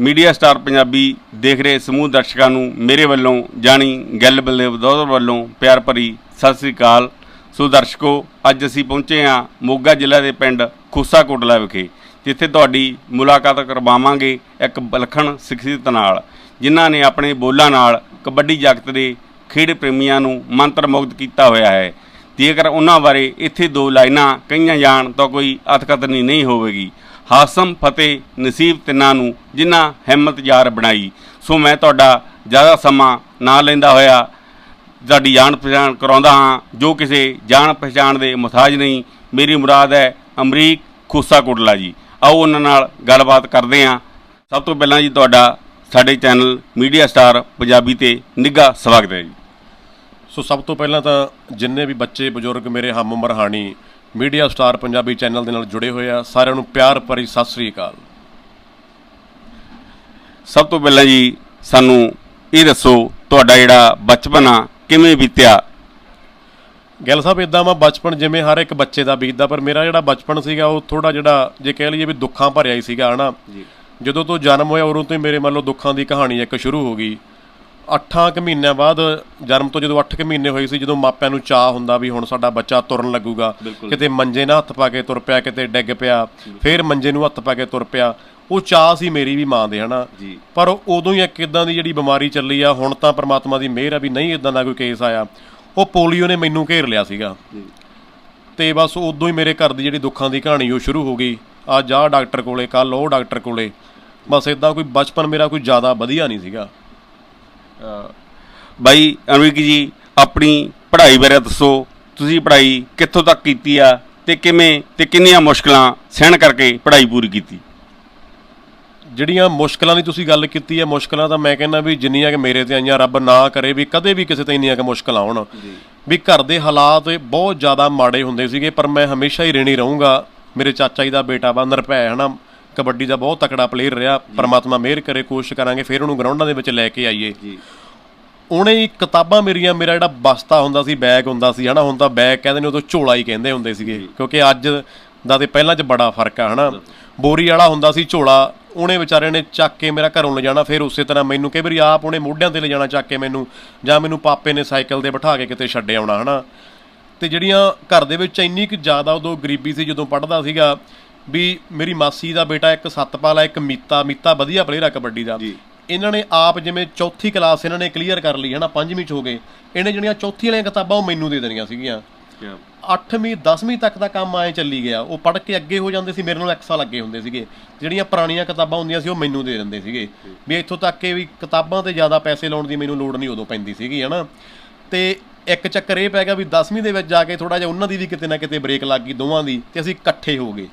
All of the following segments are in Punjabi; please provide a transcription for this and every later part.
मीडिया स्टार पंजाबी देख रहे समूह दर्शकों नूं मेरे वल्लों जानी गैल बलदेव दौर वल्लों प्यार भरी सत श्री अकाल। सो दर्शकों, अज असीं पहुंचे हाँ मोगा जिले के पिंड खूसा कोटला विखे, जिथे तुहाडी मुलाकात करवावांगे एक विलखण शख्सियत नाल, जिन्हां ने अपने बोलां नाल कबड्डी जगत के खेड प्रेमियां नूं मंत्रमुग्ध किया होया है। जेकर उन्हां बारे इत्थे दो लाइनां कहीआं जाण तो कोई अथकथनी नहीं होवेगी। हासम फतेह नसीब तिन्हां नूं जिन्हां हिम्मत यार बनाई। सो मैं तुहाडा ज़्यादा समा ना लैंदा होया तुहाडी जान पहचान कराउंदा हाँ, जो किसी जान पहचान के मुहताज नहीं। मेरी मुराद है अमरीक खूसा कोटला जी। आओ उन्हां नाल गलबात करदे हाँ। सब तो पहलां जी तुहाडा साडे चैनल मीडिया स्टार पंजाबी ते निघा स्वागत है जी। सो सब तो पहलां तां जिन्ने भी बच्चे बजुर्ग मेरे हम उम्र हाणी मीडिया स्टार पंजाबी चैनल दे नाल जुड़े हुए आ, सारिਆਂ ਨੂੰ प्यार भरी सत श्री अकाल। सब तो पहला जी सानू ये दसो तुहाडा जिहड़ा बचपन आ किवें बीतिया? गैल साहब इदां वा बचपन जिवें हर एक बच्चे दा बीतदा, पर मेरा जिहड़ा बचपन सीगा वो थोड़ा जिहड़ा जे कह लईए भी दुखां भरिया ही सीगा है ना। ਜਦੋਂ ਤੋਂ जन्म होया उदों तो ही मेरे मान लो दुखां की कहानी एक शुरू हो गई। 8 ਮਹੀਨਿਆਂ बाद जन्म तो जो 8 ਮਹੀਨੇ ਹੋਏ ਸੀ, ਜਦੋਂ ਮਾਪਿਆਂ ਨੂੰ ਚਾਹ ਹੁੰਦਾ ਵੀ ਹੁਣ ਸਾਡਾ ਬੱਚਾ ਤੁਰਨ ਲੱਗੂਗਾ, ਕਿਤੇ ਮੰਜੇ ਨਾਲ ਹੱਥ ਪਾ ਕੇ ਤੁਰ ਪਿਆ, ਕਿਤੇ ਡਿੱਗ ਪਿਆ, ਫਿਰ ਮੰਜੇ ਨੂੰ ਹੱਥ ਪਾ ਕੇ ਤੁਰ ਪਿਆ। ਉਹ ਚਾਹ ਸੀ ਮੇਰੀ ਵੀ ਮਾਂ ਦੇ, ਹੈ ਨਾ। ਪਰ ਉਦੋਂ ਹੀ ਇੱਕ ਇੱਦਾਂ ਦੀ ਜਿਹੜੀ ਬਿਮਾਰੀ ਚੱਲੀ ਆ, ਹੁਣ ਤਾਂ ਪਰਮਾਤਮਾ ਦੀ ਮਿਹਰ ਆ ਵੀ ਨਹੀਂ ਇੱਦਾਂ ਦਾ ਕੋਈ ਕੇਸ ਆਇਆ। ਉਹ ਪੋਲੀਓ ਨੇ ਮੈਨੂੰ ਘੇਰ ਲਿਆ ਸੀਗਾ, ਤੇ ਬਸ ਉਦੋਂ ਹੀ ਮੇਰੇ ਘਰ ਦੀ ਜਿਹੜੀ ਦੁੱਖਾਂ ਦੀ ਕਹਾਣੀ ਉਹ ਸ਼ੁਰੂ ਹੋ ਗਈ। ਅੱਜ ਆਹ ਡਾਕਟਰ ਕੋਲੇ, ਕੱਲ੍ਹ ਉਹ ਡਾਕਟਰ ਕੋਲੇ, ਬਸ ਇੱਦਾਂ ਕੋਈ ਬਚਪਨ ਮੇਰਾ ਕੋਈ ਜ਼ਿਆਦਾ ਵਧੀਆ ਨਹੀਂ ਸੀਗਾ। ਬਾਈ ਅਮਰੀਕ ਜੀ, ਆਪਣੀ ਪੜ੍ਹਾਈ ਬਾਰੇ ਦੱਸੋ। ਤੁਸੀਂ ਪੜ੍ਹਾਈ ਕਿੱਥੋਂ ਤੱਕ ਕੀਤੀ ਆ ਤੇ ਕਿਵੇਂ ਤੇ ਕਿੰਨੀਆਂ ਮੁਸ਼ਕਲਾਂ ਸਹਿਣ ਕਰਕੇ ਪੜ੍ਹਾਈ ਪੂਰੀ ਕੀਤੀ? ਜਿਹੜੀਆਂ ਮੁਸ਼ਕਲਾਂ ਦੀ ਤੁਸੀਂ ਗੱਲ ਕੀਤੀ ਹੈ, ਮੁਸ਼ਕਲਾਂ ਤਾਂ ਮੈਂ ਕਹਿੰਦਾ ਵੀ ਜਿੰਨੀਆਂ ਕਿ ਮੇਰੇ ਤੇ ਆਈਆਂ, ਰੱਬ ਨਾ ਕਰੇ ਵੀ ਕਦੇ ਵੀ ਕਿਸੇ ਤੇ ਇੰਨੀਆਂ ਕਿ ਮੁਸ਼ਕਲਾਂ ਆਉਣ। ਵੀ ਘਰ ਦੇ ਹਾਲਾਤ ਬਹੁਤ ਜ਼ਿਆਦਾ ਮਾੜੇ ਹੁੰਦੇ ਸੀਗੇ, ਪਰ ਮੈਂ ਹਮੇਸ਼ਾ ਹੀ ऋणी ਰਹੂੰਗਾ। ਮੇਰੇ ਚਾਚਾ ਜੀ ਦਾ ਬੇਟਾ ਵਾ ਨਿਰਭੈ, ਹੈ ਨਾ, ਕਬੱਡੀ ਦਾ ਬਹੁਤ ਤਕੜਾ ਪਲੇਅਰ ਰਿਹਾ। ਪਰਮਾਤਮਾ ਮਿਹਰ ਕਰੇ, ਕੋਸ਼ਿਸ਼ ਕਰਾਂਗੇ ਫਿਰ ਉਹਨੂੰ ਗਰਾਊਂਡਾਂ ਦੇ ਵਿੱਚ ਲੈ ਕੇ ਆਈਏ। ਉਹਨੇ ਹੀ ਕਿਤਾਬਾਂ ਮੇਰਾ ਜਿਹੜਾ ਬਸਤਾ ਹੁੰਦਾ ਸੀ, ਬੈਗ ਹੁੰਦਾ ਸੀ, ਹੈ ਨਾ। ਹੁਣ ਤਾਂ ਬੈਗ ਕਹਿੰਦੇ ਨੇ, ਉਦੋਂ ਝੋਲਾ ਹੀ ਕਹਿੰਦੇ ਹੁੰਦੇ ਸੀਗੇ, ਕਿਉਂਕਿ ਅੱਜ ਦਾ ਤੇ ਪਹਿਲਾਂ 'ਚ ਬੜਾ ਫਰਕ ਆ, ਹੈ ਨਾ। ਬੋਰੀ ਵਾਲਾ ਹੁੰਦਾ ਸੀ ਝੋਲਾ, ਉਹਨੇ ਵਿਚਾਰੇ ਨੇ ਚੱਕ ਕੇ ਮੇਰਾ ਘਰੋਂ ਲਿਜਾਣਾ, ਫਿਰ ਉਸੇ ਤਰ੍ਹਾਂ ਮੈਨੂੰ ਕਈ ਵਾਰੀ ਆਪ ਉਹਨੇ ਮੋਢਿਆਂ 'ਤੇ ਲਿਜਾਣਾ ਚੱਕ ਕੇ ਮੈਨੂੰ, ਜਾਂ ਮੈਨੂੰ ਪਾਪੇ ਨੇ ਸਾਈਕਲ 'ਤੇ ਬਿਠਾ ਕੇ ਕਿਤੇ ਛੱਡ ਆਉਣਾ, ਹੈ ਨਾ। ਅਤੇ ਜਿਹੜੀਆਂ ਘਰ ਦੇ ਵਿੱਚ ਇੰਨੀ ਕੁ ਜ਼ਿਆਦਾ ਉਦੋਂ ਗਰੀਬੀ ਸੀ ਜਦੋਂ ਪੜ੍ਹਦਾ ਸੀਗਾ, ਵੀ ਮੇਰੀ ਮਾਸੀ ਦਾ ਬੇਟਾ ਇੱਕ ਸਤਪਾਲ ਆ, ਇੱਕ ਮੀਤਾ ਵਧੀਆ ਪਲੇਅਰ ਆ ਕਬੱਡੀ ਦਾ। ਇਹਨਾਂ ਨੇ ਆਪ ਜਿਵੇਂ 4ਥੀ ਕਲਾਸ ਇਹਨਾਂ ਨੇ ਕਲੀਅਰ ਕਰ ਲਈ, ਹੈ ਨਾ, 5ਵੀਂ 'ਚ ਹੋ ਗਏ। ਇਹਨੇ ਜਿਹੜੀਆਂ 4ਥੀ ਵਾਲੀਆਂ ਕਿਤਾਬਾਂ ਉਹ ਮੈਨੂੰ ਦੇ ਦੇਣੀਆਂ ਸੀਗੀਆਂ। 8ਵੀਂ 10ਵੀਂ ਤੱਕ ਦਾ ਕੰਮ ਆਏ ਚੱਲੀ ਗਿਆ। ਉਹ ਪੜ੍ਹ ਕੇ ਅੱਗੇ ਹੋ ਜਾਂਦੇ ਸੀ, ਮੇਰੇ ਨਾਲ 1 ਸਾਲ ਅੱਗੇ ਹੁੰਦੇ ਸੀਗੇ। ਜਿਹੜੀਆਂ ਪੁਰਾਣੀਆਂ ਕਿਤਾਬਾਂ ਹੁੰਦੀਆਂ ਸੀ ਉਹ ਮੈਨੂੰ ਦੇ ਦਿੰਦੇ ਸੀਗੇ। ਵੀ ਇੱਥੋਂ ਤੱਕ ਕਿ ਵੀ ਕਿਤਾਬਾਂ 'ਤੇ ਜ਼ਿਆਦਾ ਪੈਸੇ ਲਾਉਣ ਦੀ ਮੈਨੂੰ ਲੋੜ ਨਹੀਂ ਉਦੋਂ ਪੈਂਦੀ ਸੀਗੀ, ਹੈ ਨਾ। ਅਤੇ ਇੱਕ ਚੱਕਰ ਇਹ ਪੈ ਗਿਆ ਵੀ 10ਵੀਂ ਦੇ ਵਿੱਚ ਜਾ ਕੇ ਥੋੜ੍ਹਾ ਜਿਹਾ ਉਹਨਾਂ ਦੀ ਵੀ ਕਿਤੇ ਨਾ ਕਿਤੇ ਬ੍ਰੇਕ ਲੱਗ ਗਈ ਦੋਵਾਂ ਦੀ, ਅਤੇ ਅਸੀਂ ਇਕੱਠੇ ਹੋ ਗਏ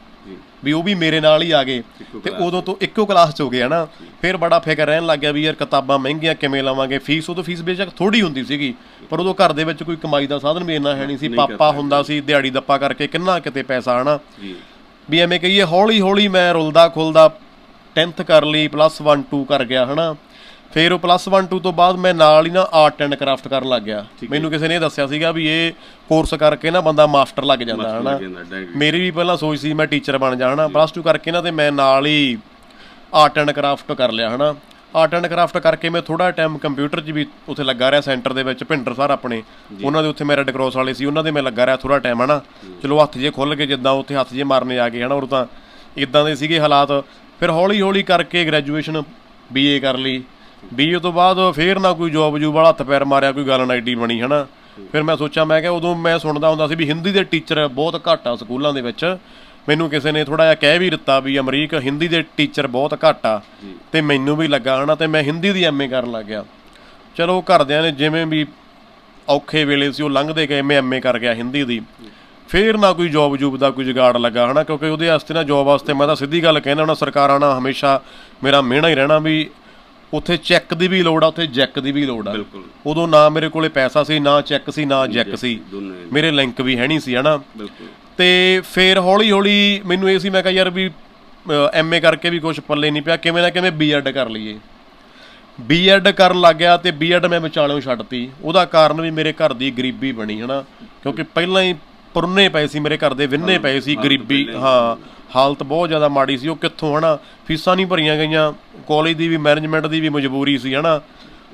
ਵੀ ਉਹ ਵੀ ਮੇਰੇ ਨਾਲ ਹੀ ਆ ਗਏ, ਅਤੇ ਉਦੋਂ ਤੋਂ ਇੱਕੋ ਕਲਾਸ 'ਚ ਹੋ ਗਏ, ਹੈ ਨਾ। ਫਿਰ ਬੜਾ ਫਿਕਰ ਰਹਿਣ ਲੱਗ ਗਿਆ ਵੀ ਯਾਰ ਕਿਤਾਬਾਂ ਮਹਿੰਗੀਆਂ ਕਿਵੇਂ ਲਵਾਂਗੇ। ਫੀਸ ਉਦੋਂ ਫੀਸ ਬੇਸ਼ੱਕ ਥੋੜ੍ਹੀ ਹੁੰਦੀ ਸੀਗੀ, ਪਰ ਉਦੋਂ ਘਰ ਦੇ ਵਿੱਚ ਕੋਈ ਕਮਾਈ ਦਾ ਸਾਧਨ ਵੀ ਇੰਨਾ ਹੈ ਨਹੀਂ ਸੀ। ਪਾਪਾ ਹੁੰਦਾ ਸੀ ਦਿਹਾੜੀ ਦੱਪਾ ਕਰਕੇ ਕਿੰਨਾ ਕਿਤੇ ਪੈਸਾ, ਹੈ ਨਾ। ਵੀ ਐਵੇਂ ਕਹੀਏ ਹੌਲੀ ਹੌਲੀ ਮੈਂ ਰੁਲਦਾ ਖੁੱਲਦਾ 10th ਕਰ ਲਈ, +1 2 ਕਰ ਗਿਆ, ਹੈ ਨਾ। ਫਿਰ ਉਹ +1 2 ਤੋਂ ਬਾਅਦ ਮੈਂ ਨਾਲ ਹੀ ਨਾ ਆਰਟ ਐਂਡ ਕਰਾਫਟ ਕਰਨ ਲੱਗ ਗਿਆ। ਮੈਨੂੰ ਕਿਸੇ ਨੇ ਦੱਸਿਆ ਸੀਗਾ ਵੀ ਇਹ ਕੋਰਸ ਕਰਕੇ ਨਾ ਬੰਦਾ ਮਾਸਟਰ ਲੱਗ ਜਾਂਦਾ, ਹੈ ਨਾ। ਮੇਰੀ ਵੀ ਪਹਿਲਾਂ ਸੋਚ ਸੀ ਮੈਂ ਟੀਚਰ ਬਣ ਜਾ, ਹੈ ਨਾ। +2 ਕਰਕੇ ਨਾ, ਅਤੇ ਮੈਂ ਨਾਲ ਹੀ ਆਰਟ ਐਂਡ ਕਰਾਫਟ ਕਰ ਲਿਆ, ਹੈ ਨਾ। ਆਰਟ ਐਂਡ ਕਰਾਫਟ ਕਰਕੇ ਮੈਂ ਥੋੜ੍ਹਾ ਟਾਈਮ ਕੰਪਿਊਟਰ 'ਚ ਵੀ ਉੱਥੇ ਲੱਗਾ ਰਿਹਾ, ਸੈਂਟਰ ਦੇ ਵਿੱਚ ਭਿੰਡਰ ਸਰ ਆਪਣੇ, ਉਹਨਾਂ ਦੇ ਉੱਥੇ ਮੇਰੇ ਰੈੱਡ ਕ੍ਰੋਸ ਵਾਲੇ ਸੀ, ਉਹਨਾਂ ਦੇ ਮੈਂ ਲੱਗਾ ਰਿਹਾ ਥੋੜ੍ਹਾ ਟਾਈਮ, ਹੈ ਨਾ। ਚਲੋ ਹੱਥ ਜੇ ਖੁੱਲ੍ਹ ਕੇ ਜਿੱਦਾਂ ਉੱਥੇ ਹੱਥ ਜੇ ਮਾਰਨੇ ਆ ਗਏ, ਹੈ ਨਾ। ਉਹ ਤਾਂ ਇੱਦਾਂ ਦੇ ਸੀਗੇ ਹਾਲਾਤ। ਫਿਰ ਹੌਲੀ ਹੌਲੀ ਕਰਕੇ ਗ੍ਰੈਜੂਏਸ਼ਨ BA ਕਰ ਲਈ। BA ਤੋਂ ਬਾਅਦ ਫਿਰ ਨਾ ਕੋਈ ਜੋਬ ਜੂਬ ਵਾਲਾ ਹੱਥ ਪੈਰ ਮਾਰਿਆ, ਕੋਈ ਗੱਲ ਨਾ ਐਡੀ ਬਣੀ, ਹੈ ਨਾ। ਫਿਰ ਮੈਂ ਸੋਚਿਆ, ਮੈਂ ਕਿਹਾ ਉਦੋਂ ਮੈਂ ਸੁਣਦਾ ਹੁੰਦਾ ਸੀ ਵੀ ਹਿੰਦੀ ਦੇ ਟੀਚਰ ਬਹੁਤ ਘੱਟ ਆ ਸਕੂਲਾਂ ਦੇ ਵਿੱਚ। ਮੈਨੂੰ ਕਿਸੇ ਨੇ ਥੋੜ੍ਹਾ ਜਿਹਾ ਕਹਿ ਵੀ ਦਿੱਤਾ ਵੀ ਅਮਰੀਕ ਹਿੰਦੀ ਦੇ ਟੀਚਰ ਬਹੁਤ ਘੱਟ ਆ, ਅਤੇ ਮੈਨੂੰ ਵੀ ਲੱਗਾ, ਹੈ ਨਾ। ਅਤੇ ਮੈਂ ਹਿੰਦੀ ਦੀ MA ਕਰਨ ਲੱਗ ਗਿਆ। ਚਲੋ ਘਰਦਿਆਂ ਨੇ ਜਿਵੇਂ ਵੀ ਔਖੇ ਵੇਲੇ ਸੀ ਉਹ ਲੰਘਦੇ ਗਏ, ਮੈਂ MA ਕਰ ਗਿਆ ਹਿੰਦੀ ਦੀ। ਫਿਰ ਨਾ ਕੋਈ ਜੋਬ ਜੂਬ ਦਾ ਕੋਈ ਜੁਗਾੜ ਲੱਗਾ, ਹੈ ਨਾ। ਕਿਉਂਕਿ ਉਹਦੇ ਵਾਸਤੇ ਨਾ ਜੋਬ ਵਾਸਤੇ ਮੈਂ ਤਾਂ ਸਿੱਧੀ ਗੱਲ ਕਹਿੰਦਾ ਹੁੰਦਾ, ਸਰਕਾਰਾਂ ਨਾਲ ਹਮੇਸ਼ਾ ਮੇਰਾ ਮਿਹਣਾ ਹੀ ਰਹਿਣਾ ਵੀ ਉੱਥੇ ਚੈੱਕ ਦੀ ਵੀ ਲੋੜ ਆ, ਉੱਥੇ ਜੈਕ ਦੀ ਵੀ ਲੋੜ ਆ। ਉਦੋਂ ਨਾ ਮੇਰੇ ਕੋਲੇ ਪੈਸਾ ਸੀ, ਨਾ ਚੈੱਕ ਸੀ, ਨਾ ਜੈਕ ਸੀ, ਮੇਰੇ ਲਿੰਕ ਵੀ ਹੈ ਨਹੀਂ ਸੀ, ਹੈ ਨਾ। ਅਤੇ ਫਿਰ ਹੌਲੀ ਹੌਲੀ ਮੈਨੂੰ ਇਹ ਸੀ, ਮੈਂ ਕਿਹਾ ਯਾਰ ਵੀ MA ਕਰਕੇ ਵੀ ਕੁਛ ਪੱਲੇ ਨਹੀਂ ਪਿਆ, ਕਿਵੇਂ ਨਾ ਕਿਵੇਂ B.Ed ਕਰ ਲਈਏ। B.Ed ਕਰਨ ਲੱਗ ਗਿਆ, ਅਤੇ B.Ed ਮੈਂ ਵਿਚਾਲਿਓਂ ਛੱਡਤੀ। ਉਹਦਾ ਕਾਰਨ ਵੀ ਮੇਰੇ ਘਰ ਦੀ ਗਰੀਬੀ ਬਣੀ, ਹੈ ਨਾ। ਕਿਉਂਕਿ ਪਹਿਲਾਂ ਹੀ ਪੁਰਨੇ ਪਏ ਸੀ ਮੇਰੇ ਘਰ ਦੇ, ਵਿੰਨੇ ਪਏ ਸੀ, ਗਰੀਬੀ, ਹਾਂ, ਹਾਲਤ ਬਹੁਤ ਜ਼ਿਆਦਾ ਮਾੜੀ ਸੀ। ਉਹ ਕਿੱਥੋਂ, ਹੈ ਨਾ, ਫੀਸਾਂ ਨਹੀਂ ਭਰੀਆਂ ਗਈਆਂ, ਕਾਲਜ ਦੀ ਵੀ ਮੈਨੇਜਮੈਂਟ ਦੀ ਵੀ ਮਜਬੂਰੀ ਸੀ ਹੈ ਨਾ।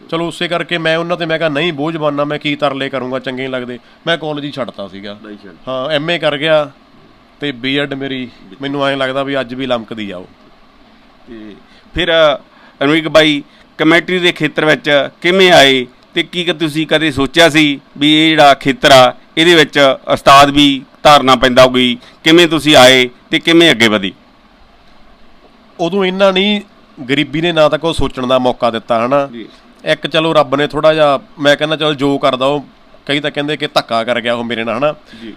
ਚਲੋ ਉਸੇ ਕਰਕੇ ਮੈਂ ਉਹਨਾਂ 'ਤੇ ਮੈਂ ਕਿਹਾ ਨਹੀਂ ਬੋਝ ਬਣਨਾ, ਮੈਂ ਕੀ ਤਰਲੇ ਕਰੂੰਗਾ, ਚੰਗੇ ਨਹੀਂ ਲੱਗਦੇ, ਮੈਂ ਕਾਲਜ ਹੀ ਛੱਡਤਾ ਸੀਗਾ। ਹਾਂ MA ਕਰ ਗਿਆ ਅਤੇ B.Ed ਮੇਰੀ ਮੈਨੂੰ ਐਂ ਲੱਗਦਾ ਵੀ ਅੱਜ ਵੀ ਲਮਕਦੀ ਆ ਉਹ। ਅਤੇ ਫਿਰ ਅਮਰੀਕ ਬਾਈ ਕਮੈਂਟਰੀ ਦੇ ਖੇਤਰ ਵਿੱਚ ਕਿਵੇਂ ਆਏ ਅਤੇ ਕੀ ਤੁਸੀਂ ਕਦੇ ਸੋਚਿਆ ਸੀ ਵੀ ਇਹ ਜਿਹੜਾ ਖੇਤਰ ਆ ਇਹਦੇ ਵਿੱਚ ਉਸਤਾਦ ਵੀ ਧਾਰਨਾ ਪੈਂਦਾ ਹੋਊਗੀ? ਕਿਵੇਂ ਤੁਸੀਂ ਆਏ ਅਤੇ ਕਿਵੇਂ ਅੱਗੇ ਵਧੇ? ਉਦੋਂ ਇੰਨਾ ਨਹੀਂ ਗਰੀਬੀ ਨੇ ਨਾ ਤਾਂ ਕੋਈ ਸੋਚਣ ਦਾ ਮੌਕਾ ਦਿੱਤਾ ਹੈ ਨਾ। ਇੱਕ ਚਲੋ ਰੱਬ ਨੇ ਥੋੜ੍ਹਾ ਜਿਹਾ, ਮੈਂ ਕਹਿੰਦਾ ਚਲੋ ਜੋ ਕਰਦਾ ਉਹ, ਕਈ ਤਾਂ ਕਹਿੰਦੇ ਕਿ ਧੱਕਾ ਕਰ ਗਿਆ ਉਹ ਮੇਰੇ ਨਾਲ ਹੈ ਨਾ,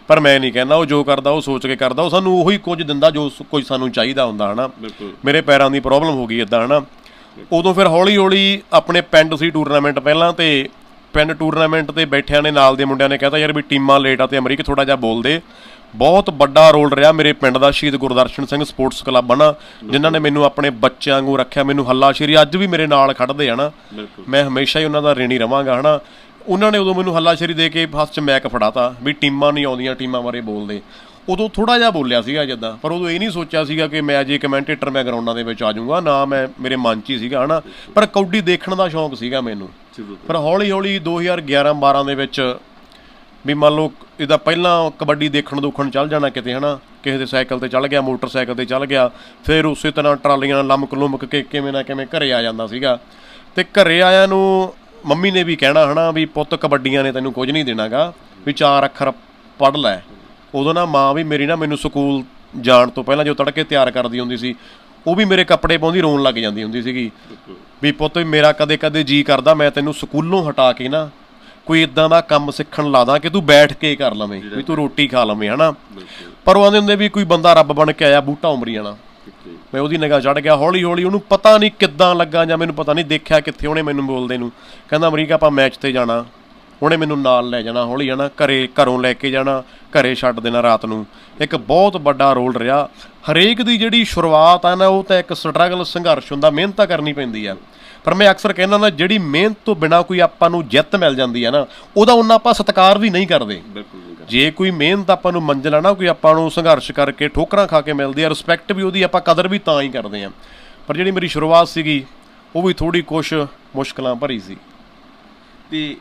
ਪਰ ਮੈਂ ਨਹੀਂ ਕਹਿੰਦਾ, ਉਹ ਜੋ ਕਰਦਾ ਉਹ ਸੋਚ ਕੇ ਕਰਦਾ, ਉਹ ਸਾਨੂੰ ਉਹੀ ਕੁਝ ਦਿੰਦਾ ਜੋ ਕੁਝ ਸਾਨੂੰ ਚਾਹੀਦਾ ਹੁੰਦਾ ਹੈ ਨਾ। ਮੇਰੇ ਪੈਰਾਂ ਦੀ ਪ੍ਰੋਬਲਮ ਹੋ ਗਈ ਇੱਦਾਂ ਹੈ ਨਾ। ਉਦੋਂ ਫਿਰ ਹੌਲੀ ਹੌਲੀ ਆਪਣੇ ਪਿੰਡ ਸੀ ਟੂਰਨਾਮੈਂਟ ਪਹਿਲਾਂ, ਅਤੇ ਪਿੰਡ ਟੂਰਨਾਮੈਂਟ 'ਤੇ ਬੈਠਿਆਂ ਨੇ ਨਾਲ ਦੇ ਮੁੰਡਿਆਂ ਨੇ ਕਹਿਤਾ ਯਾਰ ਵੀ ਟੀਮਾਂ ਲੇਟ ਆ ਅਤੇ ਅਮਰੀਕ ਥੋੜ੍ਹਾ ਜਿਹਾ ਬੋਲਦੇ। ਬਹੁਤ ਵੱਡਾ ਰੋਲ ਰਿਹਾ ਮੇਰੇ ਪਿੰਡ ਦਾ ਸ਼ਹੀਦ ਗੁਰਦਰਸ਼ਨ ਸਿੰਘ ਸਪੋਰਟਸ ਕਲੱਬ ਹੈ ਨਾ, ਜਿਨ੍ਹਾਂ ਨੇ ਮੈਨੂੰ ਆਪਣੇ ਬੱਚਿਆਂ ਵਾਂਗੂ ਰੱਖਿਆ, ਮੈਨੂੰ ਹੱਲਾਸ਼ੇਰੀ ਅੱਜ ਵੀ ਮੇਰੇ ਨਾਲ ਖੜ੍ਹਦੇ ਆ ਨਾ, ਮੈਂ ਹਮੇਸ਼ਾ ਹੀ ਉਹਨਾਂ ਦਾ ਰਿਣੀ ਰਵਾਂਗਾ ਹੈ ਨਾ। ਉਹਨਾਂ ਨੇ ਉਦੋਂ ਮੈਨੂੰ ਹੱਲਾਸ਼ੇਰੀ ਦੇ ਕੇ ਹੱਥ 'ਚ ਮੈਕ ਫੜਾਤਾ ਵੀ ਟੀਮਾਂ ਨਹੀਂ ਆਉਂਦੀਆਂ, ਟੀਮਾਂ ਬਾਰੇ ਬੋਲਦੇ। ਉਦੋਂ ਥੋੜ੍ਹਾ ਜਿਹਾ ਬੋਲਿਆ ਸੀਗਾ ਜਿੱਦਾਂ, ਪਰ ਉਦੋਂ ਇਹ ਨਹੀਂ ਸੋਚਿਆ ਸੀਗਾ ਕਿ ਮੈਂ ਜੇ ਕਮੈਂਟੇਟਰ ਮੈਂ ਗਰਾਊਂਡਾਂ ਦੇ ਵਿੱਚ ਆ ਜਾਊਂਗਾ ਨਾ, ਮੈਂ ਮੇਰੇ ਮਨ 'ਚ ਹੀ ਸੀਗਾ ਹੈ ਨਾ। ਪਰ ਕਬੱਡੀ ਦੇਖਣ ਦਾ ਸ਼ੌਂਕ ਸੀਗਾ ਮੈਨੂੰ। ਪਰ ਹੌਲੀ ਹੌਲੀ 2011-12 ਦੇ ਵਿੱਚ ਵੀ ਮੰਨ ਲਓ ਇਹਦਾ ਪਹਿਲਾਂ ਕਬੱਡੀ ਦੇਖਣ ਚੱਲ ਜਾਣਾ ਕਿਤੇ ਹੈ ਨਾ, ਕਿਸੇ ਦੇ ਸਾਈਕਲ 'ਤੇ ਚੱਲ ਗਿਆ, ਮੋਟਰਸਾਈਕਲ 'ਤੇ ਚੱਲ ਗਿਆ, ਫਿਰ ਉਸੇ ਤਰ੍ਹਾਂ ਟਰਾਲੀਆਂ ਨਾਲ ਲੁਮਕ ਕੇ ਕਿਵੇਂ ਨਾ ਕਿਵੇਂ ਘਰੇ ਆ ਜਾਂਦਾ ਸੀਗਾ। ਅਤੇ ਘਰੇ ਆਇਆਂ ਨੂੰ ਮੰਮੀ ਨੇ ਵੀ ਕਹਿਣਾ ਹੈ ਨਾ ਵੀ ਪੁੱਤ ਕਬੱਡੀਆਂ ਨੇ ਤੈਨੂੰ ਕੁਝ ਨਹੀਂ ਦੇਣਾ ਗਾ, ਵੀ 4 ਅੱਖਰ ਪੜ੍ਹ ਲੈ। ਉਦੋਂ ਨਾ ਮਾਂ ਵੀ ਮੇਰੀ ਨਾ ਮੈਨੂੰ ਸਕੂਲ ਜਾਣ ਤੋਂ ਪਹਿਲਾਂ ਜੋ ਤੜਕੇ ਤਿਆਰ ਕਰਦੀ ਹੁੰਦੀ ਸੀ, ਉਹ ਵੀ ਮੇਰੇ ਕੱਪੜੇ ਪਾਉਂਦੀ ਰੋਣ ਲੱਗ ਜਾਂਦੀ ਹੁੰਦੀ ਸੀਗੀ ਵੀ ਪੁੱਤ ਮੇਰਾ ਕਦੇ ਕਦੇ ਜੀਅ ਕਰਦਾ ਮੈਂ ਤੈਨੂੰ ਸਕੂਲੋਂ ਹਟਾ ਕੇ ਨਾ ਕੋਈ ਇੱਦਾਂ ਦਾ ਕੰਮ ਸਿੱਖਣ ਲਾ ਦਾਂ ਕਿ ਤੂੰ ਬੈਠ ਕੇ ਕਰ ਲਵੇਂ, ਵੀ ਤੂੰ ਰੋਟੀ ਖਾ ਲਵੇਂ ਹੈ ਨਾ। ਪਰ ਉਹ ਆਉਂਦੇ ਹੁੰਦੇ ਵੀ ਕੋਈ ਬੰਦਾ ਰੱਬ ਬਣ ਕੇ ਆਇਆ ਬੂਟਾ ਉਮਰੀ ਵਾਲਾ। ਮੈਂ ਉਹਦੀ ਨਿਗਾਹ ਚੜ੍ਹ ਗਿਆ। ਹੌਲੀ ਹੌਲੀ ਉਹਨੂੰ ਪਤਾ ਨਹੀਂ ਕਿੱਦਾਂ ਲੱਗਾ, ਜਾਂ ਮੈਨੂੰ ਪਤਾ ਨਹੀਂ ਦੇਖਿਆ ਕਿੱਥੇ ਉਹਨੇ ਮੈਨੂੰ ਬੋਲਦੇ ਨੂੰ, ਕਹਿੰਦਾ ਅਮਰੀਕ ਆਪਾਂ ਮੈਚ 'ਤੇ ਜਾਣਾ। ਉਹਨੇ ਮੈਨੂੰ ਨਾਲ ਲੈ ਜਾਣਾ ਹੌਲੀ ਹੈ ਨਾ, ਘਰੋਂ ਲੈ ਕੇ ਜਾਣਾ, ਘਰੇ ਛੱਡ ਦੇਣਾ ਰਾਤ ਨੂੰ। ਇੱਕ ਬਹੁਤ ਵੱਡਾ ਰੋਲ ਰਿਹਾ। ਹਰੇਕ ਦੀ ਜਿਹੜੀ ਸ਼ੁਰੂਆਤ ਆ ਨਾ, ਉਹ ਤਾਂ ਇੱਕ ਸਟਰਗਲ, ਸੰਘਰਸ਼ ਹੁੰਦਾ, ਮਿਹਨਤ ਤਾਂ ਕਰਨੀ ਪੈਂਦੀ ਆ। ਪਰ ਮੈਂ ਅਕਸਰ ਕਹਿੰਦਾ ਨਾ, ਜਿਹੜੀ ਮਿਹਨਤ ਤੋਂ ਬਿਨਾਂ ਕੋਈ ਆਪਾਂ ਨੂੰ ਜਿੱਤ ਮਿਲ ਜਾਂਦੀ ਹੈ ਨਾ, ਉਹਦਾ ਉਹਨਾਂ ਆਪਾਂ ਸਤਿਕਾਰ ਵੀ ਨਹੀਂ ਕਰਦੇ। ਜੇ ਕੋਈ ਮਿਹਨਤ ਆਪਾਂ ਨੂੰ ਮੰਜ਼ਿਲ ਆ ਨਾ, ਕੋਈ ਆਪਾਂ ਨੂੰ ਸੰਘਰਸ਼ ਕਰਕੇ ਠੋਕਰਾਂ ਖਾ ਕੇ ਮਿਲਦੀ ਆ, ਰਿਸਪੈਕਟ ਵੀ ਉਹਦੀ ਆਪਾਂ ਕਦਰ ਵੀ ਤਾਂ ਹੀ ਕਰਦੇ ਹਾਂ। ਪਰ ਜਿਹੜੀ ਮੇਰੀ ਸ਼ੁਰੂਆਤ ਸੀਗੀ ਉਹ ਵੀ ਥੋੜ੍ਹੀ ਕੁਛ ਮੁਸ਼ਕਲਾਂ ਭਰੀ ਸੀ। ਅਤੇ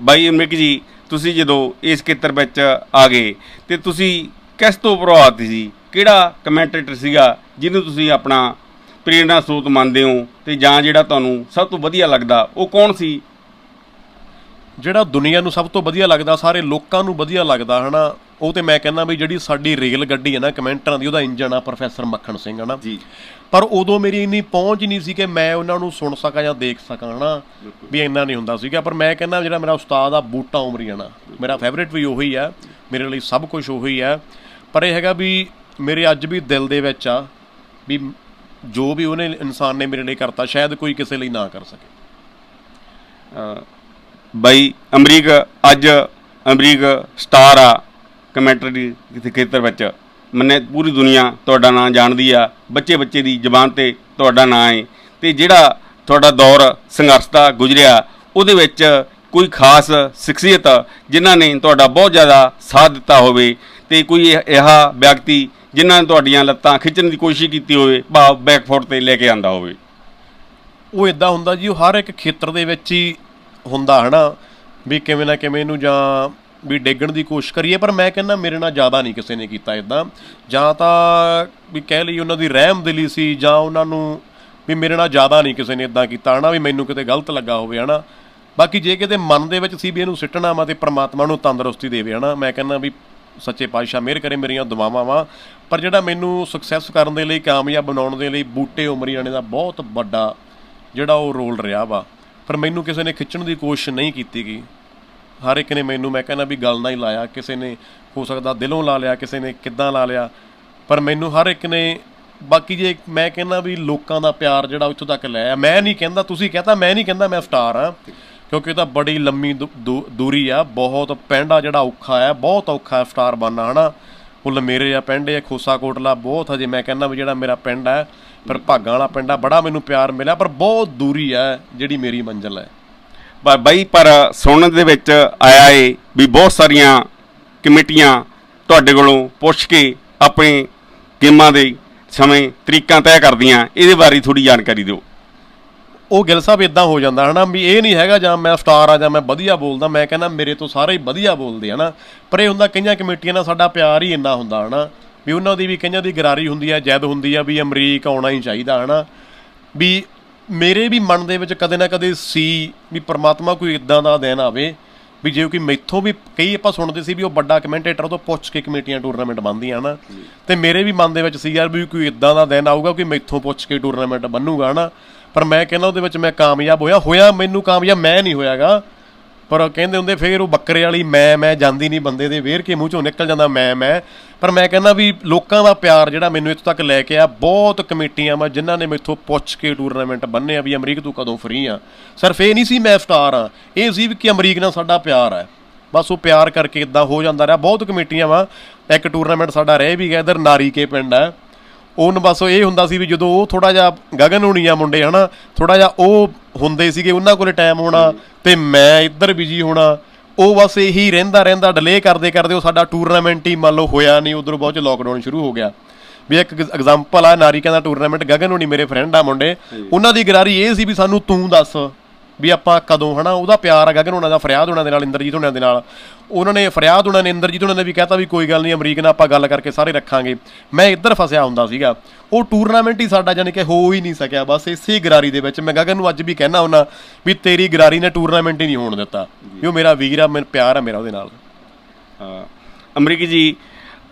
ਬਾਈ ਅਮਰੀਕ ਜੀ, ਤੁਸੀਂ ਜਦੋਂ ਇਸ ਖੇਤਰ ਵਿੱਚ ਆ ਗਏ ਅਤੇ ਤੁਸੀਂ ਕਿਸ ਤੋਂ ਪ੍ਰਭਾਵਿਤ ਸੀ? ਕਿਹੜਾ ਕਮੈਂਟੇਟਰ ਸੀਗਾ ਜਿਹਨੂੰ ਤੁਸੀਂ ਆਪਣਾ ਪ੍ਰੇਰਨਾ ਸਰੋਤ ਮੰਨਦੇ ਹੋ, ਅਤੇ ਜਾਂ ਜਿਹੜਾ ਤੁਹਾਨੂੰ ਸਭ ਤੋਂ ਵਧੀਆ ਲੱਗਦਾ ਉਹ ਕੌਣ ਸੀ? ਜਿਹੜਾ ਦੁਨੀਆ ਨੂੰ ਸਭ ਤੋਂ ਵਧੀਆ ਲੱਗਦਾ, ਸਾਰੇ ਲੋਕਾਂ ਨੂੰ ਵਧੀਆ ਲੱਗਦਾ ਹੈ ਨਾ, ਉਹ ਤਾਂ ਮੈਂ ਕਹਿੰਦਾ ਵੀ ਜਿਹੜੀ ਸਾਡੀ ਰੇਲ ਗੱਡੀ ਹੈ ਨਾ ਕਮੈਂਟਰਾਂ ਦੀ, ਉਹਦਾ ਇੰਜਣ ਆ ਪ੍ਰੋਫੈਸਰ ਮੱਖਣ ਸਿੰਘ ਹੈ ਨਾ ਜੀ। ਪਰ ਉਦੋਂ ਮੇਰੀ ਇੰਨੀ ਪਹੁੰਚ ਨਹੀਂ ਸੀ ਕਿ ਮੈਂ ਉਹਨਾਂ ਨੂੰ ਸੁਣ ਸਕਾਂ ਜਾਂ ਦੇਖ ਸਕਾਂ ਹੈ ਨਾ, ਵੀ ਇੰਨਾ ਨਹੀਂ ਹੁੰਦਾ ਸੀਗਾ। ਪਰ ਮੈਂ ਕਹਿੰਦਾ ਜਿਹੜਾ ਮੇਰਾ ਉਸਤਾਦ ਆ ਬੂਟਾ ਉਮਰੀ ਹੈ ਨਾ, ਮੇਰਾ ਫੇਵਰੇਟ ਵੀ ਉਹੀ ਹੈ, ਮੇਰੇ ਲਈ ਸਭ ਕੁਝ ਉਹੀ ਹੈ। ਪਰ ਇਹ ਹੈਗਾ ਵੀ ਮੇਰੇ ਅੱਜ ਵੀ ਦਿਲ ਦੇ ਵਿੱਚ ਆ ਵੀ ਜੋ ਵੀ ਉਹਨੇ ਇਨਸਾਨ ਨੇ ਮੇਰੇ ਲਈ ਕਰਤਾ, ਸ਼ਾਇਦ ਕੋਈ ਕਿਸੇ ਲਈ ਨਾ ਕਰ ਸਕੇ। ਬਾਈ ਅਮਰੀਕ, ਅੱਜ ਅਮਰੀਕ ਸਟਾਰ ਆ ਕਮੈਂਟਰੀ ਖੇਤਰ ਵਿੱਚ, ਮੰਨੇ ਪੂਰੀ ਦੁਨੀਆ ਤੁਹਾਡਾ ਨਾਂ ਜਾਣਦੀ ਆ, ਬੱਚੇ ਦੀ ਜ਼ਬਾਨ 'ਤੇ ਤੁਹਾਡਾ ਨਾਂ ਹੈ। ਅਤੇ ਜਿਹੜਾ ਤੁਹਾਡਾ ਦੌਰ ਸੰਘਰਸ਼ ਦਾ ਗੁਜ਼ਰਿਆ, ਉਹਦੇ ਵਿੱਚ ਕੋਈ ਖਾਸ ਸ਼ਖਸੀਅਤ ਜਿਨ੍ਹਾਂ ਨੇ ਤੁਹਾਡਾ ਬਹੁਤ ਜ਼ਿਆਦਾ ਸਾਥ ਦਿੱਤਾ ਹੋਵੇ, ਅਤੇ ਕੋਈ ਇਹੋ ਵਿਅਕਤੀ ਜਿਨ੍ਹਾਂ ਨੇ ਤੁਹਾਡੀਆਂ ਲੱਤਾਂ ਖਿੱਚਣ ਦੀ ਕੋਸ਼ਿਸ਼ ਕੀਤੀ ਹੋਵੇ, ਭਾਵ ਬੈਕਫੁੱਟ 'ਤੇ ਲੈ ਕੇ ਆਉਂਦਾ ਹੋਵੇ? ਉਹ ਇੱਦਾਂ ਹੁੰਦਾ ਜੀ, ਉਹ ਹਰ ਇੱਕ ਖੇਤਰ ਦੇ ਵਿੱਚ ਹੀ ਹੁੰਦਾ ਹੈ ਨਾ, ਵੀ ਕਿਵੇਂ ਨਾ ਕਿਵੇਂ ਇਹਨੂੰ ਜਾਂ ਵੀ ਡੇਗਣ ਦੀ ਕੋਸ਼ਿਸ਼ ਕਰੀਏ। ਪਰ ਮੈਂ ਕਹਿੰਦਾ ਮੇਰੇ ਨਾਲ ਜ਼ਿਆਦਾ ਨਹੀਂ ਕਿਸੇ ਨੇ ਕੀਤਾ ਇੱਦਾਂ, ਜਾਂ ਤਾਂ ਵੀ ਕਹਿ ਲਈ ਉਹਨਾਂ ਦੀ ਰਹਿਮਦਿਲੀ ਸੀ, ਜਾਂ ਉਹਨਾਂ ਨੂੰ ਵੀ ਮੇਰੇ ਨਾਲ ਜ਼ਿਆਦਾ ਨਹੀਂ ਕਿਸੇ ਨੇ ਇੱਦਾਂ ਕੀਤਾ ਹੈ ਨਾ ਵੀ ਮੈਨੂੰ ਕਿਤੇ ਗਲਤ ਲੱਗਾ ਹੋਵੇ ਹੈ ਨਾ। ਬਾਕੀ ਜੇ ਕਿਤੇ ਮਨ ਦੇ ਵਿੱਚ ਸੀ ਵੀ ਇਹਨੂੰ ਸਿੱਟਣਾ ਵਾ, ਅਤੇ ਪ੍ਰਮਾਤਮਾ ਨੂੰ ਤੰਦਰੁਸਤੀ ਦੇਵੇ ਹੈ ਨਾ। ਮੈਂ ਕਹਿੰਦਾ ਵੀ ਸੱਚੇ ਪਾਤਸ਼ਾਹ ਮਿਹਰ ਕਰੇ, ਮੇਰੀਆਂ ਦੁਆਵਾਂ ਵਾ। ਪਰ ਜਿਹੜਾ ਮੈਨੂੰ ਸਕਸੈਸ ਕਰਨ ਦੇ ਲਈ, ਕਾਮਯਾਬ ਬਣਾਉਣ ਦੇ ਲਈ ਬੂਟੇ ਉਮਰੀ ਵਾਲੇ ਦਾ ਬਹੁਤ ਵੱਡਾ ਜਿਹੜਾ ਉਹ ਰੋਲ ਰਿਹਾ ਵਾ। ਪਰ ਮੈਨੂੰ ਕਿਸੇ ਨੇ ਖਿੱਚਣ ਦੀ ਕੋਸ਼ਿਸ਼ ਨਹੀਂ ਕੀਤੀ ਗਈ। ਹਰ ਇੱਕ ਨੇ ਮੈਨੂੰ, ਮੈਂ ਕਹਿੰਦਾ ਵੀ ਗੱਲ ਨਾਲ ਹੀ ਲਾਇਆ, ਕਿਸੇ ਨੇ ਹੋ ਸਕਦਾ ਦਿਲੋਂ ਲਾ ਲਿਆ, ਕਿਸੇ ਨੇ ਕਿੱਦਾਂ ਲਾ ਲਿਆ, ਪਰ ਮੈਨੂੰ ਹਰ ਇੱਕ ਨੇ। ਬਾਕੀ ਜੇ ਮੈਂ ਕਹਿੰਦਾ ਵੀ ਲੋਕਾਂ ਦਾ ਪਿਆਰ ਜਿਹੜਾ ਇੱਥੋਂ ਤੱਕ ਲੈ ਆ, ਮੈਂ ਨਹੀਂ ਕਹਿੰਦਾ, ਤੁਸੀਂ ਕਹਤਾ, ਮੈਂ ਨਹੀਂ ਕਹਿੰਦਾ ਮੈਂ ਸਟਾਰ ਹਾਂ, ਕਿਉਂਕਿ ਇਹ ਤਾਂ ਬੜੀ ਲੰਮੀ ਦੂਰੀ ਆ, ਬਹੁਤ ਪਿੰਡ ਆ ਜਿਹੜਾ ਔਖਾ ਹੈ, ਬਹੁਤ ਔਖਾ ਸਟਾਰ ਬਣਨਾ ਹੈ ਨਾ। ਫੁੱਲ ਮੇਰੇ ਆ ਪਿੰਡ ਹੈ ਖੋਸਾ ਕੋਟਲਾ, ਬਹੁਤ ਹਜੇ ਮੈਂ ਕਹਿੰਦਾ ਵੀ ਜਿਹੜਾ ਮੇਰਾ ਪਿੰਡ ਹੈ, ਪਰ ਭਾਗਾਂ ਵਾਲਾ ਪਿੰਡ ਆ, ਬੜਾ ਮੈਨੂੰ ਪਿਆਰ ਮਿਲਿਆ, ਪਰ ਬਹੁਤ ਦੂਰੀ ਹੈ ਜਿਹੜੀ ਮੇਰੀ ਮੰਜ਼ਿਲ ਹੈ। ਬਾਈ, ਪਰ ਸੁਣਨ ਦੇ ਵਿੱਚ ਆਇਆ ਏ ਵੀ ਬਹੁਤ ਸਾਰੀਆਂ ਕਮੇਟੀਆਂ ਤੁਹਾਡੇ ਕੋਲੋਂ ਪੁੱਛ ਕੇ ਆਪਣੇ ਗੇਮਾਂ ਦੇ ਸਮੇਂ ਤਰੀਕਾਂ ਤੈਅ ਕਰਦੀਆਂ, ਇਹਦੇ ਬਾਰੇ ਥੋੜ੍ਹੀ ਜਾਣਕਾਰੀ ਦਿਓ। ਉਹ ਗਿੱਲ ਸਾਹਿਬ ਇਦਾਂ ਹੋ ਜਾਂਦਾ ਹੈ ਨਾ ਵੀ ਇਹ ਨਹੀਂ ਹੈਗਾ ਜਾਂ ਮੈਂ ਸਟਾਰ ਆ ਜਾਂ ਮੈਂ ਵਧੀਆ ਬੋਲਦਾ, ਮੈਂ ਕਹਿੰਦਾ ਮੇਰੇ ਤੋਂ ਸਾਰੇ ਹੀ ਵਧੀਆ ਬੋਲਦੇ ਹੈ ਨਾ। ਪਰ ਇਹ ਹੁੰਦਾ ਕਈਆਂ ਕਮੇਟੀਆਂ ਨਾਲ ਸਾਡਾ ਪਿਆਰ ਹੀ ਇੰਨਾ ਹੁੰਦਾ ਹੈ ਨਾ ਵੀ ਉਹਨਾਂ ਦੀ ਵੀ ਕਈਆਂ ਦੀ ਗਰਾਰੀ ਹੁੰਦੀ ਆ, ਜੈਦ ਹੁੰਦੀ ਆ ਵੀ ਅਮਰੀਕ ਆਉਣਾ ਹੀ ਚਾਹੀਦਾ ਹੈ ਨਾ। ਵੀ ਮੇਰੇ ਵੀ ਮਨ ਦੇ ਵਿੱਚ ਕਦੇ ਨਾ ਕਦੇ ਸੀ ਵੀ ਪ੍ਰਮਾਤਮਾ ਕੋਈ ਇੱਦਾਂ ਦਾ ਦਿਨ ਆਵੇ ਵੀ ਜੇ ਕੋਈ ਮੈਥੋਂ ਵੀ ਕਈ ਆਪਾਂ ਸੁਣਦੇ ਸੀ ਵੀ ਉਹ ਵੱਡਾ ਕਮੈਂਟੇਟਰ ਉਹ ਤੋਂ ਪੁੱਛ ਕੇ ਕਮੇਟੀਆਂ ਟੂਰਨਾਮੈਂਟ ਬਣਦੀਆਂ ਨਾ, ਤੇ ਮੇਰੇ ਵੀ ਮਨ ਦੇ ਵਿੱਚ ਸੀ ਯਾਰ ਵੀ ਕੋਈ ਇੱਦਾਂ ਦਾ ਦਿਨ ਆਊਗਾ ਕਿ ਮੈਥੋਂ ਪੁੱਛ ਕੇ ਟੂਰਨਾਮੈਂਟ ਬਣੂਗਾ ਨਾ। ਪਰ ਮੈਂ ਕਹਿੰਦਾ ਉਹਦੇ ਵਿੱਚ ਮੈਂ ਕਾਮਯਾਬ ਹੋਇਆ ਮੈਨੂੰ ਕਾਮਯਾਬ ਮੈਂ ਨਹੀਂ ਹੋਇਆਗਾ। ਪਰ ਕਹਿੰਦੇ ਹੁੰਦੇ ਫਿਰ ਉਹ ਬੱਕਰੇ ਵਾਲੀ ਮੈਂ ਜਾਂਦੀ ਨਹੀਂ, ਬੰਦੇ ਦੇ ਵੇਰ ਕੇ ਮੂੰਹ ਚੋਂ ਨਿਕਲ ਜਾਂਦਾ ਮੈਂ। ਪਰ ਮੈਂ ਕਹਿੰਦਾ ਵੀ ਲੋਕਾਂ ਦਾ ਪਿਆਰ ਜਿਹੜਾ ਮੈਨੂੰ ਇੱਥੋਂ ਤੱਕ ਲੈ ਕੇ ਆ, ਬਹੁਤ ਕਮੇਟੀਆਂ ਵਾ ਜਿਨ੍ਹਾਂ ਨੇ ਮੈਥੋਂ ਪੁੱਛ ਕੇ ਟੂਰਨਾਮੈਂਟ ਬੰਨੇ ਆ ਵੀ ਅਮਰੀਕ ਤੂੰ ਕਦੋਂ ਫਰੀ ਆ। ਸਿਰਫ ਇਹ ਨਹੀਂ ਸੀ ਮੈਂ ਸਟਾਰ ਆ, ਇਹ ਸੀ ਵੀ ਕਿ ਅਮਰੀਕ ਨਾਲ ਸਾਡਾ ਪਿਆਰ ਹੈ। ਬਸ ਉਹ ਪਿਆਰ ਕਰਕੇ ਇੱਦਾਂ ਹੋ ਜਾਂਦਾ ਰਿਹਾ। ਬਹੁਤ ਕਮੇਟੀਆਂ ਵਾ, ਇੱਕ ਟੂਰਨਾਮੈਂਟ ਸਾਡਾ ਰਹਿ ਵੀ ਗਿਆ ਇੱਧਰ ਨਾਰੀ ਕੇ ਪਿੰਡ ਹੈ, ਉਹਨੂੰ ਬਸ ਇਹ ਹੁੰਦਾ ਸੀ ਵੀ ਜਦੋਂ ਉਹ ਥੋੜ੍ਹਾ ਜਿਹਾ ਗਗਨ ਹੋਣੀ ਆ ਮੁੰਡੇ ਹੈ ਨਾ, ਥੋੜ੍ਹਾ ਜਿਹਾ ਉਹ ਹੁੰਦੇ ਸੀਗੇ ਉਹਨਾਂ ਕੋਲ ਟਾਈਮ ਹੋਣਾ ਤੇ ਮੈਂ ਇੱਧਰ ਬਿਜੀ ਹੋਣਾ, ਉਹ ਬਸ ਇਹੀ ਰਹਿੰਦਾ ਡਿਲੇ ਕਰਦੇ ਉਹ ਸਾਡਾ ਟੂਰਨਾਮੈਂਟ ਹੀ ਮੰਨ ਲਓ ਹੋਇਆ ਨਹੀਂ। ਉੱਧਰੋਂ ਬਹੁਤ 'ਚ ਲੋਕਡਾਊਨ ਸ਼ੁਰੂ ਹੋ ਗਿਆ। ਵੀ ਇੱਕ ਐਗਜ਼ਾਮਪਲ ਆ ਨਾਰੀਕਾਂ ਦਾ ਟੂਰਨਾਮੈਂਟ, ਗਗਨ ਹੋਣੀ ਮੇਰੇ ਫਰੈਂਡ ਆ ਮੁੰਡੇ, ਉਹਨਾਂ ਦੀ ਗਰਾਰੀ ਇਹ ਸੀ ਵੀ ਸਾਨੂੰ ਤੂੰ ਦੱਸ ਵੀ ਆਪਾਂ ਕਦੋਂ ਹੈ ਨਾ। ਉਹਦਾ ਪਿਆਰ ਆ ਗਗਨ ਹੋਣਾ ਦਾ ਫਰਿਆਦ ਹੋਣਾ ਦੇ ਨਾਲ, ਇੰਦਰਜੀਤ ਹੋਣਾ ਦੇ ਨਾਲ। ਉਹਨਾਂ ਨੇ ਫਰਿਆਦ ਹੋਣਾ ਨੇ ਇੰਦਰਜੀਤ ਹੋਣਾ ਨੇ ਵੀ ਕਹਿਤਾ ਵੀ ਕੋਈ ਗੱਲ ਨਹੀਂ ਅਮਰੀਕ ਨਾਲ ਆਪਾਂ ਗੱਲ ਕਰਕੇ ਸਾਰੇ ਰੱਖਾਂਗੇ। ਮੈਂ ਇੱਧਰ ਫਸਿਆ ਹੁੰਦਾ ਸੀਗਾ, ਉਹ ਟੂਰਨਾਮੈਂਟ ਹੀ ਸਾਡਾ ਜਾਣੀ ਕਿ ਹੋ ਹੀ ਨਹੀਂ ਸਕਿਆ ਬਸ ਇਸੇ ਗਰਾਰੀ ਦੇ ਵਿੱਚ। ਮੈਂ ਗਗਨ ਨੂੰ ਅੱਜ ਵੀ ਕਹਿਣਾ ਹੁੰਦਾ ਵੀ ਤੇਰੀ ਗਰਾਰੀ ਨੇ ਟੂਰਨਾਮੈਂਟ ਹੀ ਨਹੀਂ ਹੋਣ ਦਿੱਤਾ, ਵੀ ਉਹ ਮੇਰਾ ਵੀਰ ਆ, ਮੈਨੂੰ ਪਿਆਰ ਆ ਮੇਰਾ ਉਹਦੇ ਨਾਲ। ਅਮਰੀਕ ਜੀ,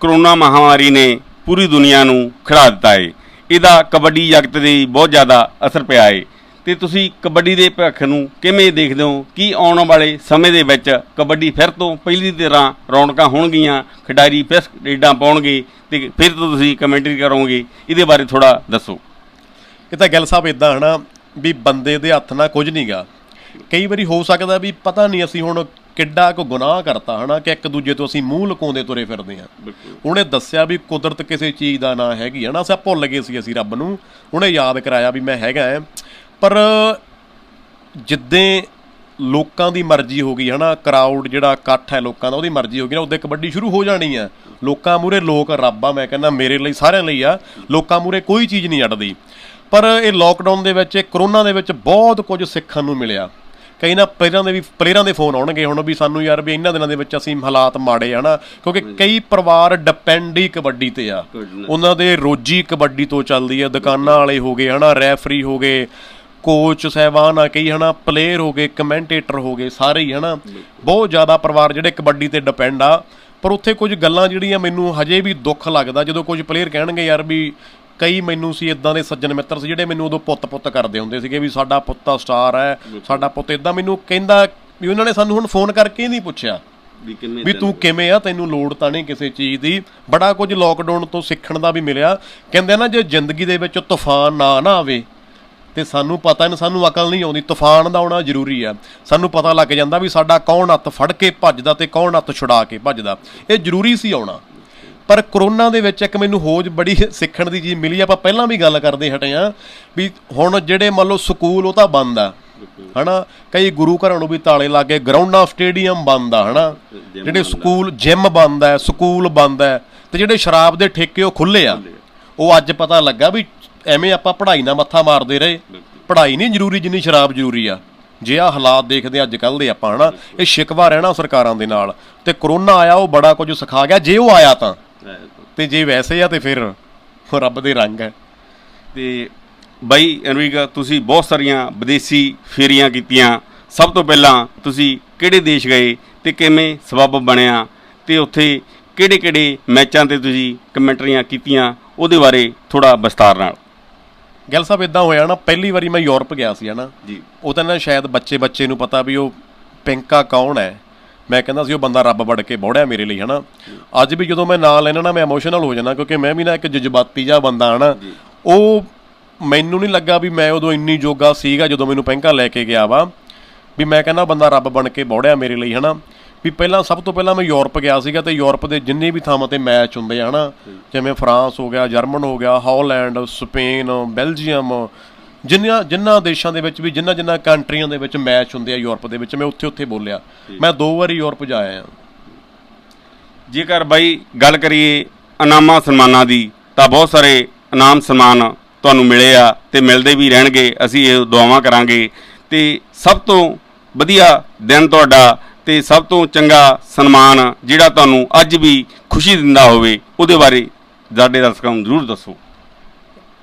ਕਰੋਨਾ ਮਹਾਮਾਰੀ ਨੇ ਪੂਰੀ ਦੁਨੀਆ ਨੂੰ ਖਿੜਾ ਦਿੱਤਾ ਹੈ, ਇਹਦਾ ਕਬੱਡੀ ਜਗਤ ਦੇ ਬਹੁਤ ਜ਼ਿਆਦਾ ਅਸਰ ਪਿਆ ਹੈ, ਤੇ ਤੁਸੀਂ ਕਬੱਡੀ ਦੇ ਭਵਿੱਖ ਨੂੰ ਕਿਵੇਂ ਦੇਖਦੇ ਹੋ? ਕੀ ਆਉਣ ਵਾਲੇ ਸਮੇਂ ਦੇ ਵਿੱਚ ਕਬੱਡੀ ਫਿਰ ਤੋਂ ਪਹਿਲੀ ਤਰ੍ਹਾਂ ਰੌਣਕਾਂ ਹੋਣਗੀਆਂ, ਖਿਡਾਰੀ ਫਿਰ ਰੇਡਾਂ ਪਾਉਣਗੇ ਤੇ ਫਿਰ ਤੋਂ ਤੁਸੀਂ ਕਮੈਂਟਰੀ ਕਰੋਗੇ? ਇਹਦੇ ਬਾਰੇ ਥੋੜ੍ਹਾ ਦੱਸੋ। ਇਹ ਤਾਂ ਗੱਲ ਸਾਹਿਬ ਇੱਦਾਂ ਹੈ ਨਾ ਵੀ ਬੰਦੇ ਦੇ ਹੱਥ ਨਾਲ ਕੁਝ ਨਹੀਂ ਗਾ। ਕਈ ਵਾਰੀ ਹੋ ਸਕਦਾ ਵੀ ਪਤਾ ਨਹੀਂ ਅਸੀਂ ਹੁਣ ਕਿੱਡਾ ਕੁ ਗੁਨਾਹ ਕਰਤਾ ਹੈ ਨਾ ਕਿ ਇੱਕ ਦੂਜੇ ਤੋਂ ਅਸੀਂ ਮੂੰਹ ਲੁਕਾਉਂਦੇ ਤੁਰੇ ਫਿਰਦੇ ਹਾਂ। ਉਹਨੇ ਦੱਸਿਆ ਵੀ ਕੁਦਰਤ ਕਿਸੇ ਚੀਜ਼ ਦਾ ਨਾਂ ਹੈਗੀ ਹੈ ਨਾ, ਅਸੀਂ ਭੁੱਲ ਗਏ ਸੀ ਅਸੀਂ ਰੱਬ ਨੂੰ, ਉਹਨੇ ਯਾਦ ਕਰਾਇਆ ਵੀ ਮੈਂ ਹੈਗਾ ਹੈ। ਪਰ ਜਿੱਦਾਂ ਲੋਕਾਂ ਦੀ ਮਰਜ਼ੀ ਹੋ ਗਈ ਹੈ ਨਾ, ਕਰਾਊਡ ਜਿਹੜਾ ਇਕੱਠ ਹੈ ਲੋਕਾਂ ਦਾ ਉਹਦੀ ਮਰਜ਼ੀ ਹੋ ਗਈ ਨਾ, ਉੱਦਾਂ ਕਬੱਡੀ ਸ਼ੁਰੂ ਹੋ ਜਾਣੀ ਆ। ਲੋਕਾਂ ਮੂਹਰੇ ਲੋਕ ਰੱਬ ਆ, ਮੈਂ ਕਹਿੰਦਾ ਮੇਰੇ ਲਈ ਸਾਰਿਆਂ ਲਈ ਆ, ਲੋਕਾਂ ਮੂਹਰੇ ਕੋਈ ਚੀਜ਼ ਨਹੀਂ ਅੜਦੀ। ਪਰ ਇਹ ਲੋਕਡਾਊਨ ਦੇ ਵਿੱਚ, ਕਰੋਨਾ ਦੇ ਵਿੱਚ ਬਹੁਤ ਕੁਝ ਸਿੱਖਣ ਨੂੰ ਮਿਲਿਆ। ਕਈ ਨਾ ਪਲੇਅਰਾਂ ਦੇ ਫੋਨ ਆਉਣਗੇ ਹੁਣ ਵੀ ਸਾਨੂੰ ਯਾਰ ਵੀ ਇਹਨਾਂ ਦਿਨਾਂ ਦੇ ਵਿੱਚ ਅਸੀਂ ਹਾਲਾਤ ਮਾੜੇ ਆ ਨਾ, ਕਿਉਂਕਿ ਕਈ ਪਰਿਵਾਰ ਡਿਪੈਂਡ ਹੀ ਕਬੱਡੀ ਤੇ ਆ, ਉਹਨਾਂ ਦੇ ਰੋਜੀ ਕਬੱਡੀ ਤੋਂ ਚੱਲਦੀ ਆ। ਦੁਕਾਨਾਂ ਵਾਲੇ ਹੋ ਗਏ ਹੈ ਨਾ, ਰੈਫਰੀ ਹੋ ਗਏ, ਕੋਚ ਸਾਹਿਬਾਨ ਆ ਕਈ ਹੈ ਨਾ, ਪਲੇਅਰ ਹੋ ਗਏ, ਕਮੈਂਟੇਟਰ ਹੋ ਗਏ, ਸਾਰੇ ਹੀ ਹੈ ਨਾ, ਬਹੁਤ ਜ਼ਿਆਦਾ ਪਰਿਵਾਰ ਜਿਹੜੇ ਕਬੱਡੀ ਤੇ ਡਿਪੈਂਡ ਆ। ਪਰ ਉੱਥੇ ਕੁਝ ਗੱਲਾਂ ਜਿਹੜੀਆਂ ਮੈਨੂੰ ਹਜੇ ਵੀ ਦੁੱਖ ਲੱਗਦਾ ਜਦੋਂ ਕੁਝ ਪਲੇਅਰ ਕਹਿਣਗੇ ਯਾਰ ਵੀ ਕਈ ਮੈਨੂੰ ਸੀ ਇੱਦਾਂ ਦੇ ਸੱਜਣ ਮਿੱਤਰ ਸੀ ਜਿਹੜੇ ਮੈਨੂੰ ਉਦੋਂ ਪੁੱਤ ਕਰਦੇ ਹੁੰਦੇ ਸੀਗੇ ਵੀ ਸਾਡਾ ਪੁੱਤ ਸਟਾਰ ਹੈ, ਸਾਡਾ ਪੁੱਤ ਇੱਦਾਂ। ਮੈਨੂੰ ਕਹਿੰਦਾ ਵੀ ਉਹਨਾਂ ਨੇ ਸਾਨੂੰ ਹੁਣ ਫੋਨ ਕਰਕੇ ਨਹੀਂ ਪੁੱਛਿਆ ਵੀ ਤੂੰ ਕਿਵੇਂ ਆ, ਤੈਨੂੰ ਲੋੜ ਤਾਂ ਨਹੀਂ ਕਿਸੇ ਚੀਜ਼ ਦੀ। ਬੜਾ ਕੁਝ ਲੋਕਡਾਊਨ ਤੋਂ ਸਿੱਖਣ ਦਾ ਵੀ ਮਿਲਿਆ। ਕਹਿੰਦੇ ਨਾ ਜੇ ਜ਼ਿੰਦਗੀ ਦੇ ਵਿੱਚ ਤੂਫਾਨ ਨਾ ਆਵੇ ਤੇ ਸਾਨੂੰ ਪਤਾ ਨਹੀਂ, ਸਾਨੂੰ ਅਕਲ ਨਹੀਂ ਆਉਂਦੀ, ਤੂਫਾਨ ਦਾ ਆਉਣਾ ਜ਼ਰੂਰੀ ਆ। ਸਾਨੂੰ ਪਤਾ ਲੱਗ ਜਾਂਦਾ ਵੀ ਸਾਡਾ ਕੌਣ ਹੱਥ ਫੜ ਕੇ ਭੱਜਦਾ ਤੇ ਕੌਣ ਹੱਥ ਛੁਡਾ ਕੇ ਭੱਜਦਾ, ਇਹ ਜ਼ਰੂਰੀ ਸੀ ਆਉਣਾ। ਪਰ ਕਰੋਨਾ ਦੇ ਵਿੱਚ ਇੱਕ ਮੈਨੂੰ ਹੋਜ ਬੜੀ ਸਿੱਖਣ ਦੀ ਚੀਜ਼ ਮਿਲੀ। ਆਪਾਂ ਪਹਿਲਾਂ ਵੀ ਗੱਲ ਕਰਦੇ ਹਟੇ ਹਾਂ ਵੀ ਹੁਣ ਜਿਹੜੇ ਮੰਨ ਲਓ ਸਕੂਲ ਉਹ ਤਾਂ ਬੰਦ ਆ ਹੈ ਨਾ, ਕਈ ਗੁਰੂ ਘਰਾਂ ਨੂੰ ਵੀ ਤਾਲੇ ਲੱਗ ਗਏ, ਗਰਾਊਂਡਾਂ ਸਟੇਡੀਅਮ ਬੰਦ ਆ ਹੈ ਨਾ, ਜਿਹੜੇ ਸਕੂਲ ਜਿੰਮ ਬੰਦ ਹੈ, ਸਕੂਲ ਬੰਦ ਹੈ, ਤੇ ਜਿਹੜੇ ਸ਼ਰਾਬ ਦੇ ਠੇਕੇ ਉਹ ਖੁੱਲ੍ਹੇ ਆ। ਉਹ ਅੱਜ ਪਤਾ ਲੱਗਾ ਵੀ ਐਵੇਂ ਆਪਾਂ ਪੜ੍ਹਾਈ ਨਾਲ ਮੱਥਾ ਮਾਰਦੇ ਰਹੇ, ਪੜ੍ਹਾਈ ਨਹੀਂ ਜ਼ਰੂਰੀ ਜਿੰਨੀ ਸ਼ਰਾਬ ਜ਼ਰੂਰੀ ਆ। ਜੇ ਆਹ ਹਾਲਾਤ ਦੇਖਦੇ ਅੱਜ ਕੱਲ੍ਹ ਦੇ ਆਪਾਂ ਹੈ ਨਾ, ਇਹ ਸ਼ਿਕਵਾ ਰਹਿਣਾ ਸਰਕਾਰਾਂ ਦੇ ਨਾਲ। ਤੇ ਕਰੋਨਾ ਆਇਆ ਉਹ ਬੜਾ ਕੁਝ ਸਿਖਾ ਗਿਆ, ਜੇ ਉਹ ਆਇਆ ਤਾਂ, ਤੇ ਜੇ ਵੈਸੇ ਆ ਤੇ ਫਿਰ ਰੱਬ ਦੇ ਰੰਗ ਹੈ। ਤੇ ਬਾਈ ਅਮਰੀਕ, ਤੁਸੀਂ ਬਹੁਤ ਸਾਰੀਆਂ ਵਿਦੇਸ਼ੀ ਫੇਰੀਆਂ ਕੀਤੀਆਂ। ਸਭ ਤੋਂ ਪਹਿਲਾਂ ਤੁਸੀਂ ਕਿਹੜੇ ਦੇਸ਼ ਗਏ ਤੇ ਕਿਵੇਂ ਸਬੱਬ ਬਣਿਆ, ਤੇ ਉੱਥੇ ਕਿਹੜੇ ਮੈਚਾਂ ਤੇ ਤੁਸੀਂ ਕਮੈਂਟਰੀਆਂ ਕੀਤੀਆਂ, ਉਹਦੇ ਬਾਰੇ ਥੋੜ੍ਹਾ ਵਿਸਤਾਰ ਨਾਲ। ਗੱਲ ਸਾਹਿਬ ਇੱਦਾਂ ਹੋਇਆ ਨਾ, ਪਹਿਲੀ ਵਾਰੀ ਮੈਂ ਯੂਰਪ ਗਿਆ ਸੀ ਹੈ ਨਾ ਜੀ। ਉਹ ਤਾਂ ਨਾ ਸ਼ਾਇਦ ਬੱਚੇ ਨੂੰ ਪਤਾ ਵੀ ਉਹ ਪਿੰਕਾ ਕੌਣ ਹੈ। ਮੈਂ ਕਹਿੰਦਾ ਸੀ ਉਹ ਬੰਦਾ ਰੱਬ ਬਣ ਕੇ ਬੋੜਿਆ ਮੇਰੇ ਲਈ ਹੈ ਨਾ। ਅੱਜ ਵੀ ਜਦੋਂ ਮੈਂ ਨਾਂ ਲੈਣਾ ਨਾ ਮੈਂ ਇਮੋਸ਼ਨਲ ਹੋ ਜਾਂਦਾ, ਕਿਉਂਕਿ ਮੈਂ ਵੀ ਨਾ ਇੱਕ ਜਜ਼ਬਾਤੀ ਜਿਹਾ ਬੰਦਾ ਹੈ ਨਾ। ਉਹ ਮੈਨੂੰ ਨਹੀਂ ਲੱਗਾ ਵੀ ਮੈਂ ਉਦੋਂ ਇੰਨੀ ਜੋਗਾ ਸੀਗਾ ਜਦੋਂ ਮੈਨੂੰ ਪਿੰਕਾ ਲੈ ਕੇ ਗਿਆ ਵਾ, ਵੀ ਮੈਂ ਕਹਿੰਦਾ ਬੰਦਾ ਰੱਬ ਬਣ ਕੇ ਬੋੜਿਆ ਮੇਰੇ ਲਈ ਹੈ ਨਾ। ਵੀ ਸਭ ਤੋਂ ਪਹਿਲਾਂ ਮੈਂ ਯੂਰਪ ਗਿਆ ਸੀਗਾ, ਤੇ ਯੂਰਪ ਦੇ ਜਿੰਨੇ ਵੀ ਥਾਵਾਂ 'ਤੇ ਮੈਚ ਹੁੰਦੇ ਆ ਨਾ, ਜਿਵੇਂ ਫਰਾਂਸ ਹੋ ਗਿਆ, ਜਰਮਨ ਹੋ ਗਿਆ, ਹਾਲੈਂਡ, ਸਪੇਨ, ਬੈਲਜੀਅਮ, ਜਿਨ੍ਹਾਂ ਦੇਸ਼ਾਂ ਦੇ ਵਿੱਚ ਵੀ ਜਿਨ੍ਹਾਂ ਕੰਟਰੀਆਂ ਦੇ ਵਿੱਚ ਮੈਚ ਹੁੰਦੇ ਆ ਯੂਰਪ ਦੇ ਵਿੱਚ, ਮੈਂ ਉੱਥੇ ਬੋਲਿਆ। ਮੈਂ 2 ਵਾਰੀ ਯੂਰਪ ਜਾ ਆਇਆ। ਜੇਕਰ ਬਾਈ ਗੱਲ ਕਰੀਏ ਇਨਾਮਾਂ ਸਨਮਾਨਾਂ ਦੀ, ਤਾਂ ਬਹੁਤ ਸਾਰੇ ਇਨਾਮ ਸਨਮਾਨ ਤੁਹਾਨੂੰ ਮਿਲੇ ਆ ਤੇ ਮਿਲਦੇ ਵੀ ਰਹਿਣਗੇ। ਅਸੀਂ ਇਹ ਦੁਆਵਾਂ ਕਰਾਂਗੇ ਤੇ ਸਭ ਤੋਂ ਵਧੀਆ ਦਿਨ ਤੁਹਾਡਾ ਤੇ ਸਭ ਤੋਂ ਚੰਗਾ ਸਨਮਾਨ ਜਿਹੜਾ ਤੁਹਾਨੂੰ ਅੱਜ ਵੀ ਖੁਸ਼ੀ ਦਿੰਦਾ ਹੋਵੇ ਉਹਦੇ ਬਾਰੇ ਸਾਡੇ ਦਰਸ਼ਕਾਂ ਨੂੰ ਜ਼ਰੂਰ ਦੱਸੋ।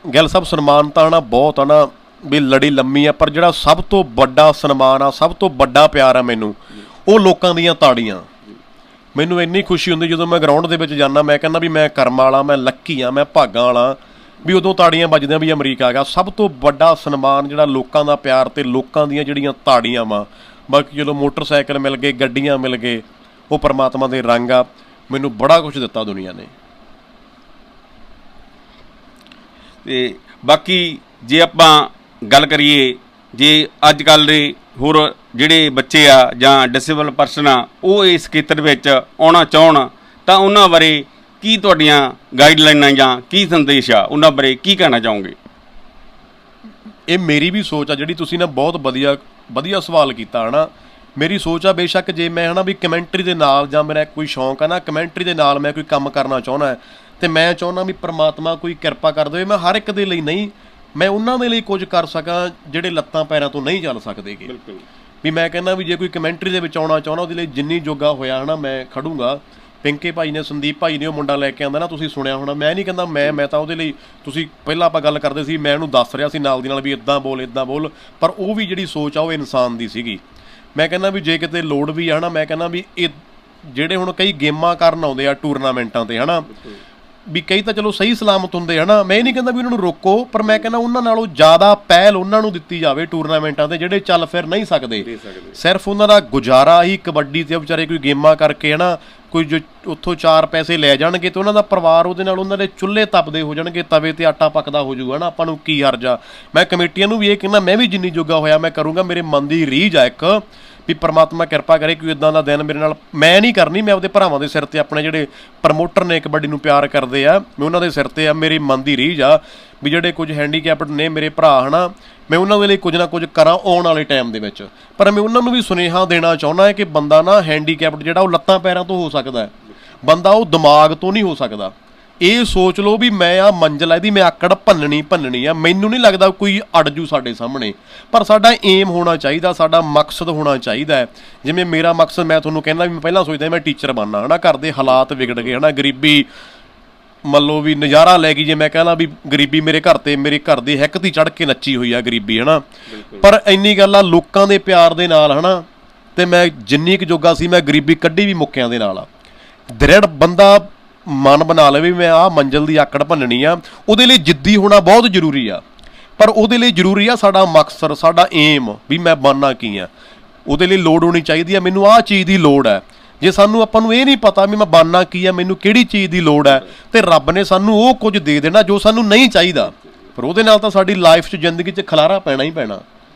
ਗਿੱਲ ਸਾਹਿਬ, ਸਨਮਾਨ ਤਾਂ ਨਾ ਬਹੁਤ ਆ ਨਾ ਵੀ ਲੜੀ ਲੰਮੀ ਆ, ਪਰ ਜਿਹੜਾ ਸਭ ਤੋਂ ਵੱਡਾ ਸਨਮਾਨ ਆ, ਸਭ ਤੋਂ ਵੱਡਾ ਪਿਆਰ ਆ ਮੈਨੂੰ, ਉਹ ਲੋਕਾਂ ਦੀਆਂ ਤਾੜੀਆਂ। ਮੈਨੂੰ ਇੰਨੀ ਖੁਸ਼ੀ ਹੁੰਦੀ ਜਦੋਂ ਮੈਂ ਗਰਾਊਂਡ ਦੇ ਵਿੱਚ ਜਾਂਦਾ, ਮੈਂ ਕਹਿੰਦਾ ਵੀ ਮੈਂ ਕਰਮ ਵਾਲਾ, ਮੈਂ ਲੱਕੀ ਆ, ਮੈਂ ਭਾਗਾਂ ਵਾਲਾ, ਵੀ ਉਦੋਂ ਤਾੜੀਆਂ ਵੱਜਦੀਆਂ ਵੀ ਅਮਰੀਕਾ ਆ ਗਿਆ। ਸਭ ਤੋਂ ਵੱਡਾ ਸਨਮਾਨ ਜਿਹੜਾ ਲੋਕਾਂ ਦਾ ਪਿਆਰ ਤੇ ਲੋਕਾਂ ਦੀਆਂ ਜਿਹੜੀਆਂ ਤਾੜੀਆਂ ਵਾ। ਬਾਕੀ ਚਲੋ ਮੋਟਰਸਾਈਕਲ ਮਿਲ ਗਏ, ਗੱਡੀਆਂ ਮਿਲ ਗਏ, ਉਹ ਪਰਮਾਤਮਾ ਦੇ ਰੰਗ ਆ। ਮੈਨੂੰ ਬੜਾ ਕੁਝ ਦਿੱਤਾ ਦੁਨੀਆ ਨੇ। ਤੇ ਬਾਕੀ ਜੇ ਆਪਾਂ ਗੱਲ ਕਰੀਏ, ਜੇ ਅੱਜ ਕੱਲ੍ਹ ਦੇ ਹੋਰ ਜਿਹੜੇ ਬੱਚੇ ਆ ਜਾਂ ਡਿਸੇਬਲ ਪਰਸਨ ਆ ਉਹ ਇਸ ਖੇਤਰ ਵਿੱਚ ਆਉਣਾ ਚਾਹੁਣ ਤਾਂ ਉਹਨਾਂ ਬਾਰੇ ਕੀ ਤੁਹਾਡੀਆਂ ਗਾਈਡਲਾਈਨਾਂ ਜਾਂ ਕੀ ਸੰਦੇਸ਼ ਆ, ਉਹਨਾਂ ਬਾਰੇ ਕੀ ਕਹਿਣਾ ਚਾਹੋਗੇ? ਇਹ ਮੇਰੀ ਵੀ ਸੋਚ ਆ ਜਿਹੜੀ ਤੁਸੀਂ ਨਾ ਬਹੁਤ ਵਧੀਆ ਸਵਾਲ ਕੀਤਾ ਹੈ ਨਾ। ਮੇਰੀ ਸੋਚ ਆ ਬੇਸ਼ੱਕ ਜੇ ਮੈਂ ਹੈ ਨਾ ਵੀ ਕਮੈਂਟਰੀ ਦੇ ਨਾਲ ਜਾਂ ਮੇਰਾ ਕੋਈ ਸ਼ੌਂਕ ਆ ਨਾ ਕਮੈਂਟਰੀ ਦੇ ਨਾਲ ਮੈਂ ਕੋਈ ਕੰਮ ਕਰਨਾ ਚਾਹੁੰਦਾ ਹੈ ਤੇ ਮੈਂ ਚਾਹੁੰਦਾ ਵੀ ਪ੍ਰਮਾਤਮਾ ਕੋਈ ਕਿਰਪਾ ਕਰ ਦੇਵੇ। ਮੈਂ ਹਰ ਇੱਕ ਦੇ ਲਈ ਨਹੀਂ, ਮੈਂ ਉਹਨਾਂ ਦੇ ਲਈ ਕੁਝ ਕਰ ਸਕਾਂ ਜਿਹੜੇ ਲੱਤਾਂ ਪੈਰਾਂ ਤੋਂ ਨਹੀਂ ਚੱਲ ਸਕਦੇਗੇ। ਬਿਲਕੁਲ ਵੀ ਮੈਂ ਕਹਿੰਦਾ ਵੀ ਜੇ ਕੋਈ ਕਮੈਂਟਰੀ ਦੇ ਵਿੱਚ ਆਉਣਾ ਚਾਹੁੰਦਾ ਉਹਦੇ ਲਈ ਜਿੰਨੀ ਜੋਗਾ ਹੋਇਆ ਹੈ ਨਾ ਮੈਂ ਖੜੂੰਗਾ। ਪਿੰਕੇ ਭਾਈ ਨੇ, ਸੰਦੀਪ ਭਾਈ ਨੇ ਉਹ ਮੁੰਡਾ ਲੈ ਕੇ ਆਉਂਦਾ ਨਾ, ਤੁਸੀਂ ਸੁਣਿਆ ਹੋਣਾ। ਮੈਂ ਨਹੀਂ ਕਹਿੰਦਾ ਮੈਂ ਤਾਂ ਉਹਦੇ ਲਈ, ਤੁਸੀਂ ਪਹਿਲਾਂ ਆਪਾਂ ਗੱਲ ਕਰਦੇ ਸੀ, ਮੈਂ ਉਹਨੂੰ ਦੱਸ ਰਿਹਾ ਸੀ ਨਾਲ ਦੀ ਨਾਲ ਵੀ ਇੱਦਾਂ ਬੋਲ, ਪਰ ਉਹ ਵੀ ਜਿਹੜੀ ਸੋਚ ਆ ਉਹ ਇਨਸਾਨ ਦੀ ਸੀਗੀ। ਮੈਂ ਕਹਿੰਦਾ ਵੀ ਜੇ ਕਿਤੇ ਲੋੜ ਵੀ ਆ ਨਾ, ਮੈਂ ਕਹਿੰਦਾ ਵੀ ਇਹ ਜਿਹੜੇ ਹੁਣ ਕਈ ਗੇਮਾਂ ਕਰਨ ਆਉਂਦੇ ਆ ਟੂਰਨਾਮੈਂਟਾਂ ਤੇ ਹੈ ਨਾ, ਵੀ ਕਈ ਤਾਂ ਚਲੋ ਸਹੀ ਸਲਾਮਤ ਹੁੰਦੇ ਹੈ ਨਾ, ਮੈਂ ਇਹ ਨਹੀਂ ਕਹਿੰਦਾ ਵੀ ਉਹਨਾਂ ਨੂੰ ਰੋਕੋ, ਪਰ ਮੈਂ ਕਹਿੰਦਾ ਉਹਨਾਂ ਨਾਲੋਂ ਜ਼ਿਆਦਾ ਪਹਿਲ ਉਹਨਾਂ ਨੂੰ ਦਿੱਤੀ ਜਾਵੇ ਟੂਰਨਾਮੈਂਟਾਂ ਤੇ ਜਿਹੜੇ ਚੱਲ ਫਿਰ ਨਹੀਂ ਸਕਦੇ। ਸਿਰਫ ਉਹਨਾਂ ਦਾ ਗੁਜ਼ਾਰਾ ਹੀ ਕਬੱਡੀ ਤੇ ਵਿਚਾਰੇ ਕੋਈ ਗੇਮਾਂ ਕਰਕੇ ਹੈ ਨਾ, ਕੋਈ ਜੋ ਉੱਥੋਂ 4 ਪੈਸੇ ਲੈ ਜਾਣਗੇ ਤੇ ਉਹਨਾਂ ਦਾ ਪਰਿਵਾਰ ਉਹਦੇ ਨਾਲ ਉਹਨਾਂ ਦੇ ਚੁੱਲ੍ਹੇ ਤਪਦੇ ਹੋ ਜਾਣਗੇ, ਤਵੇ ਤੇ ਆਟਾ ਪੱਕਦਾ ਹੋ ਜਾਊਗਾ ਨਾ, ਆਪਾਂ ਨੂੰ ਕੀ ਹਰਜ ਆ। ਮੈਂ ਕਮੇਟੀਆਂ ਨੂੰ ਵੀ ਇਹ ਕਹਿੰਦਾ, ਮੈਂ ਵੀ ਜਿੰਨੀ ਜੋਗਾ ਹੋਇਆ ਮੈਂ ਕਰੂੰਗਾ। ਮੇਰੇ ਮਨ ਦੀ ਰੀਝ ਆ ਇੱਕ ਵੀ ਪਰਮਾਤਮਾ ਕਿਰਪਾ ਕਰੇ ਕੋਈ ਇੱਦਾਂ ਦਾ ਦਿਨ ਮੇਰੇ ਨਾਲ ਮੈਂ ਨਹੀਂ ਕਰਨੀ। ਮੈਂ ਆਪਦੇ ਭਰਾਵਾਂ ਦੇ ਸਿਰ ਤੇ, ਆਪਣੇ ਜਿਹੜੇ ਪ੍ਰਮੋਟਰ ਨੇ ਕਬੱਡੀ ਨੂੰ ਪਿਆਰ ਕਰਦੇ ਆ, ਮੈਂ ਉਹਨਾਂ ਦੇ ਸਿਰ ਤੇ ਆ। ਮੇਰੀ ਮਨ ਦੀ ਰੀਝ ਆ ਵੀ ਜਿਹੜੇ ਕੁਝ ਹੈਂਡੀਕੈਪਡ ਨੇ ਮੇਰੇ ਭਰਾ ਹੈ ਨਾ, ਮੈਂ ਉਹਨਾਂ ਦੇ ਲਈ ਕੁਝ ਨਾ ਕੁਝ ਕਰਾਂ ਆਉਣ ਵਾਲੇ ਟਾਈਮ ਦੇ ਵਿੱਚ। ਪਰ ਮੈਂ ਉਹਨਾਂ ਨੂੰ ਵੀ ਸੁਨੇਹਾ ਦੇਣਾ ਚਾਹੁੰਦਾ ਹੈ ਕਿ ਬੰਦਾ ਨਾ ਹੈਂਡੀਕੈਪਡ ਜਿਹੜਾ ਉਹ ਲੱਤਾਂ ਪੈਰਾਂ ਤੋਂ ਹੋ ਸਕਦਾ ਹੈ, ਬੰਦਾ ਉਹ ਦਿਮਾਗ ਤੋਂ ਨਹੀਂ ਹੋ ਸਕਦਾ। ਇਹ ਸੋਚ ਲਓ ਵੀ ਮੈਂ ਆ ਮੰਜ਼ਿਲ ਆ ਇਹਦੀ, ਮੈਂ ਆਕੜ ਭੰਨਣੀ ਆ। ਮੈਨੂੰ ਨਹੀਂ ਲੱਗਦਾ ਕੋਈ ਅੜ ਜੂ ਸਾਡੇ ਸਾਹਮਣੇ, ਪਰ ਸਾਡਾ ਏਮ ਹੋਣਾ ਚਾਹੀਦਾ, ਸਾਡਾ ਮਕਸਦ ਹੋਣਾ ਚਾਹੀਦਾ ਹੈ। ਜਿਵੇਂ ਮੇਰਾ ਮਕਸਦ, ਮੈਂ ਤੁਹਾਨੂੰ ਕਹਿੰਦਾ ਵੀ ਮੈਂ ਪਹਿਲਾਂ ਸੋਚਦਾ ਮੈਂ ਟੀਚਰ ਬਣਨਾ ਹੈ ਨਾ, ਘਰ ਦੇ ਹਾਲਾਤ ਵਿਗੜ ਗਏ ਹੈ ਨਾ, ਗਰੀਬੀ ਮੰਨ ਲਓ ਵੀ ਨਜ਼ਾਰਾ ਲੈ ਗਈ। ਜੇ ਮੈਂ ਕਹਿੰਦਾ ਵੀ ਗਰੀਬੀ ਮੇਰੇ ਘਰ ਦੇ ਹਿੱਕ ਦੀ ਚੜ੍ਹ ਕੇ ਨੱਚੀ ਹੋਈ ਆ ਗਰੀਬੀ ਹੈ ਨਾ, ਪਰ ਇੰਨੀ ਗੱਲ ਆ ਲੋਕਾਂ ਦੇ ਪਿਆਰ ਦੇ ਨਾਲ ਹੈ ਨਾ, ਤੇ ਮੈਂ ਜਿੰਨੀ ਕੁ ਜੋਗਾ ਸੀ ਮੈਂ ਗਰੀਬੀ ਕੱਢੀ ਵੀ ਮੁੱਕਿਆਂ ਦੇ ਨਾਲ ਆ। ਦ੍ਰਿੜ ਬੰਦਾ ਮਨ ਬਣਾ ਲਵੇ ਵੀ ਮੈਂ ਆਹ ਮੰਜ਼ਿਲ ਦੀ ਆਕੜ ਭੰਨਣੀ ਆ, ਉਹਦੇ ਲਈ ਜਿੱਦੀ ਹੋਣਾ ਬਹੁਤ ਜ਼ਰੂਰੀ ਆ। ਪਰ ਉਹਦੇ ਲਈ ਜ਼ਰੂਰੀ ਆ ਸਾਡਾ ਮਕਸਦ, ਸਾਡਾ ਏਮ ਵੀ ਮੈਂ ਬਣਨਾ ਕੀ ਆ। ਉਹਦੇ ਲਈ ਲੋੜ ਹੋਣੀ ਚਾਹੀਦੀ ਆ, ਮੈਨੂੰ ਆਹ ਚੀਜ਼ ਦੀ ਲੋੜ ਹੈ। ਜੇ ਆਪਾਂ ਨੂੰ ਇਹ ਨਹੀਂ ਪਤਾ ਵੀ ਮੈਂ ਬਣਨਾ ਕੀ ਆ, ਮੈਨੂੰ ਕਿਹੜੀ ਚੀਜ਼ ਦੀ ਲੋੜ ਹੈ, ਤੇ ਰੱਬ ਨੇ ਸਾਨੂੰ ਉਹ ਕੁਝ ਦੇ ਦੇਣਾ ਜੋ ਸਾਨੂੰ ਨਹੀਂ ਚਾਹੀਦਾ, ਪਰ ਉਹਦੇ ਨਾਲ ਤਾਂ ਸਾਡੀ ਲਾਈਫ 'ਚ ਜ਼ਿੰਦਗੀ 'ਚ ਖਲਾਰਾ ਪੈਣਾ ਹੀ ਪੈਣਾ।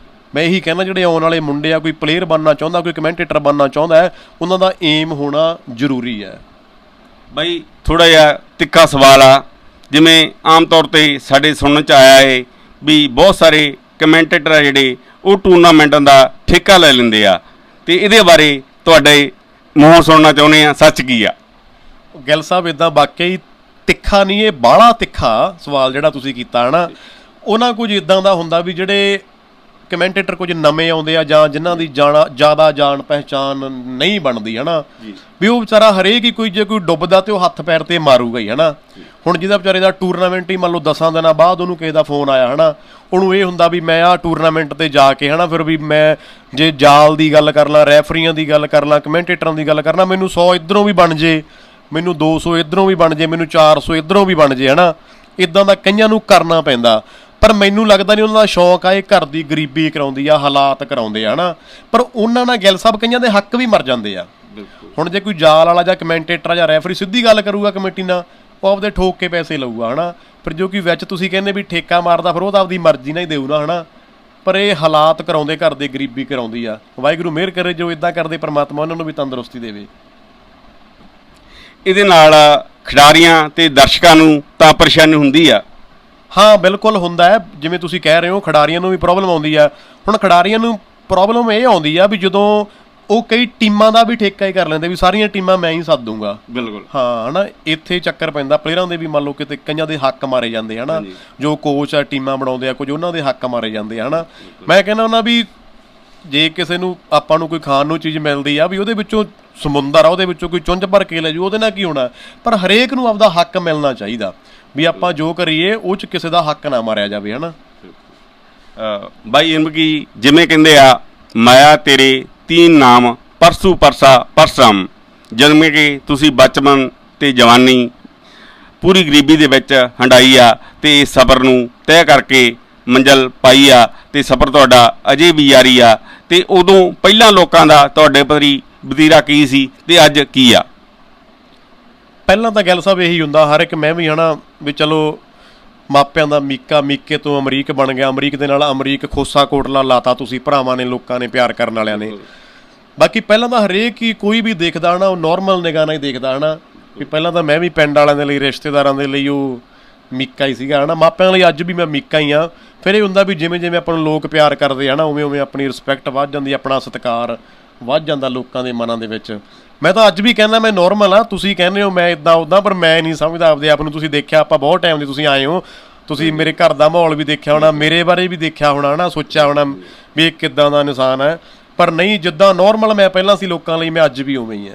ਮੈਂ ਇਹੀ ਕਹਿੰਦਾ ਜਿਹੜੇ ਆਉਣ ਵਾਲੇ ਮੁੰਡੇ ਆ, ਕੋਈ ਪਲੇਅਰ ਬਣਨਾ ਚਾਹੁੰਦਾ, ਕੋਈ ਕਮੈਂਟੇਟਰ ਬਣਨਾ ਚਾਹੁੰਦਾ ਹੈ, ਉਹਨਾਂ ਦਾ ਏਮ ਹੋਣਾ ਜ਼ਰੂਰੀ ਹੈ। ਬਾਈ ਥੋੜ੍ਹਾ ਜਿਹਾ ਤਿੱਖਾ ਸਵਾਲ ਆ, ਜਿਵੇਂ ਆਮ ਤੌਰ 'ਤੇ ਸਾਡੇ ਸੁਣਨ 'ਚ ਆਇਆ ਹੈ ਵੀ ਬਹੁਤ ਸਾਰੇ ਕਮੈਂਟੇਟਰ ਆ ਜਿਹੜੇ ਉਹ ਟੂਰਨਾਮੈਂਟਾਂ ਦਾ ਠੇਕਾ ਲੈ ਲੈਂਦੇ ਆ, ਤੇ ਇਹਦੇ ਬਾਰੇ ਤੁਹਾਡੇ ਮੂੰਹੋਂ ਸੁਣਨਾ ਚਾਹੁੰਦੇ ਆ, ਸੱਚ ਕੀ ਆ? ਗਿੱਲ ਸਾਹਿਬ, ਇੱਦਾਂ ਵਾਕਈ ਤਿੱਖਾ ਨਹੀਂ, ਇਹ ਬਾਹਲਾ ਤਿੱਖਾ ਸਵਾਲ ਜਿਹੜਾ ਤੁਸੀਂ ਕੀਤਾ ਹੈ ਨਾ। ਉਹਨਾਂ ਕੁਝ ਇੱਦਾਂ ਦਾ ਹੁੰਦਾ ਵੀ ਜਿਹੜੇ ਕਮੈਂਟੇਟਰ ਕੁਝ ਨਵੇਂ ਆਉਂਦੇ ਆ ਜਾਂ ਜਿਨ੍ਹਾਂ ਦੀ ਜ਼ਿਆਦਾ ਜਾਣ ਪਹਿਚਾਣ ਨਹੀਂ ਬਣਦੀ ਹੈ ਨਾ, ਵੀ ਉਹ ਵਿਚਾਰਾ ਹਰੇਕ ਹੀ ਕੋਈ ਜੇ ਕੋਈ ਡੁੱਬਦਾ ਤੇ ਉਹ ਹੱਥ ਪੈਰ ਤੇ ਮਾਰੂਗਾ ਹੀ ਹੈ ਨਾ। ਹੁਣ ਜਿਹਦਾ ਵਿਚਾਰੇ ਦਾ ਟੂਰਨਾਮੈਂਟ ਹੀ ਮੰਨ ਲਓ 10 ਦਿਨਾਂ ਬਾਅਦ ਉਹਨੂੰ ਕਿਸੇ ਦਾ ਫੋਨ ਆਇਆ ਹੈ ਨਾ, ਉਹਨੂੰ ਇਹ ਹੁੰਦਾ ਵੀ ਮੈਂ ਆਹ ਟੂਰਨਾਮੈਂਟ ਤੇ ਜਾ ਕੇ ਹੈ ਨਾ, ਫਿਰ ਵੀ ਮੈਂ ਜੇ ਜਾਲ ਦੀ ਗੱਲ ਕਰ ਲਾਂ, ਰੈਫਰੀਆਂ ਦੀ ਗੱਲ ਕਰ ਲਾਂ, ਕਮੈਂਟੇਟਰਾਂ ਦੀ ਗੱਲ ਕਰਨਾ, ਮੈਨੂੰ 100 ਇੱਧਰੋਂ ਵੀ ਬਣ ਜੇ, ਮੈਨੂੰ 200 ਇੱਧਰੋਂ ਵੀ ਬਣ ਜੇ, ਮੈਨੂੰ 400 ਇੱਧਰੋਂ ਵੀ ਬਣ ਜੇ ਹੈ ਨਾ। ਇੱਦਾਂ ਦਾ ਕਈਆਂ ਨੂੰ ਕਰਨਾ ਪੈਂਦਾ, ਪਰ ਮੈਨੂੰ ਲੱਗਦਾ ਨਹੀਂ ਉਹਨਾਂ ਦਾ ਸ਼ੌਂਕ ਆ ਇਹ ਘਰ ਦੀ ਗਰੀਬੀ ਕਰਾਉਂਦੀ ਆ, ਹਾਲਾਤ ਕਰਾਉਂਦੇ ਆ ਨਾ। ਪਰ ਉਹਨਾਂ ਨਾਲ ਗਿੱਲ ਸਾਹਿਬ ਕਈਆਂ ਦੇ ਹੱਕ ਵੀ ਮਰ ਜਾਂਦੇ ਆ। ਹੁਣ ਜੇ ਕੋਈ ਜਾਲ ਵਾਲਾ ਜਾਂ ਕਮੈਂਟੇਟਰ ਜਾਂ ਰੈਫਰੀ ਸਿੱਧੀ ਗੱਲ ਕਰੂਗਾ ਕਮੇਟੀ ਨਾਲ, ਉਹ ਆਪਦੇ ਠੋਕ ਕੇ ਪੈਸੇ ਲਊਗਾ ਹੈ ਨਾ। ਪਰ ਜੋ ਕਿ ਵਿੱਚ ਤੁਸੀਂ ਕਹਿੰਦੇ ਵੀ ਠੇਕਾ ਮਾਰਦਾ, ਫਿਰ ਉਹ ਤਾਂ ਆਪਦੀ ਮਰਜ਼ੀ ਨਾਲ ਹੀ ਦੇਊ ਨਾ ਹੈ ਨਾ। ਪਰ ਇਹ ਹਾਲਾਤ ਕਰਾਉਂਦੇ, ਘਰ ਦੇ ਗਰੀਬੀ ਕਰਾਉਂਦੀ ਆ। ਵਾਹਿਗੁਰੂ ਮਿਹਰ ਕਰੇ ਜੋ ਇੱਦਾਂ ਕਰਦੇ, ਪਰਮਾਤਮਾ ਉਹਨਾਂ ਨੂੰ ਵੀ ਤੰਦਰੁਸਤੀ ਦੇਵੇ। ਇਹਦੇ ਨਾਲ ਖਿਡਾਰੀਆਂ ਤੇ ਦਰਸ਼ਕਾਂ ਨੂੰ ਤਾਂ ਪਰੇਸ਼ਾਨੀ ਹੁੰਦੀ ਆ। ਹਾਂ ਬਿਲਕੁਲ ਹੁੰਦਾ ਹੈ, ਜਿਵੇਂ ਤੁਸੀਂ ਕਹਿ ਰਹੇ ਹੋ ਖਿਡਾਰੀਆਂ ਨੂੰ ਵੀ ਪ੍ਰੋਬਲਮ ਆਉਂਦੀ ਆ। ਹੁਣ ਖਿਡਾਰੀਆਂ ਨੂੰ ਪ੍ਰੋਬਲਮ ਇਹ ਆਉਂਦੀ ਆ ਵੀ ਜਦੋਂ ਉਹ ਕਈ ਟੀਮਾਂ ਦਾ ਵੀ ਠੇਕਾ ਹੀ ਕਰ ਲੈਂਦੇ ਵੀ ਸਾਰੀਆਂ ਟੀਮਾਂ ਮੈਂ ਹੀ ਸੱਦ ਦੂੰਗਾ। ਬਿਲਕੁਲ ਹਾਂ ਹਨਾ, ਇੱਥੇ ਚੱਕਰ ਪੈਂਦਾ ਪਲੇਅਰਾਂ ਦੇ ਵੀ। ਮੰਨ ਲਓ ਕਿਤੇ ਕਈਆਂ ਦੇ ਹੱਕ ਮਾਰੇ ਜਾਂਦੇ ਹਨਾ, ਜੋ ਕੋਚ ਆ ਟੀਮਾਂ ਬਣਾਉਂਦੇ ਆ ਕੁਝ ਉਹਨਾਂ ਦੇ ਹੱਕ ਮਾਰੇ ਜਾਂਦੇ ਹਨਾ। ਮੈਂ ਕਹਿੰਦਾ ਉਹਨਾਂ ਵੀ ਜੇ ਕਿਸੇ ਨੂੰ ਆਪਾਂ ਨੂੰ ਕੋਈ ਖਾਣ ਨੂੰ ਚੀਜ਼ ਮਿਲਦੀ ਆ ਵੀ ਉਹਦੇ ਵਿੱਚੋਂ ਸਮੁੰਦਰ ਆ, ਉਹਦੇ ਵਿੱਚੋਂ ਕੋਈ ਚੁੰਝ ਭਰ ਕੇ ਲੈ ਜੂ, ਉਹਦੇ ਨਾਲ ਕੀ ਹੋਣਾ। ਪਰ ਹਰੇਕ ਨੂੰ ਆਪਦਾ ਹੱਕ ਮਿਲਣਾ ਚਾਹੀਦਾ ਵੀ ਆਪਾਂ ਜੋ ਕਰੀਏ ਉਹ 'ਚ ਕਿਸੇ ਦਾ ਹੱਕ ਨਾ ਮਾਰਿਆ ਜਾਵੇ ਹਨਾ। ਬਾਈ ਇਨਕੀ ਜਿਵੇਂ ਕਹਿੰਦੇ ਆ, ਮਾਇਆ ਤੇਰੇ ਤੀਨ ਨਾਮ ਪਰਸੂ ਪਰਸਾ ਪਰਸਮ, ਜਿਵੇਂ ਕਿ ਤੁਸੀਂ ਬਚਪਨ ਤੇ ਜਵਾਨੀ ਪੂਰੀ ਗਰੀਬੀ ਦੇ ਵਿੱਚ ਹੰਡਾਈ ਆ ਤੇ ਸਬਰ ਨੂੰ ਤੈਅ ਕਰਕੇ ਮੰਜ਼ਲ ਪਾਈ ਆ ਤੇ ਸਫਰ ਤੁਹਾਡਾ ਅਜੇ ਵੀ ਜਾਰੀ ਆ। ਤੇ ਉਦੋਂ ਪਹਿਲਾਂ ਲੋਕਾਂ ਦਾ ਤੁਹਾਡੇ ਪ੍ਰਤੀ ਵਤੀਰਾ ਕੀ ਸੀ ਤੇ ਅੱਜ ਕੀ ਆ? ਪਹਿਲਾਂ ਤਾਂ ਗੱਲ ਸਾਹਿਬ ਇਹੀ ਹੁੰਦਾ ਹਰ ਇੱਕ ਮੈਂ ਵੀ ਹਨਾ ਵੀ ਚਲੋ ਮਾਪਿਆਂ ਦਾ ਮੀਕੇ ਤੋਂ ਅਮਰੀਕ ਬਣ ਗਿਆ, ਅਮਰੀਕ ਦੇ ਨਾਲ ਅਮਰੀਕ ਖੋਸਾ ਕੋਟਲਾ ਲਾਤਾ ਤੁਸੀਂ ਭਰਾਵਾਂ ਨੇ, ਲੋਕਾਂ ਨੇ, ਪਿਆਰ ਕਰਨ ਵਾਲਿਆਂ ਨੇ। ਬਾਕੀ ਪਹਿਲਾਂ ਤਾਂ ਹਰੇਕ ਹੀ ਕੋਈ ਵੀ ਦੇਖਦਾ ਹਨਾ ਉਹ ਨੋਰਮਲ ਨਿਗਾਹ ਨਾਲ ਹੀ ਦੇਖਦਾ ਹਨਾ ਵੀ ਪਹਿਲਾਂ ਤਾਂ ਮੈਂ ਵੀ ਪਿੰਡ ਵਾਲਿਆਂ ਦੇ ਲਈ, ਰਿਸ਼ਤੇਦਾਰਾਂ ਦੇ ਲਈ ਉਹ ਮੀਕਾ ਹੀ ਸੀਗਾ ਹਨਾ। ਮਾਪਿਆਂ ਲਈ ਅੱਜ ਵੀ ਮੈਂ ਮੀਕਾ ਹੀ ਆ। ਫਿਰ ਇਹ ਹੁੰਦਾ ਵੀ ਜਿਵੇਂ ਜਿਵੇਂ ਆਪਾਂ ਨੂੰ ਲੋਕ ਪਿਆਰ ਕਰਦੇ ਹਨਾ ਉਵੇਂ ਉਵੇਂ ਆਪਣੀ ਰਿਸਪੈਕਟ ਵੱਧ ਜਾਂਦੀ, ਆਪਣਾ ਸਤਿਕਾਰ ਵੱਧ ਜਾਂਦਾ ਲੋਕਾਂ ਦੇ ਮਨਾਂ ਦੇ ਵਿੱਚ। ਮੈਂ ਤਾਂ ਅੱਜ ਵੀ ਕਹਿੰਦਾ ਮੈਂ ਨੋਰਮਲ ਆ, ਤੁਸੀਂ ਕਹਿੰਦੇ ਹੋ ਮੈਂ ਇੱਦਾਂ ਉੱਦਾਂ, ਪਰ ਮੈਂ ਨਹੀਂ ਸਮਝਦਾ ਆਪਦੇ ਆਪ ਨੂੰ। ਤੁਸੀਂ ਦੇਖਿਆ ਆਪਾਂ ਬਹੁਤ ਟਾਈਮ ਦੇ ਤੁਸੀਂ ਆਏ ਹੋ, ਤੁਸੀਂ ਮੇਰੇ ਘਰ ਦਾ ਮਾਹੌਲ ਵੀ ਦੇਖਿਆ ਹੋਣਾ, ਮੇਰੇ ਬਾਰੇ ਵੀ ਦੇਖਿਆ ਹੋਣਾ ਹਨਾ, ਸੋਚਿਆ ਹੋਣਾ ਵੀ ਇਹ ਕਿੱਦਾਂ ਦਾ ਇਨਸਾਨ ਹੈ। ਪਰ ਨਹੀਂ, ਜਿੱਦਾਂ ਨੋਰਮਲ ਮੈਂ ਪਹਿਲਾਂ ਸੀ ਲੋਕਾਂ ਲਈ, ਮੈਂ ਅੱਜ ਵੀ ਉਵੇਂ ਹੀ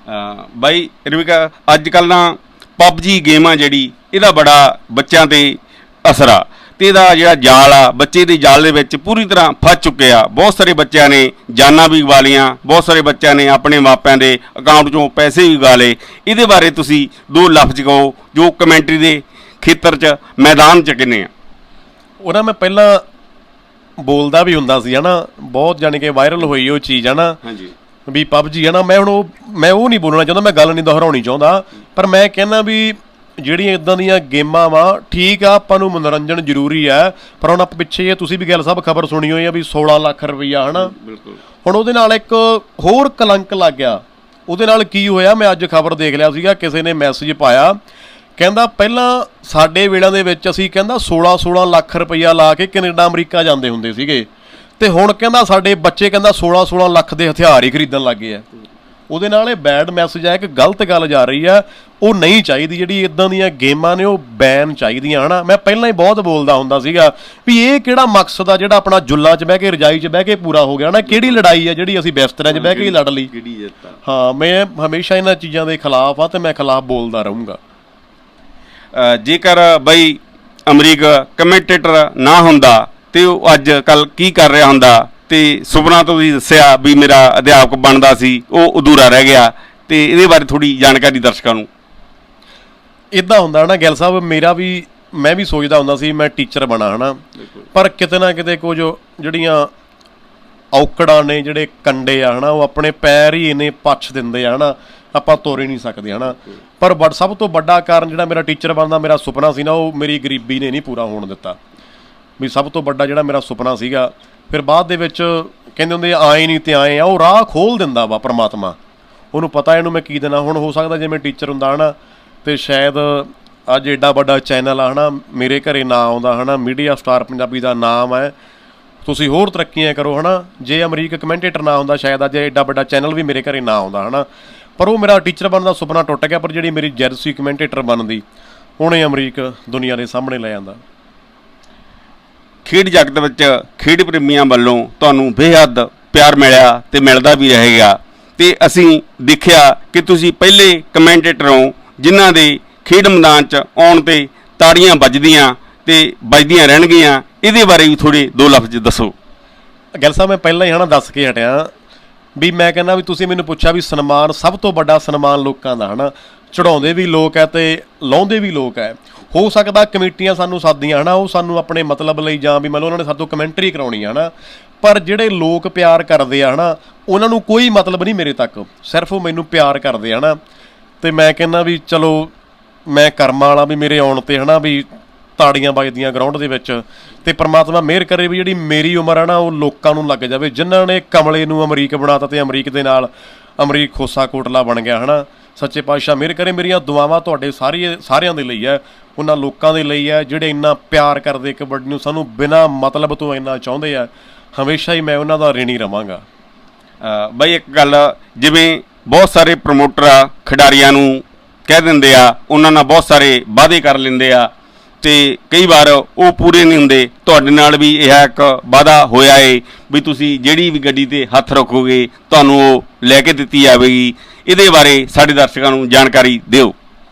ਹਾਂ। ਬਾਈ ਰਵਿਕਾ, ਅੱਜ ਕੱਲ੍ਹ ਨਾ ਪਬਜੀ ਗੇਮ ਆ ਜਿਹੜੀ, ਇਹਦਾ ਬੜਾ ਬੱਚਿਆਂ 'ਤੇ ਅਸਰ ਆ ਤੇ ਇਹਦਾ ਜਿਹੜਾ ਜਾਲ ਆ, ਬੱਚੇ ਦੇ ਜਾਲ ਦੇ ਵਿੱਚ ਪੂਰੀ ਤਰ੍ਹਾਂ ਫਸ ਚੁੱਕੇ ਆ। ਬਹੁਤ ਸਾਰੇ ਬੱਚਿਆਂ ਨੇ ਜਾਨਾਂ ਵੀ ਗਵਾ ਲਈਆਂ, ਬਹੁਤ ਸਾਰੇ ਬੱਚਿਆਂ ਨੇ ਆਪਣੇ ਮਾਪਿਆਂ ਦੇ ਅਕਾਊਂਟ 'ਚੋਂ ਪੈਸੇ ਵੀ ਗਵਾ ਲਏ। ਇਹਦੇ ਬਾਰੇ ਤੁਸੀਂ ਦੋ ਲਫ਼ਜ਼ ਕਹੋ ਜੋ ਕਮੈਂਟਰੀ ਦੇ ਖੇਤਰ 'ਚ ਮੈਦਾਨ 'ਚ ਕਿੰਨੇ ਆ? ਉਹਨਾਂ ਮੈਂ ਪਹਿਲਾਂ ਬੋਲਦਾ ਵੀ ਹੁੰਦਾ ਸੀ ਹਨਾ, ਬਹੁਤ ਜਾਣੀ ਕਿ ਵਾਇਰਲ ਹੋਈ ਉਹ ਚੀਜ਼ ਹਨਾ ਵੀ ਪਬਜੀ ਹਨਾ। ਮੈਂ ਉਹ ਨਹੀਂ ਬੋਲਣਾ ਚਾਹੁੰਦਾ, ਮੈਂ ਗੱਲ ਨਹੀਂ ਦੁਹਰਾਉਣੀ ਚਾਹੁੰਦਾ, ਪਰ ਮੈਂ ਕਹਿੰਦਾ ਵੀ ਜਿਹੜੀਆਂ ਇੱਦਾਂ ਦੀਆਂ ਗੇਮਾਂ ਵਾ ਠੀਕ ਆ, ਆਪਾਂ ਨੂੰ ਮਨੋਰੰਜਨ ਜ਼ਰੂਰੀ ਆ। ਪਰ ਹੁਣ ਆਪਾਂ ਪਿੱਛੇ ਤੁਸੀਂ ਵੀ ਗੱਲ ਸਾਹਿਬ ਖਬਰ ਸੁਣੀ ਹੋਈ ਆ ਵੀ 16 ਲੱਖ ਰੁਪਈਆ ਹਨਾ। ਹੁਣ ਉਹਦੇ ਨਾਲ ਇੱਕ ਹੋਰ ਕਲੰਕ ਲੱਗ ਗਿਆ। ਉਹਦੇ ਨਾਲ ਕੀ ਹੋਇਆ, ਮੈਂ ਅੱਜ ਖਬਰ ਦੇਖ ਲਿਆ ਸੀਗਾ, ਕਿਸੇ ਨੇ ਮੈਸੇਜ ਪਾਇਆ, ਕਹਿੰਦਾ ਪਹਿਲਾਂ ਸਾਡੇ ਵੇਲਿਆਂ ਦੇ ਵਿੱਚ ਅਸੀਂ ਕਹਿੰਦਾ 16 ਲੱਖ ਰੁਪਈਆ ਲਾ ਕੇ ਕੈਨੇਡਾ ਅਮਰੀਕਾ ਜਾਂਦੇ ਹੁੰਦੇ ਸੀਗੇ, ਤੇ ਹੁਣ ਕਹਿੰਦਾ ਸਾਡੇ ਬੱਚੇ ਕਹਿੰਦਾ 16 ਲੱਖ ਦੇ ਹਥਿਆਰ ਹੀ ਖਰੀਦਣ ਲੱਗ ਗਏ ਆ। ਉਹਦੇ ਨਾਲ ਇਹ ਬੈਡ ਮੈਸੇਜ ਆ, ਇੱਕ ਗਲਤ ਗੱਲ ਜਾ ਰਹੀ ਆ, ਉਹ ਨਹੀਂ ਚਾਹੀਦੀ। ਜਿਹੜੀ ਇਦਾਂ ਦੀਆਂ ਗੇਮਾਂ ਨੇ ਉਹ ਬੈਨ ਚਾਹੀਦੀਆਂ ਹਨਾ। ਮੈਂ ਪਹਿਲਾਂ ਹੀ ਬਹੁਤ ਬੋਲਦਾ ਹੁੰਦਾ ਸੀਗਾ ਵੀ ਇਹ ਕਿਹੜਾ ਮਕਸਦ ਆ ਜਿਹੜਾ ਆਪਣਾ ਜੁੱਲਾਂ 'ਚ ਬਹਿ ਕੇ, ਰਜਾਈ 'ਚ ਬਹਿ ਕੇ ਪੂਰਾ ਹੋ ਗਿਆ ਹਨਾ। ਕਿਹੜੀ ਲੜਾਈ ਆ ਜਿਹੜੀ ਅਸੀਂ ਬਿਸਤਰਿਆਂ 'ਚ ਬਹਿ ਕੇ ਹੀ ਲੜ ਲਈ? ਹਾਂ, ਮੈਂ ਹਮੇਸ਼ਾ ਇਹਨਾਂ ਚੀਜ਼ਾਂ ਦੇ ਖਿਲਾਫ ਆ ਤੇ ਮੈਂ ਖਿਲਾਫ ਬੋਲਦਾ ਰਹੂੰਗਾ। ਜੇਕਰ ਬਈ ਅਮਰੀਕ ਕਮੈਂਟੇਟਰ ਨਾ ਹੁੰਦਾ ਤੇ ਉਹ ਅੱਜ ਕੱਲ੍ਹ ਕੀ ਕਰ ਰਿਹਾ ਹੁੰਦਾ? ਤੇ ਸੁਪਨਾ ਤੁਸੀਂ ਦੱਸਿਆ ਵੀ ਮੇਰਾ ਅਧਿਆਪਕ ਬਣਦਾ ਸੀ, ਉਹ ਅਧੂਰਾ ਰਹਿ ਗਿਆ, ਤੇ ਇਹਦੇ ਬਾਰੇ ਥੋੜੀ ਜਾਣਕਾਰੀ ਦਰਸ਼ਕਾਂ ਨੂੰ। ਇੱਦਾਂ ਹੁੰਦਾ ਨਾ ਗਿੱਲ ਸਾਹਿਬ, ਮੈਂ ਵੀ ਸੋਚਦਾ ਹੁੰਦਾ ਸੀ ਮੈਂ ਟੀਚਰ ਬਣਾ ਹਨਾ, ਪਰ ਕਿਤੇ ਨਾ ਕਿਤੇ ਕੁਝ ਜਿਹੜੀਆਂ ਔਕੜਾਂ ਨੇ, ਜਿਹੜੇ ਕੰਡੇ ਆ ਹਨਾ, ਉਹ ਆਪਣੇ ਪੈਰ ਹੀ ਇੰਨੇ ਪੱਛ ਦਿੰਦੇ ਆ ਹਨਾ, ਆਪਾਂ ਤੁਰ ਹੀ ਨਹੀਂ ਸਕਦੇ ਹਨਾ। ਪਰ ਸਭ ਤੋਂ ਵੱਡਾ ਕਾਰਨ ਜਿਹੜਾ ਮੇਰਾ ਟੀਚਰ ਬਣਨ ਦਾ ਮੇਰਾ ਸੁਪਨਾ ਸੀ ਨਾ, ਉਹ ਮੇਰੀ ਗਰੀਬੀ ਨੇ ਨਹੀਂ ਪੂਰਾ ਹੋਣ ਦਿੱਤਾ। ਵੀ ਸਭ ਤੋਂ ਵੱਡਾ ਜਿਹੜਾ ਮੇਰਾ ਸੁਪਨਾ ਸੀਗਾ, ਫਿਰ ਬਾਅਦ ਦੇ ਵਿੱਚ ਕਹਿੰਦੇ ਹੁੰਦੇ ਆਏ ਨਹੀਂ ਤੇ ਆਏ ਆ, ਉਹ ਰਾਹ ਖੋਲ੍ਹ ਦਿੰਦਾ ਵਾ ਪਰਮਾਤਮਾ, ਉਹਨੂੰ ਪਤਾ ਇਹਨੂੰ ਮੈਂ ਕੀ ਦੇਣਾ। ਹੁਣ ਹੋ ਸਕਦਾ ਜੇ ਮੈਂ ਟੀਚਰ ਹੁੰਦਾ ਹਨਾ ਤੇ ਸ਼ਾਇਦ ਅੱਜ ਐਡਾ ਵੱਡਾ ਚੈਨਲ ਆ ਹਨਾ, ਮੇਰੇ ਘਰੇ ਨਾਂ ਆਉਂਦਾ ਹਨਾ, ਮੀਡੀਆ ਸਟਾਰ ਪੰਜਾਬੀ ਦਾ ਨਾਮ ਹੈ, ਤੁਸੀਂ ਹੋਰ ਤਰੱਕੀਆਂ ਕਰੋ ਹਨਾ। ਜੇ ਅਮਰੀਕ ਕਮੈਂਟੇਟਰ ਨਾ ਹੁੰਦਾ ਸ਼ਾਇਦ ਅੱਜ ਐਡਾ ਵੱਡਾ ਚੈਨਲ ਵੀ ਮੇਰੇ ਘਰੇ ਨਾ ਆਉਂਦਾ ਹਨਾ। ਪਰ ਉਹ ਮੇਰਾ ਟੀਚਰ ਬਣਨ ਦਾ ਸੁਪਨਾ ਟੁੱਟ ਗਿਆ। ਪਰ ਜਿਹੜੀ ਮੇਰੀ ਜਰਸੀ ਕਮੈਂਟੇਟਰ ਬਣਦੀ, ਉਹਨੇ ਅਮਰੀਕ ਦੁਨੀਆ ਦੇ ਸਾਹਮਣੇ ਲੈ ਜਾਂਦਾ। ਖੇਡ ਜਗਤ ਵਿੱਚ ਖੇਡ ਪ੍ਰੇਮੀਆਂ ਵੱਲੋਂ ਤੁਹਾਨੂੰ ਬੇਹੱਦ ਪਿਆਰ ਮਿਲਿਆ ਤੇ ਮਿਲਦਾ ਵੀ ਰਹੇਗਾ। ਤੇ ਅਸੀਂ ਦੇਖਿਆ ਕਿ ਤੁਸੀਂ ਪਹਿਲੇ ਕਮੈਂਟੇਟਰ ਹੋ ਜਿਨ੍ਹਾਂ ਦੇ ਖੇਡ ਮੈਦਾਨ 'ਚ ਆਉਣ 'ਤੇ ਤਾੜੀਆਂ ਵੱਜਦੀਆਂ ਤੇ ਵੱਜਦੀਆਂ ਰਹਿਣਗੀਆਂ। ਇਹਦੇ ਬਾਰੇ ਵੀ ਥੋੜ੍ਹੇ ਦੋ ਲਫ਼ਜ਼ ਦੱਸੋ। ਗਿੱਲ ਸਾਹਿਬ, ਮੈਂ ਪਹਿਲਾਂ ਹੀ ਹਨਾ ਦੱਸ ਕੇ ਹਟਿਆ ਵੀ ਮੈਂ ਕਹਿੰਦਾ ਵੀ ਤੁਸੀਂ ਮੈਨੂੰ ਪੁੱਛਿਆ ਵੀ ਸਨਮਾਨ, ਸਭ ਤੋਂ ਵੱਡਾ ਸਨਮਾਨ ਲੋਕਾਂ ਦਾ ਹਨਾ, ਚੜਾਉਂਦੇ ਵੀ ਲੋਕ ਹੈ ਤੇ ਲਾਉਂਦੇ ਵੀ ਲੋਕ ਹੈ। ਹੋ ਸਕਦਾ ਕਮੇਟੀਆਂ ਸਾਨੂੰ ਸੱਦਦੀਆਂ ਹਨਾ, ਉਹ ਸਾਨੂੰ ਆਪਣੇ ਮਤਲਬ ਲਈ ਜਾਂ ਵੀ ਮੰਨ ਲਓ ਉਹਨਾਂ ਨੇ ਸਾਤੋਂ ਕਮੈਂਟਰੀ ਕਰਾਉਣੀ ਆ ਹਨਾ, ਪਰ ਜਿਹੜੇ ਲੋਕ ਪਿਆਰ ਕਰਦੇ ਆ ਹਨਾ, ਉਹਨਾਂ ਨੂੰ ਕੋਈ ਮਤਲਬ ਨਹੀਂ ਮੇਰੇ ਤੱਕ, ਸਿਰਫ ਉਹ ਮੈਨੂੰ ਪਿਆਰ ਕਰਦੇ ਆ ਹਨਾ। ਤੇ ਮੈਂ ਕਹਿੰਦਾ ਵੀ ਚਲੋ ਮੈਂ ਕਰਮਾਂ ਵਾਲਾ ਵੀ ਮੇਰੇ ਆਉਣ 'ਤੇ ਹਨਾ ਵੀ ਤਾੜੀਆਂ ਵੱਜਦੀਆਂ ਗਰਾਊਂਡ ਦੇ ਵਿੱਚ, ਤੇ ਪ੍ਰਮਾਤਮਾ ਮਿਹਰ ਕਰੇ ਵੀ ਜਿਹੜੀ ਮੇਰੀ ਉਮਰ ਹੈ ਨਾ ਉਹ ਲੋਕਾਂ ਨੂੰ ਲੱਗ ਜਾਵੇ, ਜਿਨ੍ਹਾਂ ਨੇ ਕਮਲੇ ਨੂੰ ਅਮਰੀਕ ਬਣਾਤਾ ਤੇ ਅਮਰੀਕ ਦੇ ਨਾਲ ਅਮਰੀਕ ਖੋਸਾ ਕੋਟਲਾ ਬਣ ਗਿਆ ਹਨਾ। ਸੱਚੇ ਪਾਤਸ਼ਾਹ ਮਿਹਰ ਕਰੇ। ਮੇਰੀਆਂ ਦੁਆਵਾਂ ਤੁਹਾਡੇ ਸਾਰਿਆਂ ਦੇ ਲਈ ਹੈ, ਉਹਨਾਂ ਲੋਕਾਂ ਦੇ ਲਈ ਹੈ ਜਿਹੜੇ ਇੰਨਾ ਪਿਆਰ ਕਰਦੇ ਕਬੱਡੀ ਨੂੰ, ਸਾਨੂੰ ਬਿਨਾਂ ਮਤਲਬ ਤੋਂ ਇੰਨਾ ਚਾਹੁੰਦੇ ਆ। ਹਮੇਸ਼ਾ ਹੀ ਮੈਂ ਉਹਨਾਂ ਦਾ ਰਿਣੀ ਰਵਾਂਗਾ। ਬਈ ਇੱਕ ਗੱਲ, ਜਿਵੇਂ ਬਹੁਤ ਸਾਰੇ ਪ੍ਰਮੋਟਰ ਆ ਖਿਡਾਰੀਆਂ ਨੂੰ ਕਹਿ ਦਿੰਦੇ ਆ, ਉਹਨਾਂ ਨਾਲ ਬਹੁਤ ਸਾਰੇ ਵਾਅਦੇ ਕਰ ਲੈਂਦੇ ਆ ਤੇ ਕਈ ਵਾਰ ਉਹ ਪੂਰੇ ਨਹੀਂ ਹੁੰਦੇ। ਤੁਹਾਡੇ ਨਾਲ ਵੀ ਇਹ ਇੱਕ ਵਾਅਦਾ ਹੋਇਆ ਏ ਵੀ ਤੁਸੀਂ ਜਿਹੜੀ ਵੀ ਗੱਡੀ ਤੇ ਹੱਥ ਰੱਖੋਗੇ ਤੁਹਾਨੂੰ ਉਹ ਲੈ ਕੇ ਦਿੱਤੀ ਜਾਵੇਗੀ। ਇਹਦੇ ਬਾਰੇ ਸਾਡੇ ਦਰਸ਼ਕਾਂ ਨੂੰ ਜਾਣਕਾਰੀ ਦਿਓ।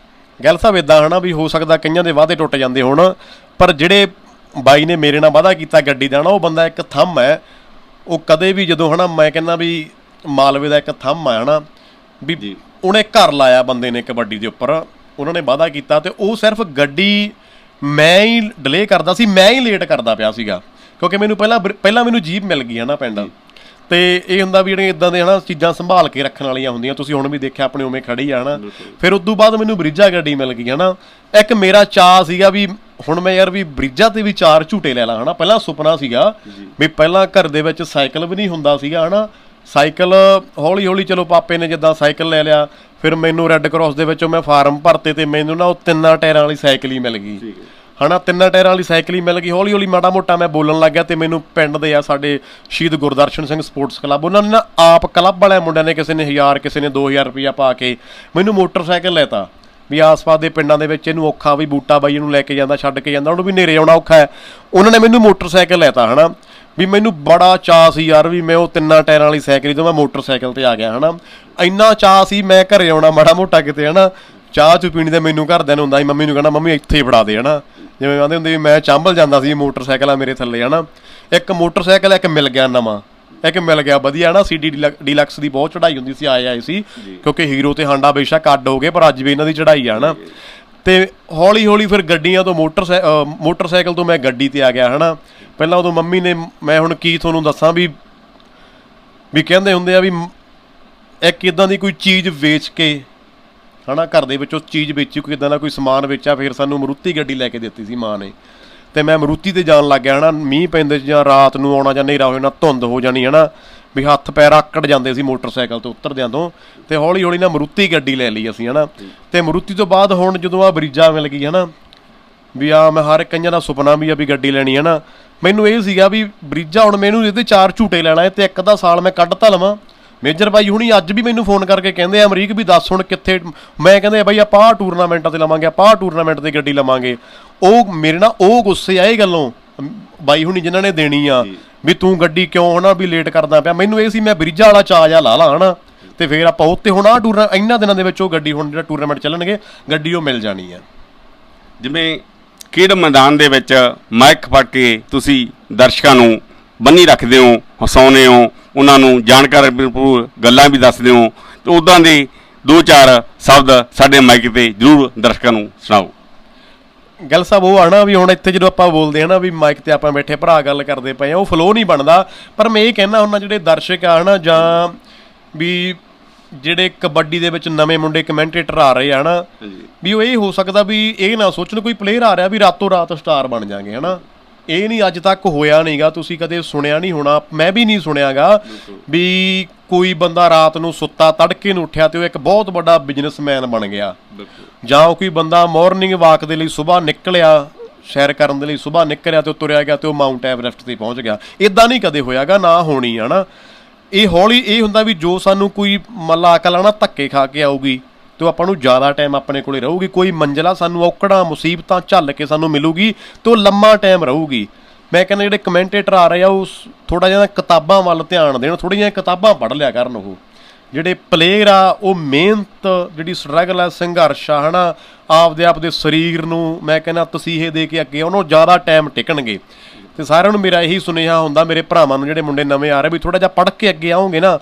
ਗੱਲ ਸਾਹਿਬ ਇਦਾਂ ਹੈ ਨਾ ਵੀ ਹੋ ਸਕਦਾ ਕਈਆਂ ਦੇ ਵਾਅਦੇ ਟੁੱਟ ਜਾਂਦੇ ਹੋਣ, ਪਰ ਜਿਹੜੇ ਬਾਈ ਨੇ ਮੇਰੇ ਨਾਲ ਵਾਅਦਾ ਕੀਤਾ ਗੱਡੀ ਦਾ ਨਾ, ਉਹ ਬੰਦਾ ਇੱਕ ਥੰਮ ਹੈ। ਉਹ ਕਦੇ ਵੀ ਜਦੋਂ ਹੈ ਨਾ, ਮੈਂ ਕਹਿੰਦਾ ਵੀ ਮਾਲਵੇ ਦਾ ਇੱਕ ਥੰਮ ਹੈ ਨਾ, ਵੀ ਉਹਨੇ ਘਰ ਲਾਇਆ ਬੰਦੇ ਨੇ ਕਬੱਡੀ ਦੇ ਉੱਪਰ। ਉਹਨਾਂ ਨੇ ਵਾਅਦਾ ਕੀਤਾ ਤੇ ਉਹ ਸਿਰਫ ਗੱਡੀ ਮੈਂ ਹੀ ਡਿਲੇ ਕਰਦਾ ਸੀ, ਮੈਂ ਹੀ ਲੇਟ ਕਰਦਾ ਪਿਆ ਸੀਗਾ, ਕਿਉਂਕਿ ਮੈਨੂੰ ਪਹਿਲਾਂ ਮੈਨੂੰ ਜੀਪ ਮਿਲ ਗਈ ਹੈ ਨਾ ਪਿੰਡ। ਤੇ ਇਹ ਹੁੰਦਾ ਵੀ ਜਿਹੜੀਆਂ ਇਦਾਂ ਦੇ ਹੈ ਨਾ ਚੀਜ਼ਾਂ ਸੰਭਾਲ ਕੇ ਰੱਖਣ ਵਾਲੀਆਂ ਹੁੰਦੀਆਂ। ਤੁਸੀਂ ਹੁਣ ਵੀ ਦੇਖਿਆ ਆਪਣੇ ਉਵੇਂ ਖੜੀ ਆ ਨਾ। ਫਿਰ ਉਦੋਂ ਬਾਅਦ ਮੈਨੂੰ ਬਰੀਜਾ ਗੱਡੀ ਮਿਲ ਗਈ ਹੈ ਨਾ। ਇੱਕ ਮੇਰਾ ਚਾਅ ਸੀਗਾ ਵੀ ਹੁਣ ਮੈਂ ਯਾਰ ਵੀ ਬਰੀਜਾ ਤੇ ਵੀ 4 ਝੂਟੇ ਲੈ ਲਾਂ ਹੈ ਨਾ। ਪਹਿਲਾਂ ਸੁਪਨਾ ਸੀਗਾ ਵੀ ਪਹਿਲਾਂ ਘਰ ਦੇ ਵਿੱਚ ਸਾਈਕਲ ਵੀ ਨਹੀਂ ਹੁੰਦਾ ਸੀਗਾ ਹੈ ਨਾ। ਸਾਈਕਲ ਹੌਲੀ ਹੌਲੀ ਚਲੋ ਪਾਪੇ ਨੇ ਜਿੱਦਾਂ ਸਾਈਕਲ ਲੈ ਲਿਆ, ਫਿਰ ਮੈਨੂੰ ਰੈੱਡ ਕਰਾਸ ਦੇ ਵਿੱਚੋਂ ਮੈਂ ਫਾਰਮ ਭਰਤੇ ਤੇ ਮੈਨੂੰ ਨਾ ਉਹ 3 ਟਾਇਰਾਂ ਵਾਲੀ ਸਾਈਕਲ ਹੀ ਮਿਲ ਗਈ ਹੈ ਨਾ। 3 ਟਾਇਰਾਂ ਵਾਲੀ ਸਾਈਕਲ ਹੀ ਮਿਲ ਗਈ। ਹੌਲੀ ਹੌਲੀ ਮਾੜਾ ਮੋਟਾ ਮੈਂ ਬੋਲਣ ਲੱਗ ਗਿਆ ਤੇ ਮੈਨੂੰ ਪਿੰਡ ਦੇ ਆ ਸਾਡੇ ਸ਼ਹੀਦ ਗੁਰਦਰਸ਼ਨ ਸਿੰਘ ਸਪੋਰਟਸ ਕਲੱਬ, ਉਹਨਾਂ ਨੇ ਨਾ ਆਪ ਕਲੱਬ ਵਾਲਿਆਂ ਮੁੰਡਿਆਂ ਨੇ, ਕਿਸੇ ਨੇ 1000 ਕਿਸੇ ਨੇ 2000 ਰੁਪਈਆ ਪਾ ਕੇ ਮੈਨੂੰ ਮੋਟਰਸਾਈਕਲ ਲੈਤਾ ਵੀ ਆਸ-ਪਾਸ ਦੇ ਪਿੰਡਾਂ ਦੇ ਵਿੱਚ ਇਹਨੂੰ ਔਖਾ ਵੀ ਬੂਟਾ ਬਾਈ ਇਹਨੂੰ ਲੈ ਕੇ ਜਾਂਦਾ ਛੱਡ ਕੇ ਜਾਂਦਾ, ਉਹਨੂੰ ਵੀ ਨੇਰੇ ਆਉਣਾ ਔਖਾ ਹੈ। ਉਹਨਾਂ ਨੇ ਮੈਨੂੰ ਮੋਟਰਸਾਈਕਲ ਲੈਤਾ ਹੈ ਨਾ। ਵੀ ਮੈਨੂੰ ਬੜਾ ਚਾਅ ਸੀ ਯਾਰ ਵੀ ਮੈਂ ਉਹ 3 ਟਾਇਰਾਂ ਵਾਲੀ ਸਾਈਕਲ ਤੋਂ ਮੈਂ ਮੋਟਰਸਾਈਕਲ ਤੇ ਆ ਗਿਆ ਹੈ ਨਾ। ਇੰਨਾ ਚਾਅ ਸੀ ਮੈਂ ਘਰੇ ਆਉਣਾ ਮਾੜਾ ਮੋਟਾ ਕਿਤੇ ਹੈ ਨਾ, ਚਾਹ ਚੂ ਪੀਣੀ ਦਾ ਮੈਨੂੰ ਘਰਦਿਆਂ ਨੂੰ ਹੁੰਦਾ ਸੀ, ਮੰਮੀ ਨੂੰ ਕਹਿਣਾ ਮੰਮੀ ਇੱਥੇ ਹੀ ਫੜਾ ਦੇ ਹੈ ਨਾ। ਜਿਵੇਂ ਕਹਿੰਦੇ ਹੁੰਦੇ ਵੀ ਮੈਂ ਚਾਂਬਲ ਜਾਂਦਾ ਸੀ ਮੋਟਰਸਾਈਕਲ ਆ ਮੇਰੇ ਥੱਲੇ ਹੈ ਨਾ। ਇੱਕ ਮੋਟਰਸਾਈਕਲ ਇੱਕ ਮਿਲ ਗਿਆ ਨਵਾਂ, ਇੱਕ ਮਿਲ ਗਿਆ ਵਧੀਆ ਨਾ। CD ਡੀਲਕਸ ਦੀ ਬਹੁਤ ਚੜ੍ਹਾਈ ਹੁੰਦੀ ਸੀ, ਆਏ ਸੀ, ਕਿਉਂਕਿ ਹੀਰੋ ਤੇ ਹਾਂਡਾ ਬੇਸ਼ੱਕ ਅੱਡ ਹੋ ਗਏ ਪਰ ਅੱਜ ਵੀ ਇਹਨਾਂ ਦੀ ਚੜ੍ਹਾਈ ਆ ਨਾ। ਤੇ ਹੌਲੀ ਹੌਲੀ ਫਿਰ ਗੱਡੀਆਂ ਤੋਂ ਮੋਟਰਸਾਈਕਲ ਤੋਂ ਮੈਂ ਗੱਡੀ ਤੇ ਆ ਗਿਆ ਹੈ ਨਾ। ਪਹਿਲਾਂ ਉਦੋਂ ਮੰਮੀ ਨੇ, ਮੈਂ ਹੁਣ ਕੀ ਤੁਹਾਨੂੰ ਦੱਸਾਂ ਵੀ ਕਹਿੰਦੇ ਹੁੰਦੇ ਆ ਵੀ ਇੱਕ ਇੱਦਾਂ ਦੀ ਕੋਈ ਚੀਜ਼ ਵੇਚ ਕੇ ਹੈ ਨਾ, ਘਰ ਦੇ ਵਿੱਚੋਂ ਚੀਜ਼ ਵੇਚੀ, ਕੋਈ ਇੱਦਾਂ ਦਾ ਕੋਈ ਸਮਾਨ ਵੇਚਿਆ, ਫਿਰ ਸਾਨੂੰ ਮਰੂਤੀ ਗੱਡੀ ਲੈ ਕੇ ਦਿੱਤੀ ਸੀ ਮਾਂ ਨੇ। ਤੇ ਮੈਂ ਮਰੂਤੀ ਤੇ ਜਾਣ ਲੱਗ ਗਿਆ ਹੈ ਨਾ। ਮੀਂਹ ਪੈਂਦੇ ਜਾਂ ਰਾਤ ਨੂੰ ਆਉਣਾ ਜਾਂ ਹਨੇਰਾ ਹੋ ਜਾਣਾ, ਧੁੰਦ ਹੋ ਜਾਣੀ ਹੈ ਨਾ, ਵੀ ਹੱਥ ਪੈਰ ਆਕੜ ਜਾਂਦੇ ਸੀ ਮੋਟਰਸਾਈਕਲ ਤੋਂ ਉਤਰਦਿਆਂ ਤੋਂ। ਤੇ ਹੌਲੀ ਹੌਲੀ ਨਾ ਮਰੂਤੀ ਗੱਡੀ ਲੈ ਲਈ ਅਸੀਂ ਹੈ ਨਾ। ਤੇ ਮਰੂਤੀ ਤੋਂ ਬਾਅਦ ਹੁਣ ਜਦੋਂ ਆ ਬਰੀਜਾ ਮਿਲ ਗਈ ਹੈ ਨਾ, ਵੀ ਆ ਮੈਂ ਹਰ ਕਈਆਂ ਦਾ ਸੁਪਨਾ ਵੀ ਆ ਵੀ ਗੱਡੀ ਲੈਣੀ ਹੈ ਨਾ। ਮੈਨੂੰ ਇਹ ਸੀਗਾ ਵੀ ਬਰੀਜਾ ਹੁਣ ਮੈਨੂੰ ਇਹਦੇ 4 ਝੂਟੇ ਲੈਣਾ ਤੇ ਇੱਕ ਦਾ ਸਾਲ ਮੈਂ ਕੱਢ ਤਾਂ ਲਵਾਂ। ਮੇਜਰ ਬਾਈ ਹੁਣੀ ਅੱਜ ਵੀ ਮੈਨੂੰ ਫੋਨ ਕਰਕੇ ਕਹਿੰਦੇ ਆ ਅਮਰੀਕ ਵੀ ਦੱਸ ਹੁਣ ਕਿੱਥੇ। ਮੈਂ ਕਹਿੰਦੇ ਬਾਈ ਆਪਾਂ ਆਹ ਟੂਰਨਾਮੈਂਟਾਂ ਤੇ ਲਵਾਂਗੇ, ਆਪਾਂ ਆਹ ਟੂਰਨਾਮੈਂਟ ਤੇ ਗੱਡੀ ਲਵਾਂਗੇ। ਉਹ ਮੇਰੇ ਨਾਲ ਉਹ ਗੁੱਸੇ ਆਏ ਗੱਲੋਂ ਬਾਈ ਹੁਣੀ ਜਿਨ੍ਹਾਂ ਨੇ ਦੇਣੀ ਆ ਵੀ ਤੂੰ ਗੱਡੀ ਕਿਉਂ ਹੈ ਨਾ ਵੀ ਲੇਟ ਕਰਦਾ ਪਿਆ। ਮੈਨੂੰ ਇਹ ਸੀ ਮੈਂ ਬਰੀਜਾ ਵਾਲਾ ਚਾਅ ਜਿਹਾ ਲਾ ਲਾ ਹੈ ਨਾ। ਤੇ ਫਿਰ ਆਪਾਂ ਉੱਤੇ ਹੁਣ ਆਹ ਇਹਨਾਂ ਦਿਨਾਂ ਦੇ ਵਿੱਚ ਉਹ ਗੱਡੀ ਹੁਣ ਜਿਹੜਾ ਟੂਰਨਾਮੈਂਟ ਚੱਲਣਗੇ ਗੱਡੀ ਉਹ ਮਿਲ ਜਾਣੀ ਆ। ਜਿਵੇਂ ਖੇਡ ਮੈਦਾਨ ਦੇ ਵਿੱਚ ਮਾਈਕ ਫੜ ਕੇ ਤੁਸੀਂ ਦਰਸ਼ਕਾਂ ਨੂੰ ਬੰਨੀ ਰੱਖਦੇ ਹੋ, ਹਸਾਉਂਦੇ ਹੋ, ਉਹਨਾਂ ਨੂੰ ਜਾਣਕਾਰੀ ਭਰਪੂਰ ਗੱਲਾਂ ਵੀ ਦੱਸਦੇ ਹੋ, ਤੇ ਉੱਦਾਂ ਦੇ 2-4 ਸ਼ਬਦ ਸਾਡੇ ਮਾਈਕ ਤੇ ਜ਼ਰੂਰ ਦਰਸ਼ਕਾਂ ਨੂੰ ਸੁਣਾਓ। ਗੱਲ ਸਾਹਿਬ ਉਹ ਆ ਨਾ ਵੀ ਹੁਣ ਇੱਥੇ ਜਦੋਂ ਆਪਾਂ ਬੋਲਦੇ ਹਾਂ ਨਾ ਵੀ ਮਾਈਕ ਤੇ ਆਪਾਂ ਬੈਠੇ ਭਰਾ ਗੱਲ ਕਰਦੇ ਪਏ ਆ, ਉਹ ਫਲੋ ਨਹੀਂ ਬਣਦਾ। ਪਰ ਮੈਂ ਇਹ ਕਹਿੰਦਾ ਹੁੰਦਾ ਜਿਹੜੇ ਦਰਸ਼ਕ ਆ ਨਾ, ਜਾਂ ਵੀ ਜਿਹੜੇ ਕਬੱਡੀ ਦੇ ਵਿੱਚ ਨਵੇਂ ਮੁੰਡੇ ਕਮੈਂਟੇਟਰ ਆ ਰਹੇ ਆ ਨਾ, ਵੀ ਉਹ ਇਹ ਹੋ ਸਕਦਾ ਵੀ ਇਹ ਨਾ ਸੋਚਣ ਕੋਈ ਪਲੇਅਰ ਆ ਰਿਹਾ ਵੀ ਰਾਤੋਂ ਰਾਤ ਸਟਾਰ ਬਣ ਜਾਗੇ ਹੈ ਨਾ। ਇਹ ਨਹੀਂ ਅੱਜ ਤੱਕ ਹੋਇਆ ਨਹੀਂਗਾ, ਤੁਸੀਂ ਕਦੇ ਸੁਣਿਆ ਨਹੀਂ ਹੋਣਾ, ਮੈਂ ਵੀ ਨਹੀਂ ਸੁਣਿਆਗਾ ਵੀ ਕੋਈ ਬੰਦਾ ਰਾਤ ਨੂੰ ਸੁੱਤਾ ਤੜਕੇ ਨੂੰ ਉੱਠਿਆ ਤੇ ਉਹ ਇੱਕ ਬਹੁਤ ਵੱਡਾ ਬਿਜ਼ਨਸਮੈਨ ਬਣ ਗਿਆ, ਜਾਂ ਕੋਈ ਬੰਦਾ ਮਾਰਨਿੰਗ ਵਾਕ ਦੇ ਲਈ ਸੁਬਾਹ ਨਿਕਲਿਆ, ਸੈਰ ਕਰਨ ਦੇ ਲਈ ਸੁਬਾਹ ਨਿਕਲਿਆ ਤੇ ਉਹ ਤੁਰਿਆ ਗਿਆ ਤੇ ਉਹ ਮਾਊਂਟ ਐਵਰੈਸਟ ਤੇ ਪਹੁੰਚ ਗਿਆ। ਇੱਦਾਂ ਨਹੀਂ ਕਦੇ ਹੋਇਆਗਾ, ਨਾ ਹੋਣੀ ਹੈ ਨਾ। ਇਹ ਹੌਲੀ ਇਹ ਹੁੰਦਾ ਵੀ ਜੋ ਸਾਨੂੰ ਕੋਈ ਮੱਲਾ ਅਕਲ ਆ ਨਾ ਧੱਕੇ ਖਾ ਕੇ ਆਊਗੀ ਤੇ ਆਪਾਂ ਨੂੰ ਜ਼ਿਆਦਾ ਟਾਈਮ ਆਪਣੇ ਕੋਲੇ ਰਹੂਗੀ। ਕੋਈ ਮੰਜ਼ਿਲਾ ਸਾਨੂੰ ਔਕੜਾਂ ਮੁਸੀਬਤਾਂ ਝੱਲ ਕੇ ਸਾਨੂੰ ਮਿਲੂਗੀ ਤੇ ਉਹ ਲੰਮਾ ਟਾਈਮ ਰਹੂਗੀ। ਮੈਂ ਕਹਿੰਦਾ ਜਿਹੜੇ ਕਮੈਂਟੇਟਰ ਆ ਰਹੇ ਆ ਉਹ ਥੋੜ੍ਹਾ ਜਿਹਾ ਕਿਤਾਬਾਂ ਵੱਲ ਧਿਆਨ ਦੇਣ, ਥੋੜ੍ਹੀਆਂ ਕਿਤਾਬਾਂ ਪੜ੍ਹ ਲਿਆ ਕਰਨ। ਉਹ ਜਿਹੜੇ ਪਲੇਅਰ ਆ ਉਹ ਮਿਹਨਤ, ਜਿਹੜੀ ਸਟਰਗਲ ਆ, ਸੰਘਰਸ਼ ਆ ਹੈ ਨਾ, ਆਪਦੇ ਆਪ ਦੇ ਸਰੀਰ ਨੂੰ ਮੈਂ ਕਹਿੰਦਾ ਤਸੀਹੇ ਦੇ ਕੇ ਅੱਗੇ ਉਹਨੂੰ ਜ਼ਿਆਦਾ ਟਾਈਮ ਟਿਕਣਗੇ। ਤੇ ਸਾਰਿਆਂ ਨੂੰ ਮੇਰਾ ਇਹੀ ਸੁਨੇਹਾ ਹੁੰਦਾ ਮੇਰੇ ਭਰਾਵਾਂ ਨੂੰ ਜਿਹੜੇ ਮੁੰਡੇ ਨਵੇਂ ਆ ਰਹੇ ਵੀ ਥੋੜ੍ਹਾ ਜਿਹਾ ਪੜ੍ਹ ਕੇ ਅੱਗੇ ਆਓਗੇ ਨਾ,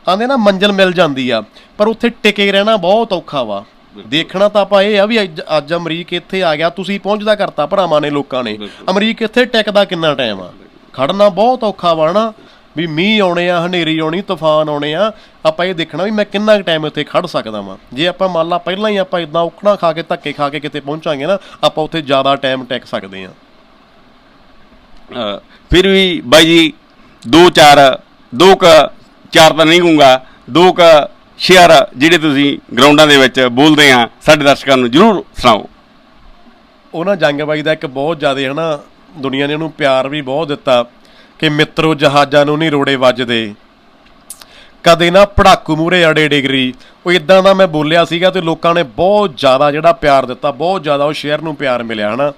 ਆਂਦੇ ਨਾ ਮੰਜ਼ਿਲ ਮਿਲ ਜਾਂਦੀ ਆ, ਪਰ ਉੱਥੇ ਟਿਕੇ ਰਹਿਣਾ ਬਹੁਤ ਔਖਾ ਵਾ। ਦੇਖਣਾ ਤਾਂ ਆਪਾਂ ਇਹ ਆ ਵੀ ਅੱਜ ਅਮਰੀਕ ਇੱਥੇ ਆ ਗਿਆ, ਤੁਸੀਂ ਪਹੁੰਚਦਾ ਕਰਤਾ ਭਰਾਵਾਂ ਨੇ, ਲੋਕਾਂ ਨੇ। ਅਮਰੀਕ ਇੱਥੇ ਟਿਕਦਾ ਕਿੰਨਾ ਟਾਈਮ ਆ, ਖੜਨਾ ਬਹੁਤ ਔਖਾ ਵਾ ਨਾ। ਵੀ ਮੀਂਹ ਆਉਣੇ ਆ, ਹਨੇਰੀ ਆਉਣੀ, ਤੂਫਾਨ ਆਉਣੇ ਆ, ਆਪਾਂ ਇਹ ਦੇਖਣਾ ਵੀ ਮੈਂ ਕਿੰਨਾ ਕੁ ਟਾਈਮ ਇੱਥੇ ਖੜ ਸਕਦਾ ਵਾਂ। ਜੇ ਆਪਾਂ ਮੰਨ ਲਾ ਪਹਿਲਾਂ ਹੀ ਆਪਾਂ ਇੱਦਾਂ ਔਕੜਾਂ ਖਾ ਕੇ ਧੱਕੇ ਖਾ ਕੇ ਕਿਤੇ ਪਹੁੰਚਾਂਗੇ ਨਾ, ਆਪਾਂ ਉੱਥੇ ਜ਼ਿਆਦਾ ਟਾਈਮ ਟਿਕ ਸਕਦੇ ਹਾਂ। ਫਿਰ ਵੀ ਬਾਈ ਜੀ 2-4 ਤਾਂ ਨਹੀਂ ਕਹੂੰਗਾ, 2 ਸ਼ੇਅਰ ਜਿਹੜੇ ਤੁਸੀਂ ਗਰਾਊਂਡਾਂ ਦੇ ਵਿੱਚ ਬੋਲਦੇ ਆ ਸਾਡੇ ਦਰਸ਼ਕਾਂ ਨੂੰ ਜ਼ਰੂਰ ਸੁਣਾਓ। ਉਹਨਾਂ ਜੰਗ ਬਾਈ ਦਾ ਇੱਕ ਬਹੁਤ ਜ਼ਿਆਦਾ ਹੈ ਨਾ, ਦੁਨੀਆ ਨੇ ਉਹਨੂੰ ਪਿਆਰ ਵੀ ਬਹੁਤ ਦਿੱਤਾ ਕਿ ਮਿੱਤਰੋ ਜਹਾਜ਼ਾਂ ਨੂੰ ਨਹੀਂ ਰੋੜੇ ਵੱਜਦੇ, ਕਦੇ ਨਾ ਪੜਾਕੂ ਮੂਹਰੇ ਅੜੇ ਡਿਗਰੀ, ਉਹ ਇਦਾਂ ਦਾ ਮੈਂ ਬੋਲਿਆ ਸੀਗਾ ਤੇ ਲੋਕਾਂ ਨੇ ਬਹੁਤ ਜ਼ਿਆਦਾ ਜਿਹੜਾ ਪਿਆਰ ਦਿੱਤਾ, ਬਹੁਤ ਜ਼ਿਆਦਾ ਉਹ ਸ਼ੇਅਰ ਨੂੰ ਪਿਆਰ ਮਿਲਿਆ ਹਨਾ।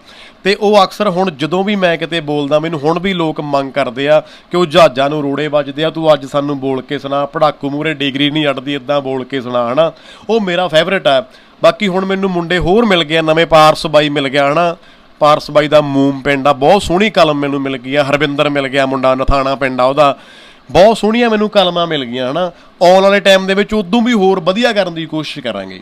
ਤੇ ਉਹ ਅਕਸਰ ਹੁਣ ਜਦੋਂ ਵੀ ਮੈਂ ਕਿਤੇ ਬੋਲਦਾ ਮੈਨੂੰ ਹੁਣ ਵੀ ਲੋਕ ਮੰਗ ਕਰਦੇ ਆ ਕਿ ਉਹ ਜਹਾਜ਼ਾਂ ਨੂੰ ਰੋੜੇ ਵੱਜਦੇ ਆ, ਤੂੰ ਅੱਜ ਸਾਨੂੰ ਬੋਲ ਕੇ ਸੁਣਾ, ਪੜਾਕੂ ਮੂਹਰੇ ਡਿਗਰੀ ਨਹੀਂ ਅੜਦੀ, ਇਦਾਂ ਬੋਲ ਕੇ ਸੁਣਾ ਹਨਾ। ਉਹ ਮੇਰਾ ਫੇਵਰੇਟ ਆ। ਬਾਕੀ ਹੁਣ ਮੈਨੂੰ ਮੁੰਡੇ ਹੋਰ ਮਿਲ ਗਏ, ਨਵੇਂ ਪਾਰਸ ਬਾਈ ਮਿਲ ਗਿਆ ਹਨਾ, ਪਾਰਸ ਬਾਈ ਦਾ ਮੂਮ ਪਿੰਡ ਆ, ਬਹੁਤ ਸੋਹਣੀ ਕਲਮ ਮੈਨੂੰ ਮਿਲ ਗਈ ਆ। ਹਰਵਿੰਦਰ ਮਿਲ ਗਿਆ ਮੁੰਡਾ, ਨਥਾਣਾ ਪਿੰਡ ਆ ਉਹਦਾ, ਬਹੁਤ ਸੋਹਣੀਆਂ ਮੈਨੂੰ ਕਲਮਾਂ ਮਿਲ ਗਈਆਂ ਹਨਾ। ਆਉਣ ਵਾਲੇ ਟਾਈਮ ਦੇ ਵਿੱਚ ਉਦੋਂ ਵੀ ਹੋਰ ਵਧੀਆ ਕਰਨ ਦੀ ਕੋਸ਼ਿਸ਼ ਕਰਾਂਗੇ।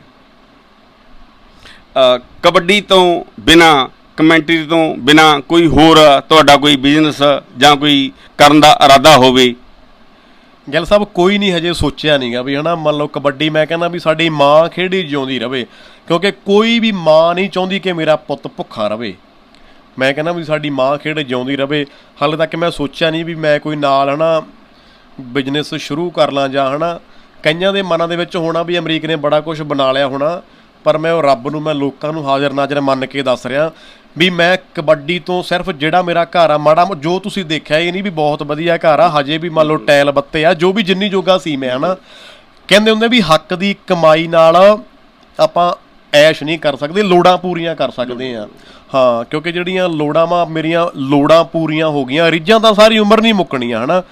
ਕਬੱਡੀ ਤੋਂ ਬਿਨਾਂ, ਕਮੈਂਟਰੀ ਤੋਂ ਬਿਨਾਂ ਕੋਈ ਹੋਰ ਤੁਹਾਡਾ ਕੋਈ ਬਿਜ਼ਨਸ ਜਾਂ ਕੋਈ ਕਰਨ ਦਾ ਇਰਾਦਾ ਹੋਵੇ? ਗਿੱਲ ਸਾਹਿਬ ਕੋਈ ਨਹੀਂ ਹਜੇ ਸੋਚਿਆ ਨਹੀਂਗਾ ਵੀ ਹਨਾ। ਮੰਨ ਲਓ ਕਬੱਡੀ ਮੈਂ ਕਹਿੰਦਾ ਵੀ ਸਾਡੀ ਮਾਂ ਖੇਡੀ ਜਿਉਂਦੀ ਰਵੇ, ਕਿਉਂਕਿ ਕੋਈ ਵੀ ਮਾਂ ਨਹੀਂ ਚਾਹੁੰਦੀ ਕਿ ਮੇਰਾ ਪੁੱਤ ਭੁੱਖਾ ਰਵੇ। ਮੈਂ ਕਹਿੰਦਾ ਵੀ ਸਾਡੀ ਮਾਂ ਖੇਡ ਜਿਉਂਦੀ ਰਵੇ। ਹਾਲੇ ਤੱਕ ਮੈਂ ਸੋਚਿਆ ਨਹੀਂ ਵੀ ਮੈਂ ਕੋਈ ਨਾਲ ਹਨਾ ਬਿਜ਼ਨਸ ਸ਼ੁਰੂ ਕਰ ਲਾਂ ਜਾਂ ਹਨਾ। ਕਈਆਂ ਦੇ ਮਨਾਂ ਦੇ ਵਿੱਚ ਹੋਣਾ ਵੀ ਅਮਰੀਕ ਨੇ ਬੜਾ ਕੁਝ ਬਣਾ ਲਿਆ ਹੋਣਾ, ਪਰ ਮੈਂ ਉਹ ਰੱਬ ਨੂੰ, ਮੈਂ ਲੋਕਾਂ ਨੂੰ ਹਾਜ਼ਰ ਨਾਜ਼ਰ ਮੰਨ ਕੇ ਦੱਸ ਰਿਹਾ ਵੀ ਮੈਂ ਕਬੱਡੀ ਤੋਂ ਸਿਰਫ ਜਿਹੜਾ ਮੇਰਾ ਘਰ ਆ ਮਾੜਾ, ਜੋ ਤੁਸੀਂ ਦੇਖਿਆ ਇਹ ਨਹੀਂ ਵੀ ਬਹੁਤ ਵਧੀਆ ਘਰ ਆ, ਹਜੇ ਵੀ ਮੰਨ ਲਓ ਟੈਲ ਬੱਤੇ ਆ, ਜੋ ਵੀ ਜਿੰਨੀ ਜੋਗਾ ਸੀ ਮੈਂ ਹਨਾ। ਕਹਿੰਦੇ ਹੁੰਦੇ ਵੀ ਹੱਕ ਦੀ ਕਮਾਈ ਨਾਲ ਆਪਾਂ ਐਸ਼ ਨਹੀਂ ਕਰ ਸਕਦੇ, ਲੋੜਾਂ ਪੂਰੀਆਂ ਕਰ ਸਕਦੇ ਆ। ਹਾਂ, ਕਿਉਂਕਿ ਜਿਹੜੀਆਂ ਲੋੜਾਂ ਵਾ ਮੇਰੀਆਂ ਲੋੜਾਂ ਪੂਰੀਆਂ ਹੋ ਗਈਆਂ, ਰੀਝਾਂ ਤਾਂ ਸਾਰੀ ਉਮਰ ਨਹੀਂ ਮੁੱਕਣੀਆਂ ਹਨਾ।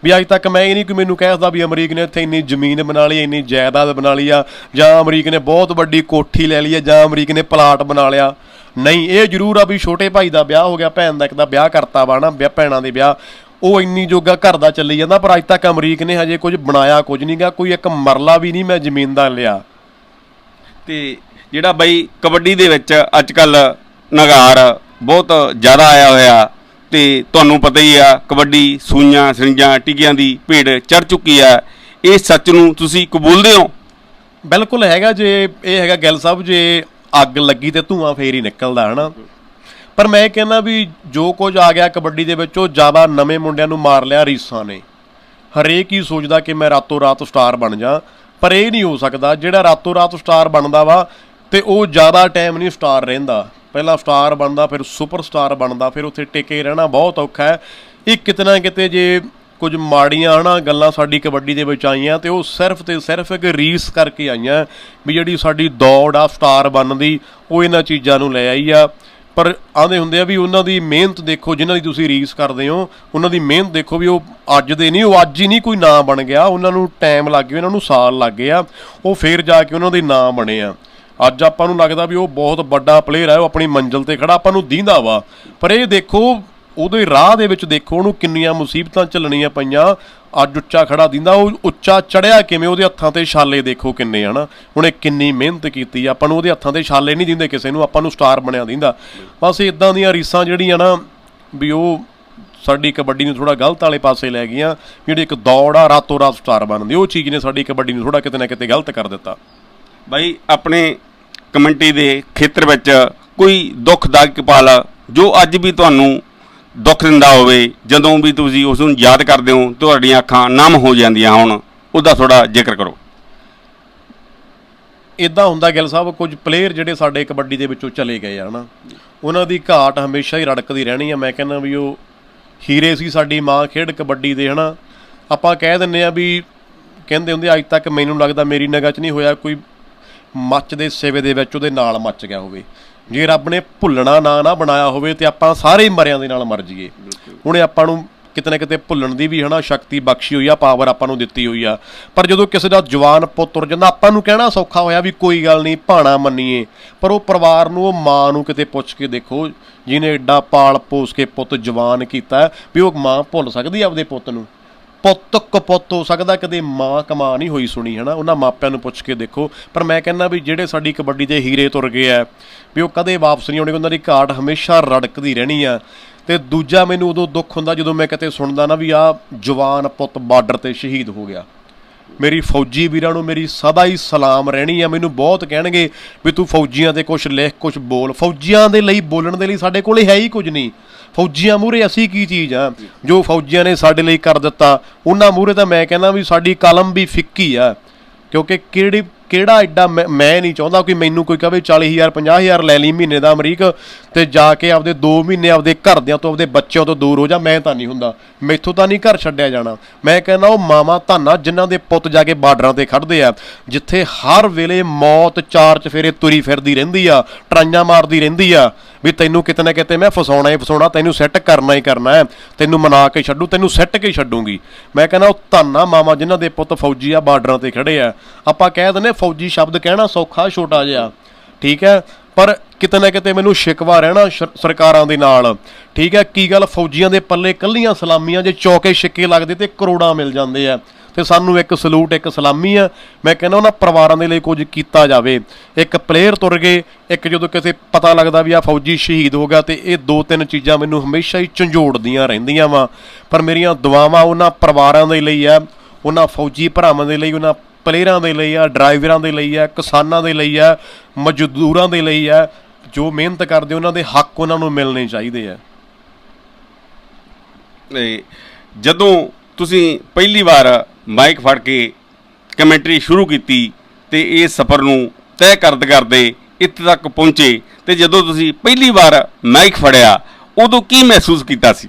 ਵੀ ਅੱਜ ਤੱਕ ਮੈਂ ਇਹ ਨਹੀਂ ਕਿ ਮੈਨੂੰ ਕਹਿ ਸਕਦਾ ਵੀ ਅਮਰੀਕ ਨੇ ਇੱਥੇ ਇੰਨੀ ਜ਼ਮੀਨ ਬਣਾ ਲਈ, ਇੰਨੀ ਜਾਇਦਾਦ ਬਣਾ ਲਈ ਆ, ਜਾਂ ਅਮਰੀਕ ਨੇ ਬਹੁਤ ਵੱਡੀ ਕੋਠੀ ਲੈ ਲਈ ਆ, ਜਾਂ ਅਮਰੀਕ ਨੇ ਪਲਾਟ ਬਣਾ ਲਿਆ। ਨਹੀਂ, ਇਹ ਜ਼ਰੂਰ ਆ ਵੀ ਛੋਟੇ ਭਾਈ ਦਾ ਵਿਆਹ ਹੋ ਗਿਆ, ਭੈਣ ਦਾ ਇੱਕ ਦਾ ਵਿਆਹ ਕਰਤਾ ਵਾ ਨਾ, ਭੈਣਾਂ ਦੇ ਵਿਆਹ, ਉਹ ਇੰਨੀ ਜੋਗਾ ਘਰ ਦਾ ਚੱਲੀ ਜਾਂਦਾ। ਪਰ ਅੱਜ ਤੱਕ ਅਮਰੀਕ ਨੇ ਹਜੇ ਕੁਝ ਬਣਾਇਆ ਕੁਝ ਨਹੀਂ ਗਾ, ਕੋਈ ਇੱਕ ਮਰਲਾ ਵੀ ਨਹੀਂ ਮੈਂ ਜ਼ਮੀਨ ਦਾ ਲਿਆ। ਤੇ ਜਿਹੜਾ ਬਾਈ ਕਬੱਡੀ ਦੇ ਵਿੱਚ ਅੱਜ ਕੱਲ੍ਹ ਨਿਗਾਰ ਬਹੁਤ ਜ਼ਿਆਦਾ ਆਇਆ ਹੋਇਆ, ਤੇ ਤੁਹਾਨੂੰ ਪਤਾ ਹੀ ਆ ਕਬੱਡੀ ਸੂਈਆਂ ਸਰਿੰਜਾਂ ਟੀਕਿਆਂ ਦੀ ਭੇਡ ਚੜ੍ਹ ਚੁੱਕੀ ਆ, ਇਹ ਸੱਚ ਨੂੰ ਤੁਸੀਂ ਕਬੂਲਦੇ ਹੋ? ਬਿਲਕੁਲ ਹੈਗਾ। ਜੇ ਇਹ ਹੈਗਾ ਗਿੱਲ ਸਾਹਿਬ, ਜੇ ਅੱਗ ਲੱਗੀ ਤੇ ਧੂੰਆਂ ਫੇਰ ਹੀ ਨਿਕਲਦਾ ਹੈ ਨਾ। ਪਰ ਮੈਂ ਕਹਿੰਦਾ ਵੀ ਜੋ ਕੁਝ ਆ ਗਿਆ ਕਬੱਡੀ ਦੇ ਵਿੱਚ, ਉਹ ਜ਼ਿਆਦਾ ਨਵੇਂ ਮੁੰਡਿਆਂ ਨੂੰ ਮਾਰ ਲਿਆ ਰੀਸਾਂ ਨੇ। ਹਰੇਕ ਹੀ ਸੋਚਦਾ ਕਿ ਮੈਂ ਰਾਤੋਂ ਰਾਤ ਸਟਾਰ ਬਣ ਜਾ, ਪਰ ਇਹ ਨਹੀਂ ਹੋ ਸਕਦਾ। ਜਿਹੜਾ ਰਾਤੋਂ ਰਾਤ ਸਟਾਰ ਬਣਦਾ ਵਾ ਤੇ ਉਹ ਜ਼ਿਆਦਾ ਟਾਈਮ ਨਹੀਂ ਸਟਾਰ ਰਹਿੰਦਾ। ਪਹਿਲਾਂ ਸਟਾਰ ਬਣਦਾ, ਫਿਰ ਸੁਪਰ ਸਟਾਰ ਬਣਦਾ, ਫਿਰ ਉੱਥੇ ਟਿਕੇ ਰਹਿਣਾ ਬਹੁਤ ਔਖਾ ਹੈ। ਇਹ ਕਿਤੇ ਨਾ ਕਿਤੇ ਜੇ ਕੁਝ ਮਾੜੀਆਂ ਹਨਾ ਗੱਲਾਂ ਸਾਡੀ ਕਬੱਡੀ ਦੇ ਵਿੱਚ ਆਈਆਂ ਤੇ ਉਹ ਸਿਰਫ ਤੇ ਸਿਰਫ ਇੱਕ ਰੀਸ ਕਰਕੇ ਆਈਆਂ ਵੀ ਜਿਹੜੀ ਸਾਡੀ ਦੌੜ ਆ ਸਟਾਰ ਬਣਨ ਦੀ, ਉਹ ਇਹਨਾਂ ਚੀਜ਼ਾਂ ਨੂੰ ਲੈ ਆਈ ਆ। ਪਰ ਆਂਦੇ ਹੁੰਦੇ ਆ ਵੀ ਉਹਨਾਂ ਦੀ ਮਿਹਨਤ ਦੇਖੋ, ਜਿਨ੍ਹਾਂ ਦੀ ਤੁਸੀਂ ਰੀਸ ਕਰਦੇ ਹੋ ਉਹਨਾਂ ਦੀ ਮਿਹਨਤ ਦੇਖੋ ਵੀ ਉਹ ਅੱਜ ਦੇ ਨਹੀਂ, ਉਹ ਅੱਜ ਹੀ ਨਹੀਂ ਕੋਈ ਨਾਂ ਬਣ ਗਿਆ, ਉਹਨਾਂ ਨੂੰ ਟਾਈਮ ਲੱਗ ਗਿਆ, ਉਹਨਾਂ ਨੂੰ ਸਾਲ ਲੱਗ ਗਏ ਆ, ਉਹ ਫੇਰ ਜਾ ਕੇ ਉਹਨਾਂ ਦੇ ਨਾਂ ਬਣੇ ਆ। ਅੱਜ ਆਪਾਂ ਨੂੰ ਲੱਗਦਾ ਵੀ ਉਹ ਬਹੁਤ ਵੱਡਾ ਪਲੇਅਰ ਹੈ, ਉਹ ਆਪਣੀ ਮੰਜ਼ਿਲ ਤੇ ਖੜਾ, ਆਪਾਂ ਨੂੰ ਦੀਂਦਾ ਵਾ, ਪਰ ਇਹ ਦੇਖੋ ਉਹਦੇ ਰਾਹ ਦੇ ਵਿੱਚ ਦੇਖੋ ਉਹਨੂੰ ਕਿੰਨੀਆਂ ਮੁਸੀਬਤਾਂ ਝੱਲਣੀਆਂ ਪਈਆਂ। ਅੱਜ ਉੱਚਾ ਖੜਾ ਦਿੰਦਾ, ਉਹ ਉੱਚਾ ਚੜਿਆ ਕਿਵੇਂ, ਉਹਦੇ ਹੱਥਾਂ ਤੇ ਛਾਲੇ ਦੇਖੋ ਕਿੰਨੇ ਹਨਾ। ਉਹਨੇ ਕਿੰਨੀ ਮਿਹਨਤ ਕੀਤੀ, ਆਪਾਂ ਨੂੰ ਉਹਦੇ ਹੱਥਾਂ ਤੇ ਛਾਲੇ ਨਹੀਂ ਦਿੰਦੇ ਕਿਸੇ ਨੂੰ, ਆਪਾਂ ਨੂੰ ਸਟਾਰ ਬਣਿਆ ਦਿੰਦਾ। ਬਸ ਇਦਾਂ ਦੀਆਂ ਰੀਸਾਂ ਜਿਹੜੀਆਂ ਨਾ ਵੀ ਉਹ ਸਾਡੀ ਕਬੱਡੀ ਨੂੰ ਥੋੜਾ ਗਲਤ ਵਾਲੇ ਪਾਸੇ ਲੈ ਗਈਆਂ। ਜਿਹੜੀ ਇੱਕ ਦੌੜ ਆ ਰਾਤੋਂ ਰਾਤ ਸਟਾਰ ਬਣਦੀ, ਉਹ ਚੀਜ਼ ਨੇ ਸਾਡੀ ਕਬੱਡੀ ਨੂੰ ਥੋੜਾ ਕਿਤੇ ਨਾ ਕਿਤੇ ਗਲਤ ਕਰ ਦਿੱਤਾ। ਬਾਈ ਆਪਣੇ ਕਮਿਊਨਿਟੀ ਦੇ ਖੇਤਰ ਵਿੱਚ ਕੋਈ ਦੁੱਖਦਾਇਕ ਪਲ ਜੋ ਅੱਜ ਵੀ ਤੁਹਾਨੂੰ ਦੁੱਖ ਦਿੰਦਾ ਹੋਵੇ, ਜਦੋਂ ਵੀ ਤੁਸੀਂ ਉਸ ਨੂੰ ਯਾਦ ਕਰਦੇ ਹੋ ਤੁਹਾਡੀਆਂ ਅੱਖਾਂ ਨਮ ਹੋ ਜਾਂਦੀਆਂ ਹੋਣ, ਉਹਦਾ ਥੋੜਾ ਜ਼ਿਕਰ ਕਰੋ। ਇੱਦਾਂ ਹੁੰਦਾ ਗਿੱਲ ਸਾਹਿਬ, ਕੁਝ ਪਲੇਅਰ ਜਿਹੜੇ ਸਾਡੇ ਕਬੱਡੀ ਦੇ ਵਿੱਚੋਂ ਚਲੇ ਗਏ ਆ ਨਾ, ਉਹਨਾਂ ਦੀ ਘਾਟ ਹਮੇਸ਼ਾ ਹੀ ਰੜਕਦੀ ਰਹਿਣੀ ਆ। ਮੈਂ ਕਹਿੰਦਾ ਵੀ ਉਹ ਹੀਰੇ ਸੀ ਸਾਡੀ ਮਾਂ ਖੇਡ ਕਬੱਡੀ ਦੇ ਹਨਾ। ਆਪਾਂ ਕਹਿ ਦਿੰਦੇ ਆ ਵੀ ਕਹਿੰਦੇ ਹੁੰਦੇ ਅੱਜ ਤੱਕ ਮੈਨੂੰ ਲੱਗਦਾ ਮੇਰੀ ਨਿਗਾਹ 'ਚ ਨਹੀਂ ਹੋਇਆ ਕੋਈ ਮੱਚ ਦੇ ਸਿਵੇ ਦੇ ਵਿੱਚ ਉਹਦੇ ਨਾਲ ਮੱਚ ਗਿਆ ਹੋਵੇ। ਜੇ ਰੱਬ ਨੇ ਭੁੱਲਣਾ ਨਾ ਬਣਾਇਆ ਹੋਵੇ ਤੇ ਆਪਾਂ ਸਾਰੇ ਮਰਿਆਂ ਦੇ ਨਾਲ ਮਰ ਜਾਈਏ। ਉਹਨੇ ਆਪਾਂ ਨੂੰ ਕਿਤੇ ਨਾ ਕਿਤੇ ਭੁੱਲਣ ਦੀ ਵੀ ਹਨਾ ਸ਼ਕਤੀ ਬਖਸ਼ੀ ਹੋਈ ਆ, ਪਾਵਰ ਆਪਾਂ ਨੂੰ ਦਿੱਤੀ ਹੋਈ ਆ। ਪਰ ਜਦੋਂ ਕਿਸੇ ਦਾ ਜਵਾਨ ਪੁੱਤ ਤੁਰ ਜਾਂਦਾ, ਆਪਾਂ ਨੂੰ ਕਹਿਣਾ ਸੌਖਾ ਹੋਇਆ ਵੀ ਕੋਈ ਗੱਲ ਨਹੀਂ ਭਾਣਾ ਮੰਨੀਏ, ਪਰ ਉਹ ਪਰਿਵਾਰ ਨੂੰ, ਉਹ ਮਾਂ ਨੂੰ ਕਿਤੇ ਪੁੱਛ ਕੇ ਦੇਖੋ ਜਿਹਨੇ ਐਡਾ ਪਾਲ ਪੋਸ ਕੇ ਪੁੱਤ ਜਵਾਨ ਕੀਤਾ, ਵੀ ਉਹ ਮਾਂ ਭੁੱਲ ਸਕਦੀ ਆਪਦੇ ਪੁੱਤ ਨੂੰ? ਪੁੱਤ ਕਪੁੱਤ ਹੋ ਸਕਦਾ, ਕਦੇ ਮਾਂ ਕਮਾ ਨਹੀਂ ਹੋਈ ਸੁਣੀ ਹੈ ਨਾ। ਉਹਨਾਂ ਮਾਪਿਆਂ ਨੂੰ ਪੁੱਛ ਕੇ ਦੇਖੋ। ਪਰ ਮੈਂ ਕਹਿੰਦਾ ਵੀ ਜਿਹੜੇ ਸਾਡੀ ਕਬੱਡੀ ਦੇ ਹੀਰੇ ਤੁਰ ਗਏ ਆ ਵੀ ਉਹ ਕਦੇ ਵਾਪਸ ਨਹੀਂ ਆਉਣੇ, ਉਹਨਾਂ ਦੀ ਘਾਟ ਹਮੇਸ਼ਾ ਰੜਕਦੀ ਰਹਿਣੀ ਆ। ਤੇ ਦੂਜਾ ਮੈਨੂੰ ਉਦੋਂ ਦੁੱਖ ਹੁੰਦਾ ਜਦੋਂ ਮੈਂ ਕਿਤੇ ਸੁਣਦਾ ਨਾ ਵੀ ਆਹ ਜਵਾਨ ਪੁੱਤ ਬਾਰਡਰ ਤੇ ਸ਼ਹੀਦ ਹੋ ਗਿਆ। ਮੇਰੀ ਫੌਜੀ ਵੀਰਾਂ ਨੂੰ ਮੇਰੀ ਸਦਾ ਹੀ ਸਲਾਮ ਰਹਿਣੀ ਆ। ਮੈਨੂੰ ਬਹੁਤ ਕਹਿਣਗੇ ਵੀ ਤੂੰ ਫੌਜੀਆਂ ਤੇ ਕੁਛ ਲਿਖ, ਕੁਛ ਬੋਲ। ਫੌਜੀਆਂ ਦੇ ਲਈ ਬੋਲਣ ਦੇ ਲਈ ਸਾਡੇ ਕੋਲ ਹੈ ਹੀ ਕੁਝ ਨਹੀਂ। ਫੌਜੀਆਂ ਮੂਹਰੇ ਅਸੀਂ ਕੀ ਚੀਜ਼ ਆ? ਜੋ ਫੌਜੀਆਂ ਨੇ ਸਾਡੇ ਲਈ ਕਰ ਦਿੱਤਾ ਉਹਨਾਂ ਮੂਹਰੇ ਤਾਂ ਮੈਂ ਕਹਿੰਦਾ ਵੀ ਸਾਡੀ ਕਲਮ ਵੀ ਫਿੱਕੀ ਆ। ਕਿਉਂਕਿ ਕਿਹੜੀ ਕਿਹੜਾ ਐਡਾ ਮੈਂ ਨਹੀਂ ਚਾਹੁੰਦਾ ਕਿ ਮੈਨੂੰ ਕੋਈ ਕਹੇ 40,000 50,000 ਲੈ ਲਈ ਮਹੀਨੇ ਦਾ ਅਮਰੀਕ ਤੇ ਜਾ ਕੇ ਆਪਦੇ 2 ਮਹੀਨੇ ਆਪਦੇ ਘਰਦਿਆਂ ਤੋਂ ਆਪਦੇ ਬੱਚਿਆਂ ਤੋਂ ਦੂਰ ਹੋ ਜਾ। ਮੈਂ ਤਾਂ ਨਹੀਂ ਹੁੰਦਾ, ਮੈਥੋਂ ਤਾਂ ਨਹੀਂ ਘਰ ਛੱਡਿਆ ਜਾਣਾ। ਮੈਂ ਕਹਿੰਦਾ ਉਹ ਮਾਵਾਂ ਧੰਨਾ ਜਿਨ੍ਹਾਂ ਦੇ ਪੁੱਤ ਜਾ ਕੇ ਬਾਰਡਰਾਂ ਤੇ ਖੜਦੇ ਆ, ਜਿੱਥੇ ਹਰ ਵੇਲੇ ਮੌਤ ਚਾਰ ਚਫੇਰੇ ਤੁਰੀ ਫਿਰਦੀ ਰਹਿੰਦੀ ਆ, ਟਰਾਈਆਂ ਮਾਰਦੀ ਰਹਿੰਦੀ ਆ ਵੀ ਤੈਨੂੰ ਕਿਤੇ ਨਾ ਕਿਤੇ ਮੈਂ ਫਸਾਉਣਾ ਹੀ ਫਸਾਉਣਾ, ਤੈਨੂੰ ਸੈੱਟ ਕਰਨਾ ਹੀ ਕਰਨਾ ਹੈ, ਤੈਨੂੰ ਮਨਾ ਕੇ ਛੱਡੂ, ਤੈਨੂੰ ਸੈੱਟ ਕੇ ਛੱਡੂਗੀ। ਮੈਂ ਕਹਿੰਦਾ ਉਹ ਧੰਨਾ ਮਾਵਾਂ ਜਿਨ੍ਹਾਂ ਦੇ ਪੁੱਤ ਫੌਜੀ ਆ, ਬਾਰਡਰਾਂ ਤੇ ਖੜੇ ਆ। ਆਪਾਂ ਕਹਿ ਦਿੰਦੇ ਫੌਜੀ ਸ਼ਬਦ ਕਹਿਣਾ ਸੌਖਾ ਛੋਟਾ ਜਿਹਾ, ਠੀਕ ਹੈ, ਪਰ ਕਿਤੇ ਨਾ ਕਿਤੇ ਮੈਨੂੰ ਸ਼ਿਕਵਾ ਰਹਿਣਾ ਸਰਕਾਰਾਂ ਦੇ ਨਾਲ, ਠੀਕ ਹੈ। ਕੀ ਗੱਲ ਫੌਜੀਆਂ ਦੇ ਪੱਲੇ ਕੱਲੀਆਂ ਸਲਾਮੀਆਂ ਜੇ ਚੌਕੇ ਛਿੱਕੇ ਲੱਗਦੇ ਤੇ ਕਰੋੜਾਂ ਮਿਲ ਜਾਂਦੇ ਆ, ਤੇ ਸਾਨੂੰ ਇੱਕ ਸਲੂਟ ਇੱਕ ਸਲਾਮੀ ਆ। ਮੈਂ ਕਹਿੰਦਾ ਉਹਨਾਂ ਪਰਿਵਾਰਾਂ ਦੇ ਲਈ ਕੁਝ ਕੀਤਾ ਜਾਵੇ। ਇੱਕ ਪਲੇਅਰ ਤੁਰ ਗਏ, ਇੱਕ ਜਦੋਂ ਕਿਸੇ ਪਤਾ ਲੱਗਦਾ ਵੀ ਆ ਫੌਜੀ ਸ਼ਹੀਦ ਹੋ ਗਿਆ, ਤੇ ਇਹ 2-3 ਚੀਜ਼ਾਂ ਮੈਨੂੰ ਹਮੇਸ਼ਾ ਹੀ ਝੰਜੋੜਦੀਆਂ ਰਹਿੰਦੀਆਂ ਵਾ। ਪਰ ਮੇਰੀਆਂ ਦੁਆਵਾਂ ਉਹਨਾਂ ਪਰਿਵਾਰਾਂ ਦੇ ਲਈ ਆ, ਉਹਨਾਂ ਫੌਜੀ ਭਰਾਵਾਂ ਦੇ ਲਈ, ਉਹਨਾਂ ਪਲੇਅਰਾਂ ਦੇ ਲਈ ਆ, ਡਰਾਈਵਰਾਂ ਦੇ ਲਈ ਆ, ਕਿਸਾਨਾਂ ਦੇ ਲਈ ਆ, ਮਜ਼ਦੂਰਾਂ ਦੇ ਲਈ ਆ, ਜੋ ਮਿਹਨਤ ਕਰਦੇ ਉਹਨਾਂ ਦੇ ਹੱਕ ਉਹਨਾਂ ਨੂੰ ਮਿਲਣੇ ਚਾਹੀਦੇ ਆ। ਜਦੋਂ ਤੁਸੀਂ ਪਹਿਲੀ ਵਾਰ ਮਾਈਕ ਫੜ ਕੇ ਕਮੈਂਟਰੀ ਸ਼ੁਰੂ ਕੀਤੀ ਤੇ ਇਸ ਸਫ਼ਰ ਨੂੰ ਤੈਅ ਕਰਦੇ ਕਰਦੇ ਇੱਥੇ ਤੱਕ ਪਹੁੰਚੇ, ਤੇ ਜਦੋਂ ਤੁਸੀਂ ਪਹਿਲੀ ਵਾਰ ਮਾਈਕ ਫੜਿਆ ਉਦੋਂ ਕੀ ਮਹਿਸੂਸ ਕੀਤਾ ਸੀ?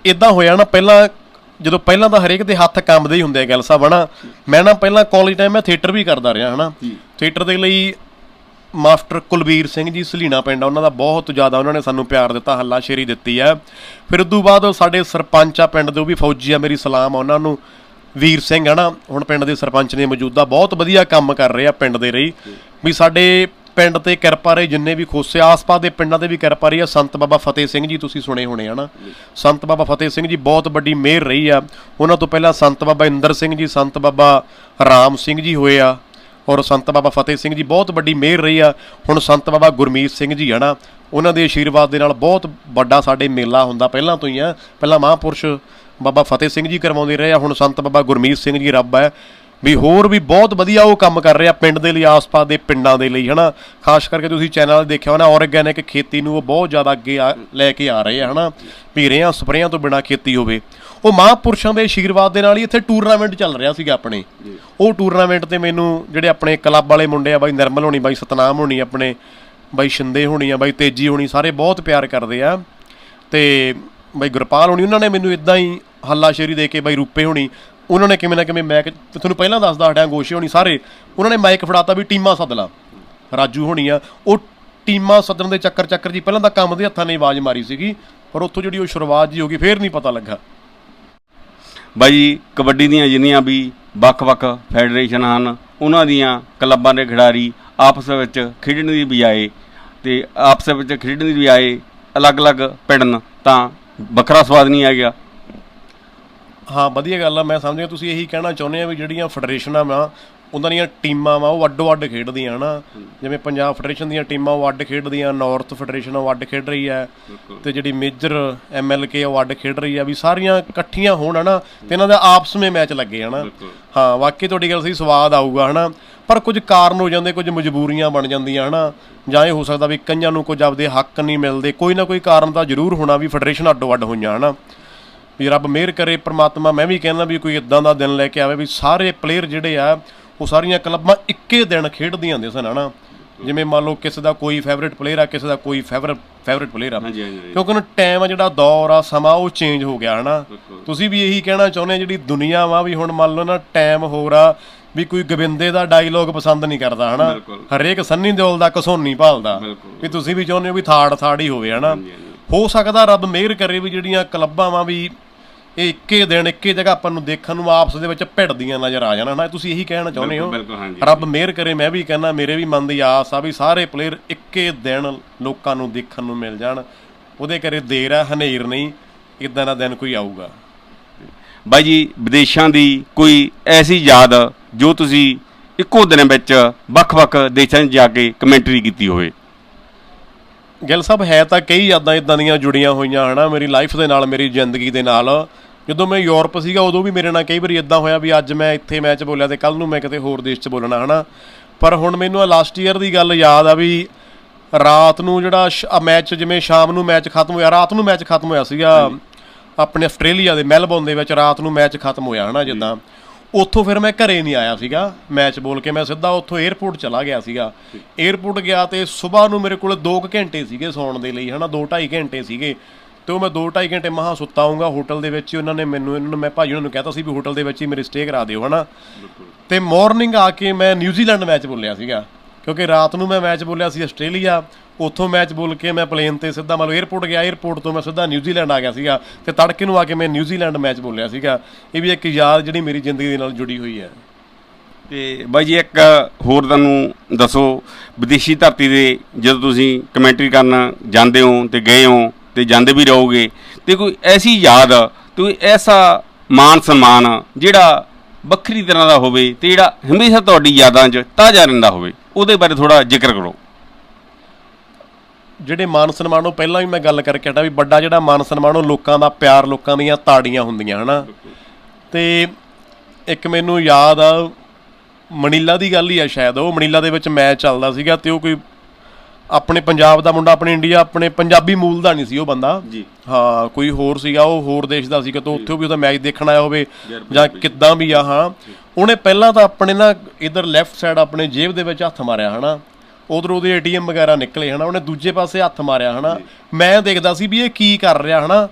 ਇੱਦਾਂ ਹੋਇਆ ਨਾ, ਪਹਿਲਾਂ ਤਾਂ ਹਰੇਕ ਦੇ ਹੱਥ ਕੰਬਦੇ ਹੀ ਹੁੰਦੇ ਆ ਗੱਲ ਸਾਹਿਬ, ਹਨਾ। ਮੈਂ ਨਾ ਪਹਿਲਾਂ ਕਾਲਜ ਟਾਈਮ ਮੈਂ ਥੀਏਟਰ ਵੀ ਕਰਦਾ ਰਿਹਾ, ਹਨਾ। ਥੀਏਟਰ ਦੇ ਲਈ ਮਾਸਟਰ ਕੁਲਬੀਰ ਸਿੰਘ ਜੀ ਸਲੀਣਾ ਪਿੰਡ, ਉਹਨਾਂ ਦਾ ਬਹੁਤ ਜ਼ਿਆਦਾ ਉਹਨਾਂ ਨੇ ਸਾਨੂੰ ਪਿਆਰ ਦਿੱਤਾ, ਹੱਲਾਸ਼ੇਰੀ ਦਿੱਤੀ ਹੈ। ਫਿਰ ਉਦੋਂ ਬਾਅਦ ਸਾਡੇ ਸਰਪੰਚ ਆ ਪਿੰਡ ਦੇ, ਉਹ ਵੀ ਫੌਜੀ ਆ, ਮੇਰੀ ਸਲਾਮ ਆ ਉਹਨਾਂ ਨੂੰ, ਵੀਰ ਸਿੰਘ, ਹਨਾ। ਹੁਣ ਪਿੰਡ ਦੇ ਸਰਪੰਚ ਨੇ ਮੌਜੂਦਾ, ਬਹੁਤ ਵਧੀਆ ਕੰਮ ਕਰ ਰਹੇ ਆ ਪਿੰਡ ਦੇ ਰਹੀ, ਵੀ ਸਾਡੇ ਪਿੰਡ ਤੇ ਕਿਰਪਾ ਰਹੀ, ਜਿੰਨੇ ਵੀ ਖੋਸੇ ਆਸ-ਪਾਸ ਦੇ ਪਿੰਡਾਂ 'ਤੇ ਵੀ ਕਿਰਪਾ ਰਹੀ ਆ। ਸੰਤ ਬਾਬਾ ਫਤਿਹ ਸਿੰਘ ਜੀ ਤੁਸੀਂ ਸੁਣੇ ਹੋਣੇ, ਹਨਾ। ਸੰਤ ਬਾਬਾ ਫਤਿਹ ਸਿੰਘ ਜੀ ਬਹੁਤ ਵੱਡੀ ਮਿਹਰ ਰਹੀ ਆ। ਉਹਨਾਂ ਤੋਂ ਪਹਿਲਾਂ ਸੰਤ ਬਾਬਾ ਇੰਦਰ ਸਿੰਘ ਜੀ, ਸੰਤ ਬਾਬਾ ਰਾਮ ਸਿੰਘ ਜੀ ਹੋਏ ਆ, ਔਰ ਸੰਤ ਬਾਬਾ ਫਤਿਹ ਸਿੰਘ ਜੀ ਬਹੁਤ ਵੱਡੀ ਮਿਹਰ ਰਹੀ ਆ। ਹੁਣ ਸੰਤ ਬਾਬਾ ਗੁਰਮੀਤ ਸਿੰਘ ਜੀ, ਹਨਾ, ਉਹਨਾਂ ਦੇ ਆਸ਼ੀਰਵਾਦ ਦੇ ਨਾਲ ਬਹੁਤ ਵੱਡਾ ਸਾਡੇ ਮੇਲਾ ਹੁੰਦਾ ਪਹਿਲਾਂ ਤੋਂ ਹੀ ਆ। ਪਹਿਲਾਂ ਮਹਾਂਪੁਰਸ਼ ਬਾਬਾ ਫਤਿਹ ਸਿੰਘ ਜੀ ਕਰਵਾਉਂਦੇ ਰਹੇ ਆ, ਹੁਣ ਸੰਤ ਬਾਬਾ ਗੁਰਮੀਤ ਸਿੰਘ ਜੀ ਰੱਬ ਹੈ ਵੀ ਹੋਰ ਵੀ ਬਹੁਤ ਵਧੀਆ ਉਹ ਕੰਮ ਕਰ ਰਿਹਾ ਪਿੰਡ ਦੇ ਲਈ, ਆਸ-ਪਾਸ ਦੇ ਪਿੰਡਾਂ ਦੇ ਲਈ, ਹਨਾ। ਖਾਸ ਕਰਕੇ ਤੁਸੀਂ ਚੈਨਲ ਦੇਖਿਆ ਹੋਣਾ, ਆਰਗੈਨਿਕ ਖੇਤੀ ਨੂੰ ਉਹ ਬਹੁਤ ਜ਼ਿਆਦਾ ਅੱਗੇ ਲੈ ਕੇ ਆ ਰਹੇ ਆ, ਹਨਾ। ਵੀ ਰੇਹਾਂ ਸਪਰੇਆਂ ਤੋਂ ਬਿਨਾਂ ਖੇਤੀ ਹੋਵੇ। ਉਹ ਮਹਾਂਪੁਰਸ਼ਾਂ ਦੇ ਆਸ਼ੀਰਵਾਦ ਦੇ ਨਾਲ ਹੀ ਇੱਥੇ ਟੂਰਨਾਮੈਂਟ ਚੱਲ ਰਿਹਾ ਸੀਗਾ ਆਪਣੇ। ਉਹ ਟੂਰਨਾਮੈਂਟ ਤੇ ਮੈਨੂੰ ਜਿਹੜੇ ਆਪਣੇ ਕਲੱਬ ਵਾਲੇ ਮੁੰਡੇ ਆ, ਬਾਈ ਨਿਰਮਲ ਹੋਣੀ, ਬਾਈ ਸਤਨਾਮ ਹੋਣੀ, ਆਪਣੇ ਬਾਈ ਸ਼ਿੰਦੇ ਹੋਣੀ ਆ, ਬਾਈ ਤੇਜੀ ਹੋਣੀ, ਸਾਰੇ ਬਹੁਤ ਪਿਆਰ ਕਰਦੇ ਆ। ਤੇ ਬਾਈ ਗੁਰਪਾਲ ਹੋਣੀ, ਉਹਨਾਂ ਨੇ ਮੈਨੂੰ ਇੱਦਾਂ ਹੀ ਹੱਲਾਸ਼ੇਰੀ ਦੇ ਕੇ, ਬਾਈ ਰੂਪੇ ਹੋਣੀ, ਉਹਨਾਂ ਨੇ ਕਿਵੇਂ ਨਾ ਕਿਵੇਂ ਮੈਂ ਤੁਹਾਨੂੰ ਪਹਿਲਾਂ ਦੱਸਦਾ ਹਟਿਆ, ਗੋਸ਼ੇ ਹੋਣੀ, ਸਾਰੇ ਉਹਨਾਂ ਨੇ ਮਾਈਕ ਫੜਾਤਾ ਵੀ ਟੀਮਾਂ ਸੱਦ ਲਾ। ਰਾਜੂ ਹੋਣੀ ਆ, ਉਹ ਟੀਮਾਂ ਸੱਦਣ ਦੇ ਚੱਕਰ ਜੀ ਪਹਿਲਾਂ ਤਾਂ ਕੰਮ ਦੇ ਹੱਥਾਂ ਨੇ ਆਵਾਜ਼ ਮਾਰੀ ਸੀਗੀ, ਪਰ ਉੱਥੋਂ ਜਿਹੜੀ ਉਹ ਸ਼ੁਰੂਆਤ ਜੀ ਹੋ ਗਈ, ਫੇਰ ਨਹੀਂ ਪਤਾ ਲੱਗਾ। ਬਾਈ ਕਬੱਡੀ ਦੀਆਂ ਜਿੰਨੀਆਂ ਵੀ ਵੱਖ-ਵੱਖ ਫੈਡਰੇਸ਼ਨ ਹਨ, ਉਹਨਾਂ ਦੀਆਂ ਕਲੱਬਾਂ ਦੇ ਖਿਡਾਰੀ ਆਪਸ ਵਿੱਚ ਖੇਡਣ ਦੀ ਬਜਾਏ ਤੇ ਆਪਸ ਵਿੱਚ ਖੇਡਣ ਦੀ ਬਜਾਏ ਅਲੱਗ-ਅਲੱਗ ਪਿੰਡਨ ਤਾਂ ਵੱਖਰਾ ਸਵਾਦ ਨਹੀਂ ਆ ਗਿਆ। ਹਾਂ, ਵਧੀਆ ਗੱਲ ਆ। ਮੈਂ ਸਮਝਿਆ ਤੁਸੀਂ ਇਹੀ ਕਹਿਣਾ ਚਾਹੁੰਦੇ ਆ ਵੀ ਜਿਹੜੀਆਂ ਫੈਡਰੇਸ਼ਨਾਂ ਵਾ ਉਹਨਾਂ ਦੀਆਂ ਟੀਮਾਂ ਵਾ ਉਹ ਅੱਡੋ-ਅੱਡ ਖੇਡਦੀਆਂ, ਹਨਾ। ਜਿਵੇਂ ਪੰਜਾਬ ਫੈਡਰੇਸ਼ਨ ਦੀਆਂ ਟੀਮਾਂ ਉਹ ਅੱਡ ਖੇਡਦੀਆਂ, ਨਾਰਥ ਫੈਡਰੇਸ਼ਨ ਉਹ ਅੱਡ ਖੇਡ ਰਹੀ ਹੈ, ਤੇ ਜਿਹੜੀ ਮੇਜਰ MLK ਉਹ ਅੱਡ ਖੇਡ ਰਹੀ ਹੈ, ਵੀ ਸਾਰੀਆਂ ਇਕੱਠੀਆਂ ਹੋਣ, ਹਨਾ, ਤੇ ਇਹਨਾਂ ਦਾ ਆਪਸ ਵਿੱਚ ਮੈਚ ਲੱਗੇ, ਹਨਾ। ਹਾਂ, ਵਾਕਈ ਤੁਹਾਡੀ ਗੱਲ ਸਹੀ, ਸਵਾਦ ਆਊਗਾ, ਹਨਾ। ਪਰ ਕੁਝ ਕਾਰਨ ਹੋ ਜਾਂਦੇ, ਕੁਝ ਮਜਬੂਰੀਆਂ ਬਣ ਜਾਂਦੀਆਂ, ਹਨਾ। ਜਾਂ ਇਹ ਹੋ ਸਕਦਾ ਵੀ ਕਈਆਂ ਨੂੰ ਕੁਝ ਆਪਦੇ ਹੱਕ ਨਹੀਂ ਮਿਲਦੇ, ਕੋਈ ਨਾ ਕੋਈ ਕਾਰਨ ਤਾਂ ਜ਼ਰੂਰ ਹੋਣਾ ਵੀ ਫੈਡਰੇਸ਼ਨ ਅੱਡੋ-ਅੱਡ ਹੋਈਆਂ, ਹਨਾ। ਵੀ ਰੱਬ ਮਿਹਰ ਕਰੇ ਪ੍ਰਮਾਤਮਾ, ਮੈਂ ਵੀ ਕਹਿੰਦਾ ਵੀ ਕੋਈ ਇੱਦਾਂ ਦਾ ਦਿਨ ਲੈ ਕੇ ਆਵੇ ਵੀ ਸਾਰੇ ਪਲੇਅਰ ਜਿਹੜੇ ਆ ਉਹ ਸਾਰੀਆਂ ਕਲੱਬਾਂ ਇੱਕੇ ਦਿਨ ਖੇਡਦੀਆਂ ਹੁੰਦੀਆਂ ਸਨ, ਹਨਾ। ਜਿਵੇਂ ਮੰਨ ਲਓ ਕਿਸੇ ਦਾ ਕੋਈ ਫੇਵਰੇਟ ਪਲੇਅਰ ਆ, ਕਿਸੇ ਦਾ ਕੋਈ ਫੇਵਰੇਟ ਪਲੇਅਰ ਆ, ਕਿਉਂਕਿ ਹੁਣ ਟਾਈਮ ਆ, ਜਿਹੜਾ ਦੌਰ ਆ, ਸਮਾਂ ਉਹ ਚੇਂਜ ਹੋ ਗਿਆ, ਹਨਾ। ਤੁਸੀਂ ਵੀ ਇਹੀ ਕਹਿਣਾ ਚਾਹੁੰਦੇ ਜਿਹੜੀ ਦੁਨੀਆ ਵਾ ਵੀ ਹੁਣ ਮੰਨ ਲਓ ਨਾ ਟਾਈਮ ਹੋਰ ਆ, ਵੀ ਕੋਈ ਗੋਬਿੰਦੇ ਦਾ ਡਾਇਲੋਗ ਪਸੰਦ ਨਹੀਂ ਕਰਦਾ, ਹਨਾ। ਹਰੇਕ ਸੰਨੀ ਦਿਓਲ ਦਾ ਘਸੋਨੀ ਭਾਲਦਾ, ਵੀ ਤੁਸੀਂ ਵੀ ਚਾਹੁੰਦੇ ਹੋ ਵੀ ਥਾੜ ਹੀ ਹੋਵੇ, ਹਨਾ। ਹੋ ਸਕਦਾ ਰੱਬ ਮਿਹਰ ਕਰੇ ਵੀ ਜਿਹੜੀਆਂ ਕਲੱਬਾਂ ਵਾ ਵੀ ਇਹ ਇੱਕੇ ਦਿਨ ਇੱਕੇ ਜਗ੍ਹਾ ਆਪਾਂ ਨੂੰ ਦੇਖਣ ਨੂੰ ਆਪਸ ਦੇ ਵਿੱਚ ਭਿੜਦੀਆਂ ਨਜ਼ਰ ਆ ਜਾਣ, ਹਨਾ। ਤੁਸੀਂ ਇਹੀ ਕਹਿਣਾ ਚਾਹੁੰਦੇ ਹੋ? ਰੱਬ ਮਿਹਰ ਕਰੇ। ਮੈਂ ਵੀ ਕਹਿੰਦਾ, ਮੇਰੇ ਵੀ ਮਨ ਦੀ ਆਸ ਆ ਵੀ ਸਾਰੇ ਪਲੇਅਰ ਇੱਕੇ ਦਿਨ ਲੋਕਾਂ ਨੂੰ ਦੇਖਣ ਨੂੰ ਮਿਲ ਜਾਣ। ਉਹਦੇ ਕਰੇ ਦੇਰ ਆ, ਹਨੇਰ ਨਹੀਂ, ਇੱਦਾਂ ਦਾ ਦਿਨ ਕੋਈ ਆਊਗਾ। ਬਾਈ ਜੀ, ਵਿਦੇਸ਼ਾਂ ਦੀ ਕੋਈ ਐਸੀ ਯਾਦ ਜੋ ਤੁਸੀਂ ਇੱਕੋ ਦਿਨ ਵਿੱਚ ਵੱਖ-ਵੱਖ ਦੇਸ਼ਾਂ 'ਚ ਜਾ ਕੇ ਕਮੈਂਟਰੀ ਕੀਤੀ ਹੋਵੇ? ਗਿੱਲ ਸਾਹਿਬ, ਹੈ ਤਾਂ ਕਈ ਯਾਦਾਂ ਇੱਦਾਂ ਦੀਆਂ ਜੁੜੀਆਂ ਹੋਈਆਂ, ਹਨਾ, ਮੇਰੀ ਲਾਈਫ ਦੇ ਨਾਲ, ਮੇਰੀ ਜ਼ਿੰਦਗੀ ਦੇ ਨਾਲ। ਜਦੋਂ ਮੈਂ ਯੂਰਪ ਸੀਗਾ ਉਦੋਂ ਵੀ ਮੇਰੇ ਨਾਲ ਕਈ ਵਾਰੀ ਇੱਦਾਂ ਹੋਇਆ ਵੀ ਅੱਜ ਮੈਂ ਇੱਥੇ ਮੈਚ ਬੋਲਿਆ ਤੇ ਕੱਲ੍ਹ ਨੂੰ ਮੈਂ ਕਿਤੇ ਹੋਰ ਦੇਸ਼ 'ਚ ਬੋਲਣਾ, ਹਨਾ। ਪਰ ਹੁਣ ਮੈਨੂੰ ਲਾਸਟ ਈਅਰ ਦੀ ਗੱਲ ਯਾਦ ਆ ਵੀ ਰਾਤ ਨੂੰ ਜਿਹੜਾ ਮੈਚ, ਜਿਵੇਂ ਸ਼ਾਮ ਨੂੰ ਮੈਚ ਖਤਮ ਹੋਇਆ, ਰਾਤ ਨੂੰ ਮੈਚ ਖਤਮ ਹੋਇਆ ਸੀਗਾ ਆਪਣੇ ਆਸਟ੍ਰੇਲੀਆ ਦੇ ਮੈਲਬੌਰਨ ਦੇ ਵਿੱਚ, ਰਾਤ ਨੂੰ ਮੈਚ ਖਤਮ ਹੋਇਆ, ਹਨਾ। ਜਿੱਦਾਂ ਉੱਥੋਂ ਫਿਰ ਮੈਂ ਘਰੇ ਨਹੀਂ ਆਇਆ ਸੀਗਾ ਮੈਚ ਬੋਲ ਕੇ, ਮੈਂ ਸਿੱਧਾ ਉੱਥੋਂ 에ਅਰਪੋਰਟ ਚਲਾ ਗਿਆ ਸੀਗਾ। 에ਅਰਪੋਰਟ ਗਿਆ ਤੇ ਸਵੇਰ ਨੂੰ ਮੇਰੇ ਕੋਲ 2 ਘੰਟੇ ਸੀਗੇ ਸੌਣ ਦੇ ਲਈ, ਹੈ ਨਾ, 2-2.5 ਘੰਟੇ ਸੀਗੇ। ਤੇ ਉਹ ਮੈਂ 2-2.5 ਘੰਟੇ ਮਹਾਂ ਸੁੱਤਾ ਆਊਂਗਾ ਹੋਟਲ ਦੇ ਵਿੱਚ ਹੀ। ਉਹਨਾਂ ਨੇ ਮੈਂ ਭਾਜੀ ਉਹਨਾਂ ਨੂੰ ਕਹਿਤਾ ਸੀ ਵੀ ਹੋਟਲ ਦੇ ਵਿੱਚ ਹੀ ਮੇਰੇ ਸਟੇ ਕਰਾ ਦਿਓ, ਹੈ ਨਾ। ਤੇ ਮਾਰਨਿੰਗ ਆ ਕੇ ਮੈਂ ਨਿਊਜ਼ੀਲੈਂਡ ਮੈਚ ਬੋਲਿਆ ਸੀਗਾ, ਕਿਉਂਕਿ ਰਾਤ ਨੂੰ ਮੈਂ ਮੈਚ ਬੋਲਿਆ ਸੀ ਆਸਟ੍ਰੇਲੀਆ। ਉੱਥੋਂ ਮੈਚ ਬੋਲ ਕੇ ਮੈਂ ਪਲੇਨ 'ਤੇ ਸਿੱਧਾ ਮਤਲਬ 에ਅਰਪੋਰਟ ਗਿਆ, 에ਅਰਪੋਰਟ ਤੋਂ ਮੈਂ ਸਿੱਧਾ ਨਿਊਜ਼ੀਲੈਂਡ ਆ ਗਿਆ ਸੀਗਾ ਤੇ ਤੜਕੇ ਨੂੰ ਆ ਕੇ ਮੈਂ ਨਿਊਜ਼ੀਲੈਂਡ ਮੈਚ ਬੋਲਿਆ ਸੀਗਾ। ਇਹ ਵੀ ਇੱਕ ਯਾਦ ਜਿਹੜੀ ਮੇਰੀ ਜ਼ਿੰਦਗੀ ਦੇ ਨਾਲ ਜੁੜੀ ਹੋਈ ਹੈ। ਤੇ ਬਾਈ ਜੀ ਇੱਕ ਹੋਰ ਤੁਹਾਨੂੰ ਦੱਸੋ, ਵਿਦੇਸ਼ੀ ਧਰਤੀ ਦੇ ਜਦੋਂ ਤੁਸੀਂ ਕਮੈਂਟਰੀ ਕਰਨ ਜਾਂਦੇ ਹੋ ਤੇ ਗਏ ਹੋ ਤੇ ਜਾਂਦੇ ਵੀ ਰਹੋਗੇ, ਤੇ ਕੋਈ ਐਸੀ ਯਾਦ, ਕੋਈ ਐਸਾ ਮਾਨ ਸਨਮਾਨ ਜਿਹੜਾ ਵੱਖਰੀ ਤਰ੍ਹਾਂ ਦਾ ਹੋਵੇ ਤੇ ਜਿਹੜਾ ਹਮੇਸ਼ਾ ਤੁਹਾਡੀ ਯਾਦਾਂ 'ਚ ਤਾਜ਼ਾ ਰਹਿੰਦਾ ਹੋਵੇ, ਉਹਦੇ ਬਾਰੇ ਥੋੜ੍ਹਾ ਜ਼ਿਕਰ ਕਰੋ। ਜਿਹੜੇ ਮਾਨ ਸਨਮਾਨ, ਉਹ ਪਹਿਲਾਂ ਵੀ ਮੈਂ ਗੱਲ ਕਰਕੇ ਹਟਾ ਵੀ ਵੱਡਾ ਜਿਹੜਾ ਮਾਨ ਸਨਮਾਨ ਉਹ ਲੋਕਾਂ ਦਾ ਪਿਆਰ, ਲੋਕਾਂ ਦੀਆਂ ਤਾੜੀਆਂ ਹੁੰਦੀਆਂ, ਹੈ ਨਾ। ਤੇ ਇੱਕ ਮੈਨੂੰ ਯਾਦ ਆ ਮਨੀਲਾ ਦੀ ਗੱਲ ਹੀ ਆ ਸ਼ਾਇਦ, ਉਹ ਮਨੀਲਾ ਦੇ ਵਿੱਚ ਮੈਚ ਚੱਲਦਾ ਸੀਗਾ ਤੇ ਉਹ ਕੋਈ ਆਪਣੇ ਪੰਜਾਬ ਦਾ ਮੁੰਡਾ, ਆਪਣੇ ਇੰਡੀਆ, ਆਪਣੇ ਪੰਜਾਬੀ ਮੂਲ ਦਾ ਨਹੀਂ ਸੀ ਉਹ ਬੰਦਾ ਜੀ, ਹਾਂ, ਕੋਈ ਹੋਰ ਸੀਗਾ, ਉਹ ਹੋਰ ਦੇਸ਼ ਦਾ ਸੀਗਾ। ਤਾਂ ਉੱਥੇ ਵੀ ਉਹਦਾ ਮੈਚ ਦੇਖਣ ਆਇਆ ਹੋਵੇ ਜਾਂ ਕਿੱਦਾਂ ਵੀ ਆ, ਹਾਂ। ਉਹਨੇ ਪਹਿਲਾਂ ਤਾਂ ਆਪਣੇ ਨਾ ਇੱਧਰ ਲੈਫਟ ਸਾਈਡ ਆਪਣੇ ਜੇਬ ਦੇ ਵਿੱਚ ਹੱਥ ਮਾਰਿਆ, ਹੈ ਨਾ। ਉਧਰ ਉਹਦੇ ATM ਵਗੈਰਾ ਨਿਕਲੇ, ਹੈ ਨਾ। ਉਹਨੇ ਦੂਜੇ ਪਾਸੇ ਹੱਥ ਮਾਰਿਆ, ਹੈ ਨਾ। ਮੈਂ ਦੇਖਦਾ ਸੀ ਵੀ ਇਹ ਕੀ ਕਰ ਰਿਹਾ, ਹੈ ਨਾ।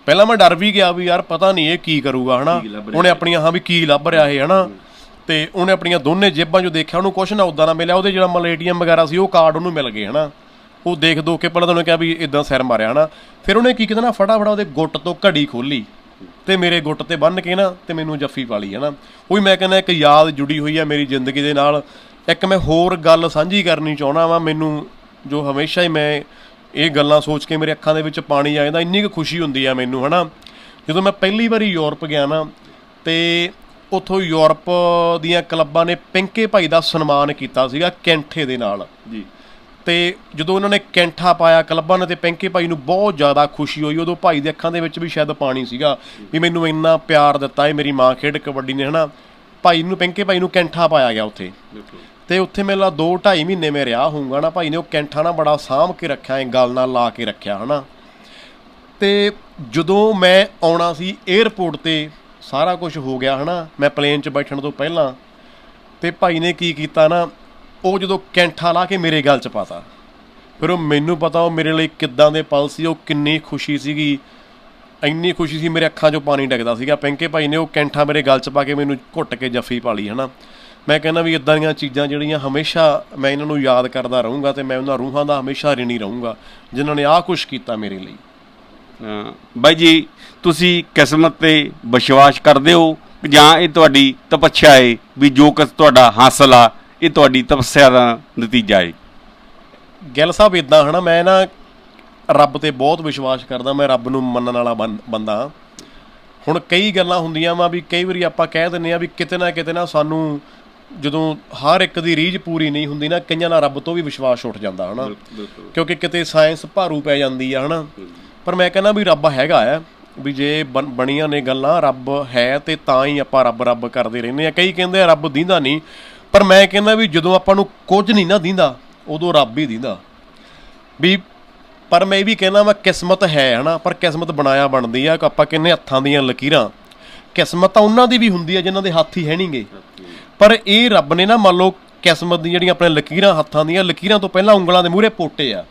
ਪਹਿਲਾਂ ਮੈਂ ਡਰ ਵੀ ਗਿਆ ਵੀ ਯਾਰ ਪਤਾ ਨਹੀਂ ਇਹ ਕੀ ਕਰੂਗਾ, ਹੈ ਨਾ। ਉਹਨੇ ਆਪਣੀਆਂ, ਹਾਂ ਵੀ ਕੀ ਲੱਭ ਰਿਹਾ ਇਹ, ਹੈ ਨਾ। ਤੇ ਉਹਨੇ ਆਪਣੀਆਂ ਦੋਨੇ ਜੇਬਾਂ 'ਚੋਂ ਦੇਖਿਆ, ਉਹਨੂੰ ਕੁਛ ਨਾ ਉੱਦਾਂ ਨਾ ਮਿਲਿਆ। ਉਹਦੇ ਜਿਹੜਾ ਮਤਲਬ ATM ਵਗੈਰਾ ਸੀ ਉਹ ਕਾਰਡ ਉਹਨੂੰ ਮਿਲ ਗਏ, ਹੈ ਨਾ। ਉਹ ਦੇਖ ਦੋ ਕੇ ਪਹਿਲਾਂ ਤਾਂ ਉਹਨੇ ਕਿਹਾ ਵੀ ਇੱਦਾਂ ਸਿਰ ਮਾਰਿਆ, ਹੈ ਨਾ। ਫਿਰ ਉਹਨੇ ਕੀ ਕੀਤਾ ਨਾ, ਫਟਾਫਟ ਉਹਦੇ ਗੁੱਟ ਤੋਂ ਘੜੀ ਖੋਲੀ ਤੇ ਮੇਰੇ ਗੁੱਟ 'ਤੇ ਬੰਨ੍ਹ ਕੇ ਨਾ ਤੇ ਮੈਨੂੰ ਜੱਫੀ ਪਾ ਲਈ, ਹੈ ਨਾ। ਉਹੀ ਮੈਂ ਕਹਿੰਦਾ ਇੱਕ ਯਾਦ ਜੁੜੀ ਹੋਈ ਹੈ ਮੇਰੀ ਜ਼ਿੰਦਗੀ ਦੇ ਨਾਲ। ਇੱਕ ਮੈਂ ਹੋਰ ਗੱਲ ਸਾਂਝੀ ਕਰਨੀ ਚਾਹੁੰਦਾ ਵਾਂ, ਮੈਨੂੰ ਜੋ ਹਮੇਸ਼ਾ ਹੀ ਮੈਂ ਇਹ ਗੱਲਾਂ ਸੋਚ ਕੇ ਮੇਰੇ ਅੱਖਾਂ ਦੇ ਵਿੱਚ ਪਾਣੀ ਆ ਜਾਂਦਾ, ਇੰਨੀ ਕੁ ਖੁਸ਼ੀ ਹੁੰਦੀ ਆ ਮੈਨੂੰ, ਹੈ ਨਾ। ਜਦੋਂ ਮੈਂ ਪਹਿਲੀ ਵਾਰੀ ਯੂਰਪ ਗਿਆ ਨਾ ਤੇ ਉੱਥੋਂ ਯੂਰਪ ਦੀਆਂ ਕਲੱਬਾਂ ਨੇ ਪਿੰਕੇ ਭਾਈ ਦਾ ਸਨਮਾਨ ਕੀਤਾ ਸੀਗਾ ਕੈਂਠੇ ਦੇ ਨਾਲ ਜੀ। ਤੇ ਜਦੋਂ ਉਹਨਾਂ ਨੇ ਕੈਂਠਾ ਪਾਇਆ ਕਲੱਬਾਂ ਨੇ ਤੇ ਪਿੰਕੇ ਭਾਈ ਨੂੰ ਬਹੁਤ ਜ਼ਿਆਦਾ ਖੁਸ਼ੀ ਹੋਈ। ਉਦੋਂ ਭਾਈ ਦੇ ਅੱਖਾਂ ਦੇ ਵਿੱਚ ਵੀ ਸ਼ਾਇਦ ਪਾਣੀ ਸੀਗਾ ਵੀ ਮੈਨੂੰ ਇੰਨਾ ਪਿਆਰ ਦਿੱਤਾ ਇਹ ਮੇਰੀ ਮਾਂ ਖੇਡ ਕਬੱਡੀ ਨੇ, ਹੈ ਨਾ। ਭਾਈ ਨੂੰ, ਪਿੰਕੇ ਭਾਈ ਨੂੰ ਕੈਂਠਾ ਪਾਇਆ ਗਿਆ ਉੱਥੇ, ਤੇ ਉੱਥੇ ਮੇਰਾ 2-2.5 ਮਹੀਨੇ ਮੈਂ ਰਿਹਾ ਹੋਊਗਾ ਨਾ। ਭਾਈ ਨੇ ਉਹ ਕੈਂਠਾ ਨਾ ਬੜਾ ਸਾਂਭ ਕੇ ਰੱਖਿਆ, ਗੱਲ ਨਾਲ ਲਾ ਕੇ ਰੱਖਿਆ, ਹੈ ਨਾ। ਤੇ ਜਦੋਂ ਮੈਂ ਆਉਣਾ ਸੀ 에ਅਰਪੋਰਟ 'ਤੇ ਸਾਰਾ ਕੁਝ ਹੋ ਗਿਆ, ਹੈ ਨਾ, ਮੈਂ ਪਲੇਨ 'ਚ ਬੈਠਣ ਤੋਂ ਪਹਿਲਾਂ, ਤੇ ਭਾਈ ਨੇ ਕੀ ਕੀਤਾ ਨਾ, ਉਹ ਜਦੋਂ ਕੈਂਠਾ ਲਾ ਕੇ ਮੇਰੇ ਗਲ 'ਚ ਪਾਤਾ, ਫਿਰ ਉਹ ਮੈਨੂੰ ਪਤਾ ਉਹ ਮੇਰੇ ਲਈ ਕਿੱਦਾਂ ਦੇ ਪਲ ਸੀ, ਉਹ ਕਿੰਨੀ ਖੁਸ਼ੀ ਸੀਗੀ, ਇੰਨੀ ਖੁਸ਼ੀ ਸੀ ਮੇਰੇ ਅੱਖਾਂ 'ਚੋਂ ਪਾਣੀ ਡਿੱਗਦਾ ਸੀਗਾ। ਪਿੰਕੇ ਭਾਈ ਨੇ ਉਹ ਕੈਂਠਾ ਮੇਰੇ ਗਲ 'ਚ ਪਾ ਕੇ ਮੈਨੂੰ ਘੁੱਟ ਕੇ ਜੱਫੀ ਪਾ ਲਈ, ਹੈ ਨਾ। ਮੈਂ ਕਹਿੰਦਾ ਵੀ ਇੱਦਾਂ ਦੀਆਂ ਚੀਜ਼ਾਂ ਜਿਹੜੀਆਂ ਹਮੇਸ਼ਾ ਮੈਂ ਇਹਨਾਂ ਨੂੰ ਯਾਦ ਕਰਦਾ ਰਹੂੰਗਾ ਤੇ ਮੈਂ ਉਹਨਾਂ ਰੂਹਾਂ ਦਾ ਹਮੇਸ਼ਾ ਰਿਣੀ ਰਹੂੰਗਾ ਜਿਨ੍ਹਾਂ ਨੇ ਆਹ ਕੁਛ ਕੀਤਾ ਮੇਰੇ ਲਈ। ਬਾਈ ਜੀ, ਤੁਸੀਂ ਕਿਸਮਤ 'ਤੇ ਵਿਸ਼ਵਾਸ ਕਰਦੇ ਹੋ ਜਾਂ ਇਹ ਤੁਹਾਡੀ ਤਪੱਸਿਆ ਹੈ ਵੀ ਜੋ ਕੁਛ ਤੁਹਾਡਾ ਹਾਸਲ ਆ ਇਹ ਤੁਹਾਡੀ ਤਪੱਸਿਆ ਦਾ ਨਤੀਜਾ ਹੈ? ਗਿੱਲ ਸਾਹਿਬ ਇੱਦਾਂ, ਹੈ ਨਾ, ਮੈਂ ਨਾ ਰੱਬ 'ਤੇ ਬਹੁਤ ਵਿਸ਼ਵਾਸ ਕਰਦਾ, ਮੈਂ ਰੱਬ ਨੂੰ ਮੰਨਣ ਵਾਲਾ ਬੰਦਾ। ਹੁਣ ਕਈ ਗੱਲਾਂ ਹੁੰਦੀਆਂ ਵਾ ਵੀ ਕਈ ਵਾਰੀ ਆਪਾਂ ਕਹਿ ਦਿੰਦੇ ਹਾਂ ਵੀ ਕਿਤੇ ਨਾ ਸਾਨੂੰ ਜਦੋਂ ਹਰ ਇੱਕ ਦੀ ਰੀਝ ਪੂਰੀ ਨਹੀਂ ਹੁੰਦੀ ਨਾ, ਕਈਆਂ ਦਾ ਰੱਬ ਤੋਂ ਵੀ ਵਿਸ਼ਵਾਸ ਉੱਠ ਜਾਂਦਾ, ਹੈ ਨਾ। ਕਿਉਂਕਿ ਕਿਤੇ ਸਾਇੰਸ ਭਾਰੂ ਪੈ ਜਾਂਦੀ ਆ, ਹੈ ਨਾ। ਪਰ ਮੈਂ ਕਹਿੰਦਾ ਵੀ ਰੱਬ ਹੈਗਾ ਹੈ, ਵੀ ਜੇ ਬਣੀਆਂ ਨੇ ਗੱਲਾਂ ਰੱਬ ਹੈ ਤੇ ਤਾਂ ਹੀ ਆਪਾਂ ਰੱਬ ਕਰਦੇ ਰਹਿੰਦੇ ਹਾਂ। ਕਈ ਕਹਿੰਦੇ ਆ ਰੱਬ ਦੀਂਦਾ ਨਹੀਂ, ਪਰ ਮੈਂ ਕਹਿੰਦਾ ਵੀ ਜਦੋਂ ਆਪਾਂ ਨੂੰ ਕੁਝ ਨਹੀਂ ਨਾ ਦੀਂਦਾ ਉਦੋਂ ਰੱਬ ਹੀ ਦੀਂਦਾ ਵੀ। ਪਰ ਮੈਂ ਇਹ ਵੀ ਕਹਿੰਦਾ ਵਾ ਕਿਸਮਤ ਹੈ ਨਾ, ਪਰ ਕਿਸਮਤ ਬਣਾਇਆ ਬਣਦੀ ਆ। ਆਪਾਂ ਕਹਿੰਦੇ ਹੱਥਾਂ ਦੀਆਂ ਲਕੀਰਾਂ, ਕਿਸਮਤ ਤਾਂ ਉਹਨਾਂ ਦੀ ਵੀ ਹੁੰਦੀ ਆ ਜਿਨ੍ਹਾਂ ਦੇ ਹੱਥ ਹੀ ਹੈ ਨਹੀਂਗੇ। ਪਰ ਇਹ ਰੱਬ ਨੇ ਨਾ ਮੰਨ ਲਓ ਕਿਸਮਤ ਦੀ ਜਿਹੜੀਆਂ ਆਪਣੇ ਲਕੀਰਾਂ, ਹੱਥਾਂ ਦੀਆਂ ਲਕੀਰਾਂ ਤੋਂ ਪਹਿਲਾਂ ਉਂਗਲਾਂ ਦੇ ਮੂਹਰੇ ਪੋਟੇ ਆ।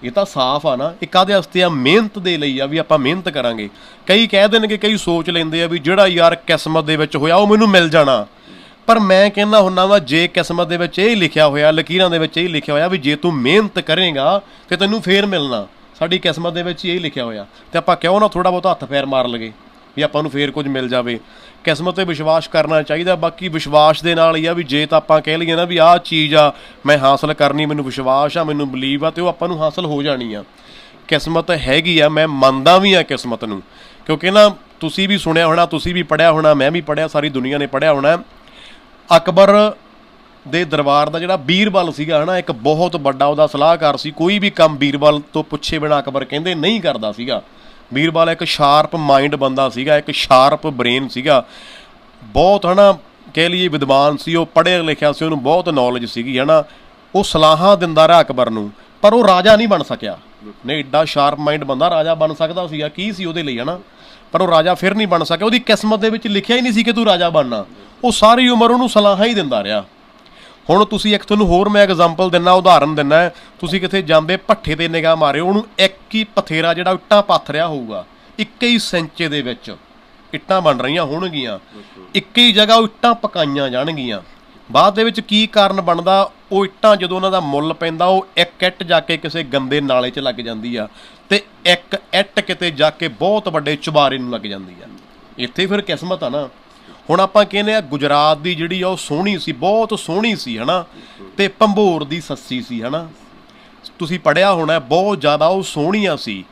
ਇਹ ਤਾਂ ਸਾਫ਼ ਆ ਨਾ, ਇਹ ਕਾਹਦੇ ਵਾਸਤੇ ਆ? ਮਿਹਨਤ ਦੇ ਲਈ ਆ, ਵੀ ਆਪਾਂ ਮਿਹਨਤ ਕਰਾਂਗੇ। ਕਈ ਕਹਿ ਦੇਣਗੇ, ਕਈ ਸੋਚ ਲੈਂਦੇ ਆ ਵੀ ਜਿਹੜਾ ਯਾਰ ਕਿਸਮਤ ਦੇ ਵਿੱਚ ਹੋਇਆ ਉਹ ਮੈਨੂੰ ਮਿਲ ਜਾਣਾ। ਪਰ ਮੈਂ ਕਹਿੰਦਾ ਹੁੰਦਾ ਵਾ ਜੇ ਕਿਸਮਤ ਦੇ ਵਿੱਚ ਇਹ ਲਿਖਿਆ ਹੋਇਆ, ਲਕੀਰਾਂ ਦੇ ਵਿੱਚ ਇਹ ਲਿਖਿਆ ਹੋਇਆ ਵੀ ਜੇ ਤੂੰ ਮਿਹਨਤ ਕਰੇਗਾ ਤੇ ਤੈਨੂੰ ਫੇਰ ਮਿਲਣਾ, ਸਾਡੀ ਕਿਸਮਤ ਦੇ ਵਿੱਚ ਇਹ ਲਿਖਿਆ ਹੋਇਆ, ਤੇ ਆਪਾਂ ਕਿਉਂ ਨਾ ਥੋੜ੍ਹਾ ਬਹੁਤ ਹੱਥ ਪੈਰ ਮਾਰ ਲਗੇ ਵੀ ਆਪਾਂ ਨੂੰ ਫੇਰ ਕੁਝ ਮਿਲ ਜਾਵੇ। ਕਿਸਮਤ 'ਤੇ ਵਿਸ਼ਵਾਸ ਕਰਨਾ ਚਾਹੀਦਾ। ਬਾਕੀ ਵਿਸ਼ਵਾਸ ਦੇ ਨਾਲ ਹੀ ਆ ਵੀ ਜੇ ਤਾਂ ਆਪਾਂ ਕਹਿ ਲਈਏ ਨਾ ਵੀ ਆਹ ਚੀਜ਼ ਆ ਮੈਂ ਹਾਸਲ ਕਰਨੀ, ਮੈਨੂੰ ਵਿਸ਼ਵਾਸ ਆ, ਮੈਨੂੰ ਬਲੀਵ ਆ, ਤੇ ਉਹ ਆਪਾਂ ਨੂੰ ਹਾਸਲ ਹੋ ਜਾਣੀ ਆ। ਕਿਸਮਤ ਹੈਗੀ ਆ, ਮੈਂ ਮੰਨਦਾ ਵੀ ਆ ਕਿਸਮਤ ਨੂੰ, ਕਿਉਂਕਿ ਨਾ ਤੁਸੀਂ ਵੀ ਸੁਣਿਆ ਹੋਣਾ, ਤੁਸੀਂ ਵੀ ਪੜ੍ਹਿਆ ਹੋਣਾ, ਮੈਂ ਵੀ ਪੜ੍ਹਿਆ, ਸਾਰੀ ਦੁਨੀਆ ਨੇ ਪੜ੍ਹਿਆ ਹੋਣਾ। ਅਕਬਰ ਦੇ ਦਰਬਾਰ ਦਾ ਜਿਹੜਾ ਬੀਰਬਲ ਸੀਗਾ, ਹੈ ਨਾ, ਇੱਕ ਬਹੁਤ ਵੱਡਾ ਉਹਦਾ ਸਲਾਹਕਾਰ ਸੀ। ਕੋਈ ਵੀ ਕੰਮ ਬੀਰਬਲ ਤੋਂ ਪੁੱਛੇ ਬਿਨਾਂ ਅਕਬਰ ਕਹਿੰਦੇ ਨਹੀਂ ਕਰਦਾ ਸੀਗਾ। ਬੀਰਬਲ ਇੱਕ ਸ਼ਾਰਪ ਮਾਈਂਡ ਬੰਦਾ ਸੀਗਾ, ਇੱਕ ਸ਼ਾਰਪ ਬ੍ਰੇਨ ਸੀਗਾ, ਬਹੁਤ, ਹੈ ਨਾ, ਕਹਿ ਲਈਏ ਵਿਦਵਾਨ ਸੀ, ਉਹ ਪੜ੍ਹਿਆ ਲਿਖਿਆ ਸੀ, ਉਹਨੂੰ ਬਹੁਤ ਨੌਲੇਜ ਸੀਗੀ, ਹੈ ਨਾ। ਉਹ ਸਲਾਹਾਂ ਦਿੰਦਾ ਰਿਹਾ ਅਕਬਰ ਨੂੰ, ਪਰ ਉਹ ਰਾਜਾ ਨਹੀਂ ਬਣ ਸਕਿਆ। ਨਹੀਂ ਏਡਾ ਸ਼ਾਰਪ ਮਾਈਂਡ ਬੰਦਾ ਰਾਜਾ ਬਣ ਸਕਦਾ ਸੀਗਾ, ਕੀ ਸੀ ਉਹਦੇ ਲਈ ਹਨਾ, ਪਰ ਉਹ ਰਾਜਾ ਫਿਰ ਨਹੀਂ ਬਣ ਸਕਿਆ। ਉਹਦੀ ਕਿਸਮਤ ਦੇ ਵਿੱਚ ਲਿਖਿਆ ਹੀ ਨਹੀਂ ਸੀ ਕਿ ਤੂੰ ਰਾਜਾ ਬਣਨਾ। ਉਹ ਸਾਰੀ ਉਮਰ ਉਹਨੂੰ ਸਲਾਹਾਂ ਹੀ ਦਿੰਦਾ ਰਿਹਾ। ਹੁਣ ਤੁਸੀਂ ਇੱਕ ਤੁਹਾਨੂੰ ਹੋਰ ਮੈਂ ਐਗਜ਼ਾਮਪਲ ਦਿੰਦਾ, ਉਦਾਹਰਨ ਦਿੰਦਾ, ਤੁਸੀਂ ਕਿਤੇ ਜਾਂਦੇ ਭੱਠੇ ਤੇ ਨਿਗਾਹ ਮਾਰਿਓ, ਉਹਨੂੰ ਇੱਕ ਹੀ ਪਥੇਰਾ ਜਿਹੜਾ ਇੱਟਾਂ ਪੱਥ ਰਿਹਾ ਹੋਊਗਾ, 21 ਸੈਂਚੇ ਦੇ ਵਿੱਚ ਇੱਟਾਂ ਬਣ ਰਹੀਆਂ ਹੋਣਗੀਆਂ, 21 ਜਗ੍ਹਾ ਉਹ ਇੱਟਾਂ ਪਕਾਈਆਂ ਜਾਣਗੀਆਂ। ਬਾਅਦ ਦੇ ਵਿੱਚ ਕੀ ਕਾਰਨ ਬਣਦਾ, ਉਹ ਇੱਟਾਂ ਜਦੋਂ ਉਹਨਾਂ ਦਾ ਮੁੱਲ ਪੈਂਦਾ, ਉਹ ਇੱਕ ਇੱਟ ਜਾ ਕੇ ਕਿਸੇ ਗੰਦੇ ਨਾਲੇ 'ਚ ਲੱਗ ਜਾਂਦੀ ਆ, ਤੇ ਇੱਕ ਇੱਟ ਕਿਤੇ ਜਾ ਕੇ ਬਹੁਤ ਵੱਡੇ ਚੁਬਾਰੇ ਨੂੰ ਲੱਗ ਜਾਂਦੀ ਆ। ਇੱਥੇ ਫਿਰ ਕਿਸਮਤ ਆ ਨਾ। ਹੁਣ ਆਪਾਂ ਕਹਿੰਦੇ ਆ ਗੁਜਰਾਤ ਦੀ ਜਿਹੜੀ ਆ ਉਹ ਸੋਹਣੀ ਸੀ, ਬਹੁਤ ਸੋਹਣੀ ਸੀ ਹਨਾ, ਤੇ ਭੰਬੋਰ ਦੀ ਸੱਸੀ ਸੀ ਹਨਾ, ਤੁਸੀਂ ਪੜ੍ਹਿਆ ਹੋਣਾ, ਬਹੁਤ ਜ਼ਿਆਦਾ ਉਹ ਸੋਹਣੀਆਂ ਸੀ।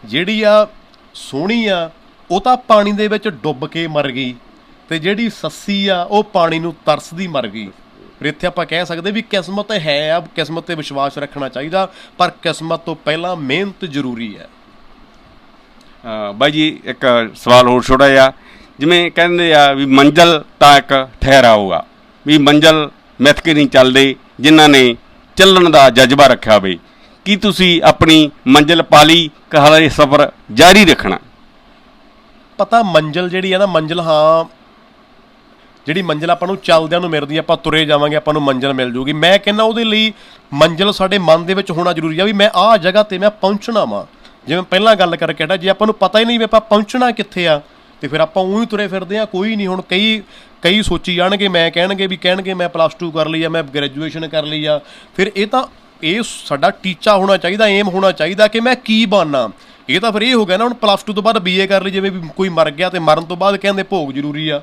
ਜਿਹੜੀ ਆ ਸੋਹਣੀ ਆ ਉਹ ਤਾਂ ਪਾਣੀ ਦੇ ਵਿੱਚ ਡੁੱਬ ਕੇ ਮਰ ਗਈ, ਤੇ ਜਿਹੜੀ ਸੱਸੀ ਆ ਉਹ ਪਾਣੀ ਨੂੰ ਤਰਸਦੀ ਮਰ ਗਈ। ਫਿਰ ਇੱਥੇ ਆਪਾਂ ਕਹਿ ਸਕਦੇ ਵੀ ਕਿਸਮਤ ਹੈ ਆ, ਕਿਸਮਤ 'ਤੇ ਵਿਸ਼ਵਾਸ ਰੱਖਣਾ ਚਾਹੀਦਾ, ਪਰ ਕਿਸਮਤ ਤੋਂ ਪਹਿਲਾਂ ਮਿਹਨਤ ਜ਼ਰੂਰੀ ਹੈ। ਬਾਈ ਜੀ ਇੱਕ ਸਵਾਲ ਹੋਰ ਛੋਟਾ ਜਿਹਾ, ਜਿਵੇਂ ਕਹਿੰਦੇ ਆ ਵੀ ਮੰਜ਼ਿਲ ਤਾਂ ਇੱਕ ਠਹਿਰਾ ਹੋਊਗਾ, ਵੀ ਮੰਜ਼ਿਲ ਮਿੱਥ ਕੇ ਨਹੀਂ ਚੱਲਦੇ, ਜਿਨ੍ਹਾਂ ਨੇ ਚੱਲਣ ਦਾ ਜਜ਼ਬਾ ਰੱਖਿਆ ਹੋਵੇ। ਕੀ ਤੁਸੀਂ ਆਪਣੀ ਮੰਜ਼ਿਲ ਪਾ ਲਈ ਕਿ ਹਾਲੇ ਸਫ਼ਰ ਜਾਰੀ ਰੱਖਣਾ? ਪਤਾ ਮੰਜ਼ਿਲ ਜਿਹੜੀ ਹੈ ਨਾ, ਮੰਜ਼ਿਲ ਹਾਂ ਜਿਹੜੀ ਮੰਜ਼ਿਲ ਆਪਾਂ ਨੂੰ ਚੱਲਦਿਆਂ ਨੂੰ ਮਿਲਦੀ, ਆਪਾਂ ਤੁਰੇ ਜਾਵਾਂਗੇ ਆਪਾਂ ਨੂੰ ਮੰਜ਼ਿਲ ਮਿਲ ਜੂਗੀ। ਮੈਂ ਕਹਿੰਦਾ ਉਹਦੇ ਲਈ ਮੰਜ਼ਿਲ ਸਾਡੇ ਮਨ ਦੇ ਵਿੱਚ ਹੋਣਾ ਜ਼ਰੂਰੀ ਆ, ਵੀ ਮੈਂ ਆਹ ਜਗ੍ਹਾ 'ਤੇ ਮੈਂ ਪਹੁੰਚਣਾ ਵਾ। ਜਿਵੇਂ ਪਹਿਲਾਂ ਗੱਲ ਕਰਕੇ ਹਟਾ, ਜੇ ਆਪਾਂ ਨੂੰ ਪਤਾ ਹੀ ਨਹੀਂ ਵੀ ਆਪਾਂ ਪਹੁੰਚਣਾ ਕਿੱਥੇ ਆ, ਤੇ ਫਿਰ ਆਪਾਂ ਊਂ ਹੀ ਤੁਰੇ ਫਿਰਦੇ ਆ। ਕੋਈ ਨਹੀਂ, ਹੁਣ ਕਈ ਸੋਚੀ ਜਾਣਗੇ, ਮੈਂ ਕਹਿਣਗੇ ਮੈਂ +2 ਕਰ ਲਈ ਆ, ਮੈਂ ਗ੍ਰੈਜੂਏਸ਼ਨ ਕਰ ਲਈ ਆ। ਫਿਰ ਇਹ ਸਾਡਾ ਟੀਚਾ ਹੋਣਾ ਚਾਹੀਦਾ, ਏਮ ਹੋਣਾ ਚਾਹੀਦਾ ਕਿ ਮੈਂ ਕੀ ਬਣਨਾ। ਇਹ ਤਾਂ ਫਿਰ ਇਹ ਹੋ ਗਿਆ ਨਾ, ਹੁਣ +2 ਤੋਂ ਬਾਅਦ BA ਕਰ ਲਈ, ਜਿਵੇਂ ਵੀ ਕੋਈ ਮਰ ਗਿਆ ਤੇ ਮਰਨ ਤੋਂ ਬਾਅਦ ਕਹਿੰਦੇ ਭੋਗ ਜ਼ਰੂਰੀ ਆ।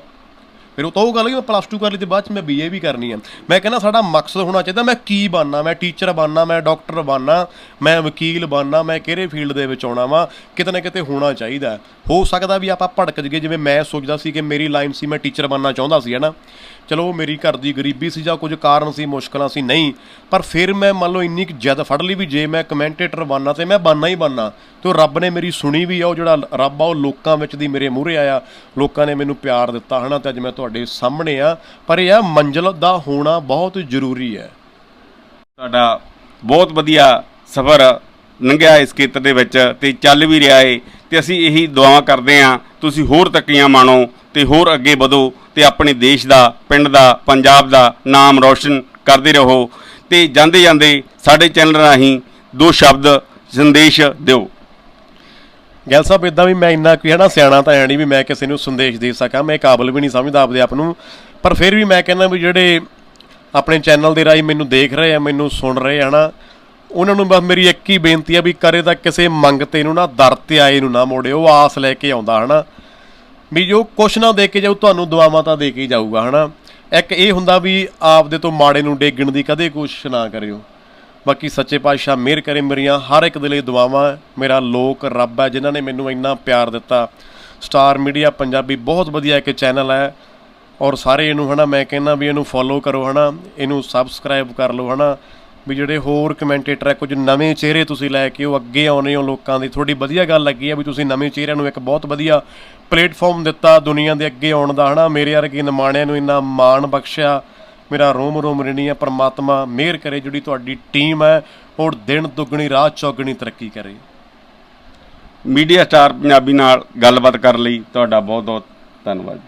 ਫਿਰ ਉਹ ਤਾਂ ਉਹ ਗੱਲ ਕਿ ਮੈਂ +2 ਕਰ ਲਈ ਤੇ ਬਾਅਦ 'ਚ ਮੈਂ BA ਵੀ ਕਰਨੀ ਆ। ਮੈਂ ਕਹਿੰਦਾ ਸਾਡਾ ਮਕਸਦ ਹੋਣਾ ਚਾਹੀਦਾ, ਮੈਂ ਕੀ ਬਣਨਾ, ਮੈਂ ਟੀਚਰ ਬਣਨਾ, ਮੈਂ ਡਾਕਟਰ ਬਣਨਾ, ਮੈਂ ਵਕੀਲ ਬਣਨਾ, ਮੈਂ ਕਿਹੜੇ ਫੀਲਡ ਦੇ ਵਿੱਚ ਆਉਣਾ ਵਾ, ਕਿਤੇ ਨਾ ਕਿਤੇ ਹੋਣਾ ਚਾਹੀਦਾ। ਹੋ ਸਕਦਾ ਵੀ ਆਪਾਂ ਭੜਕ ਜਗੇ, ਜਿਵੇਂ ਮੈਂ ਸੋਚਦਾ ਸੀ ਕਿ ਮੇਰੀ ਲਾਈਨ ਸੀ, ਮੈਂ ਟੀਚਰ ਬਣਨਾ ਚਾਹੁੰਦਾ ਸੀ ਹੈ ਨਾ, ਚਲੋ ਮੇਰੀ ਘਰ ਦੀ ਗਰੀਬੀ ਸੀ ਜਾਂ ਕੁਝ ਕਾਰਨ ਸੀ, ਮੁਸ਼ਕਲਾਂ ਸੀ, ਨਹੀਂ, ਪਰ ਫਿਰ ਮੈਂ ਮੰਨ ਲਓ ਇੰਨੀ ਕੁ ਜਿੱਦ ਫੜ ਲਈ ਵੀ ਜੇ ਮੈਂ ਕਮੈਂਟੇਟਰ ਬਣਨਾ ਤੇ ਮੈਂ ਬਣਨਾ ਹੀ ਬਣਨਾ। ਤੇ ਉਹ ਰੱਬ ਨੇ ਮੇਰੀ ਸੁਣੀ ਵੀ ਆ, ਉਹ ਜਿਹੜਾ ਰੱਬ ਆ ਉਹ ਲੋਕਾਂ ਵਿੱਚ ਦੀ ਮੇਰੇ ਮੂਹਰੇ ਆਇਆ, ਲੋਕਾਂ ਨੇ ਮੈਨੂੰ ਪਿਆਰ ਦਿੱਤਾ ਹੈ ਨਾ, ਤੇ ਅੱਜ ਮੈਂ ਤੁਹਾਡੇ ਸਾਹਮਣੇ ਆ। ਪਰ ਇਹ ਆ ਮੰਜ਼ਿਲ ਦਾ ਹੋਣਾ ਬਹੁਤ ਜ਼ਰੂਰੀ ਹੈ। ਤੁਹਾਡਾ ਬਹੁਤ ਵਧੀਆ ਸਫ਼ਰ ਲੰਘਿਆ ਇਸ ਖੇਤਰ ਦੇ ਵਿੱਚ ਤੇ ਚੱਲ ਵੀ ਰਿਹਾ ਏ, ਤੇ ਅਸੀਂ ਇਹੀ ਦੁਆਵਾਂ ਕਰਦੇ ਹਾਂ ਤੁਸੀਂ ਹੋਰ ਤਰੱਕੀਆਂ ਮਾਣੋ ਤੇ ਹੋਰ ਅੱਗੇ ਵਧੋ ਤੇ ਆਪਣੇ ਦੇਸ਼ ਦਾ, ਪਿੰਡ ਦਾ, ਪੰਜਾਬ ਦਾ ਨਾਮ ਰੌਸ਼ਨ ਕਰਦੇ ਰਹੋ। ਤੇ ਜਾਂਦੇ ਜਾਂਦੇ ਸਾਡੇ ਚੈਨਲ ਰਾਹੀਂ 2 ਸ਼ਬਦ ਸੰਦੇਸ਼ ਦਿਓ। ਗਿੱਲ ਸਾਹਿਬ ਇੱਦਾਂ ਵੀ ਮੈਂ ਇੰਨਾ ਕੋਈ ਹੈ ਨਾ ਸਿਆਣਾ ਤਾਂ ਹੈ ਨਹੀਂ ਵੀ ਮੈਂ ਕਿਸੇ ਨੂੰ ਸੰਦੇਸ਼ ਦੇ ਸਕਾਂ, ਮੈਂ ਕਾਬਲ ਵੀ ਨਹੀਂ ਸਮਝਦਾ ਆਪਦੇ ਆਪ ਨੂੰ, ਪਰ ਫਿਰ ਵੀ ਮੈਂ ਕਹਿੰਦਾ ਵੀ ਜਿਹੜੇ ਆਪਣੇ ਚੈਨਲ ਦੇ ਰਾਹੀਂ ਮੈਨੂੰ ਦੇਖ ਰਹੇ ਆ, ਮੈਨੂੰ ਸੁਣ ਰਹੇ ਆ ਨਾ, ਉਹਨਾਂ ਨੂੰ ਬਸ ਮੇਰੀ ਇੱਕ ਹੀ ਬੇਨਤੀ ਆ ਵੀ ਕਰੇ ਤਾਂ ਕਿਸੇ ਮੰਗਤੇ ਨੂੰ ਨਾ, ਦਰ 'ਤੇ ਆਏ ਨੂੰ ਨਾ ਮੋੜਿਓ। ਉਹ ਆਸ ਲੈ ਕੇ ਆਉਂਦਾ ਹੈ ਨਾ, ਵੀ ਜੋ ਕੁਛ ਨਾ ਦੇ ਕੇ ਜਾਊ ਤੁਹਾਨੂੰ ਦੁਆਵਾਂ ਤਾਂ ਦੇ ਕੇ ਹੀ ਜਾਊਗਾ ਹੈ ਨਾ। ਇੱਕ ਇਹ ਹੁੰਦਾ ਵੀ ਆਪਦੇ ਤੋਂ ਮਾੜੇ ਨੂੰ ਡੇਗਣ ਦੀ ਕਦੇ ਕੋਸ਼ਿਸ਼ ਨਾ ਕਰਿਓ। ਬਾਕੀ ਸੱਚੇ ਪਾਤਸ਼ਾਹ ਮਿਹਰ ਕਰੇ, ਮੇਰੀਆਂ ਹਰ ਇੱਕ ਦੇ ਲਈ ਦੁਆਵਾਂ। ਮੇਰਾ ਲੋਕ ਰੱਬ ਹੈ ਜਿਨ੍ਹਾਂ ਨੇ ਮੈਨੂੰ ਇੰਨਾ ਪਿਆਰ ਦਿੱਤਾ। ਸਟਾਰ ਮੀਡੀਆ ਪੰਜਾਬੀ ਬਹੁਤ ਵਧੀਆ ਇੱਕ ਚੈਨਲ ਹੈ, ਔਰ ਸਾਰੇ ਇਹਨੂੰ ਹੈ ਨਾ ਮੈਂ ਕਹਿੰਦਾ ਵੀ ਇਹਨੂੰ ਫੋਲੋ ਕਰੋ ਹੈ ਨਾ, ਇਹਨੂੰ ਸਬਸਕ੍ਰਾਈਬ ਕਰ ਲਓ ਹੈ ਨਾ। ਵੀ ਜਿਹੜੇ ਹੋਰ ਕਮੈਂਟੇਟਰ ਹੈ, ਕੁਝ ਨਵੇਂ ਚਿਹਰੇ ਤੁਸੀਂ ਲੈ ਕੇ ਉਹ ਅੱਗੇ ਆਉਣੇ ਹੋ ਲੋਕਾਂ ਦੀ, ਥੋੜੀ ਵਧੀਆ ਗੱਲ ਲੱਗੀ ਹੈ ਵੀ ਤੁਸੀਂ ਨਵੇਂ ਚਿਹਰਿਆਂ ਨੂੰ ਇੱਕ ਬਹੁਤ ਵਧੀਆ ਪਲੇਟਫਾਰਮ ਦਿੱਤਾ ਦੁਨੀਆ ਦੇ ਅੱਗੇ ਆਉਣ ਦਾ ਹੈ ਨਾ। ਮੇਰੇ ਵਰਗੇ ਨਿਮਾਣਿਆਂ ਨੂੰ ਇੰਨਾ ਮਾਣ ਬਖਸ਼ਿਆ, ਮੇਰਾ ਰੋਮ ਰੋਮ ਰਿਣੀ ਹੈ। ਪਰਮਾਤਮਾ ਮਿਹਰ ਕਰੇ, ਜਿਹੜੀ ਤੁਹਾਡੀ ਟੀਮ ਹੈ ਉਹ ਦਿਨ ਦੁੱਗਣੀ ਰਾਤ ਚੌਗਣੀ ਤਰੱਕੀ ਕਰੇ। ਮੀਡੀਆ ਸਟਾਰ ਪੰਜਾਬੀ ਨਾਲ ਗੱਲਬਾਤ ਕਰਨ ਲਈ ਤੁਹਾਡਾ ਬਹੁਤ ਬਹੁਤ ਧੰਨਵਾਦ।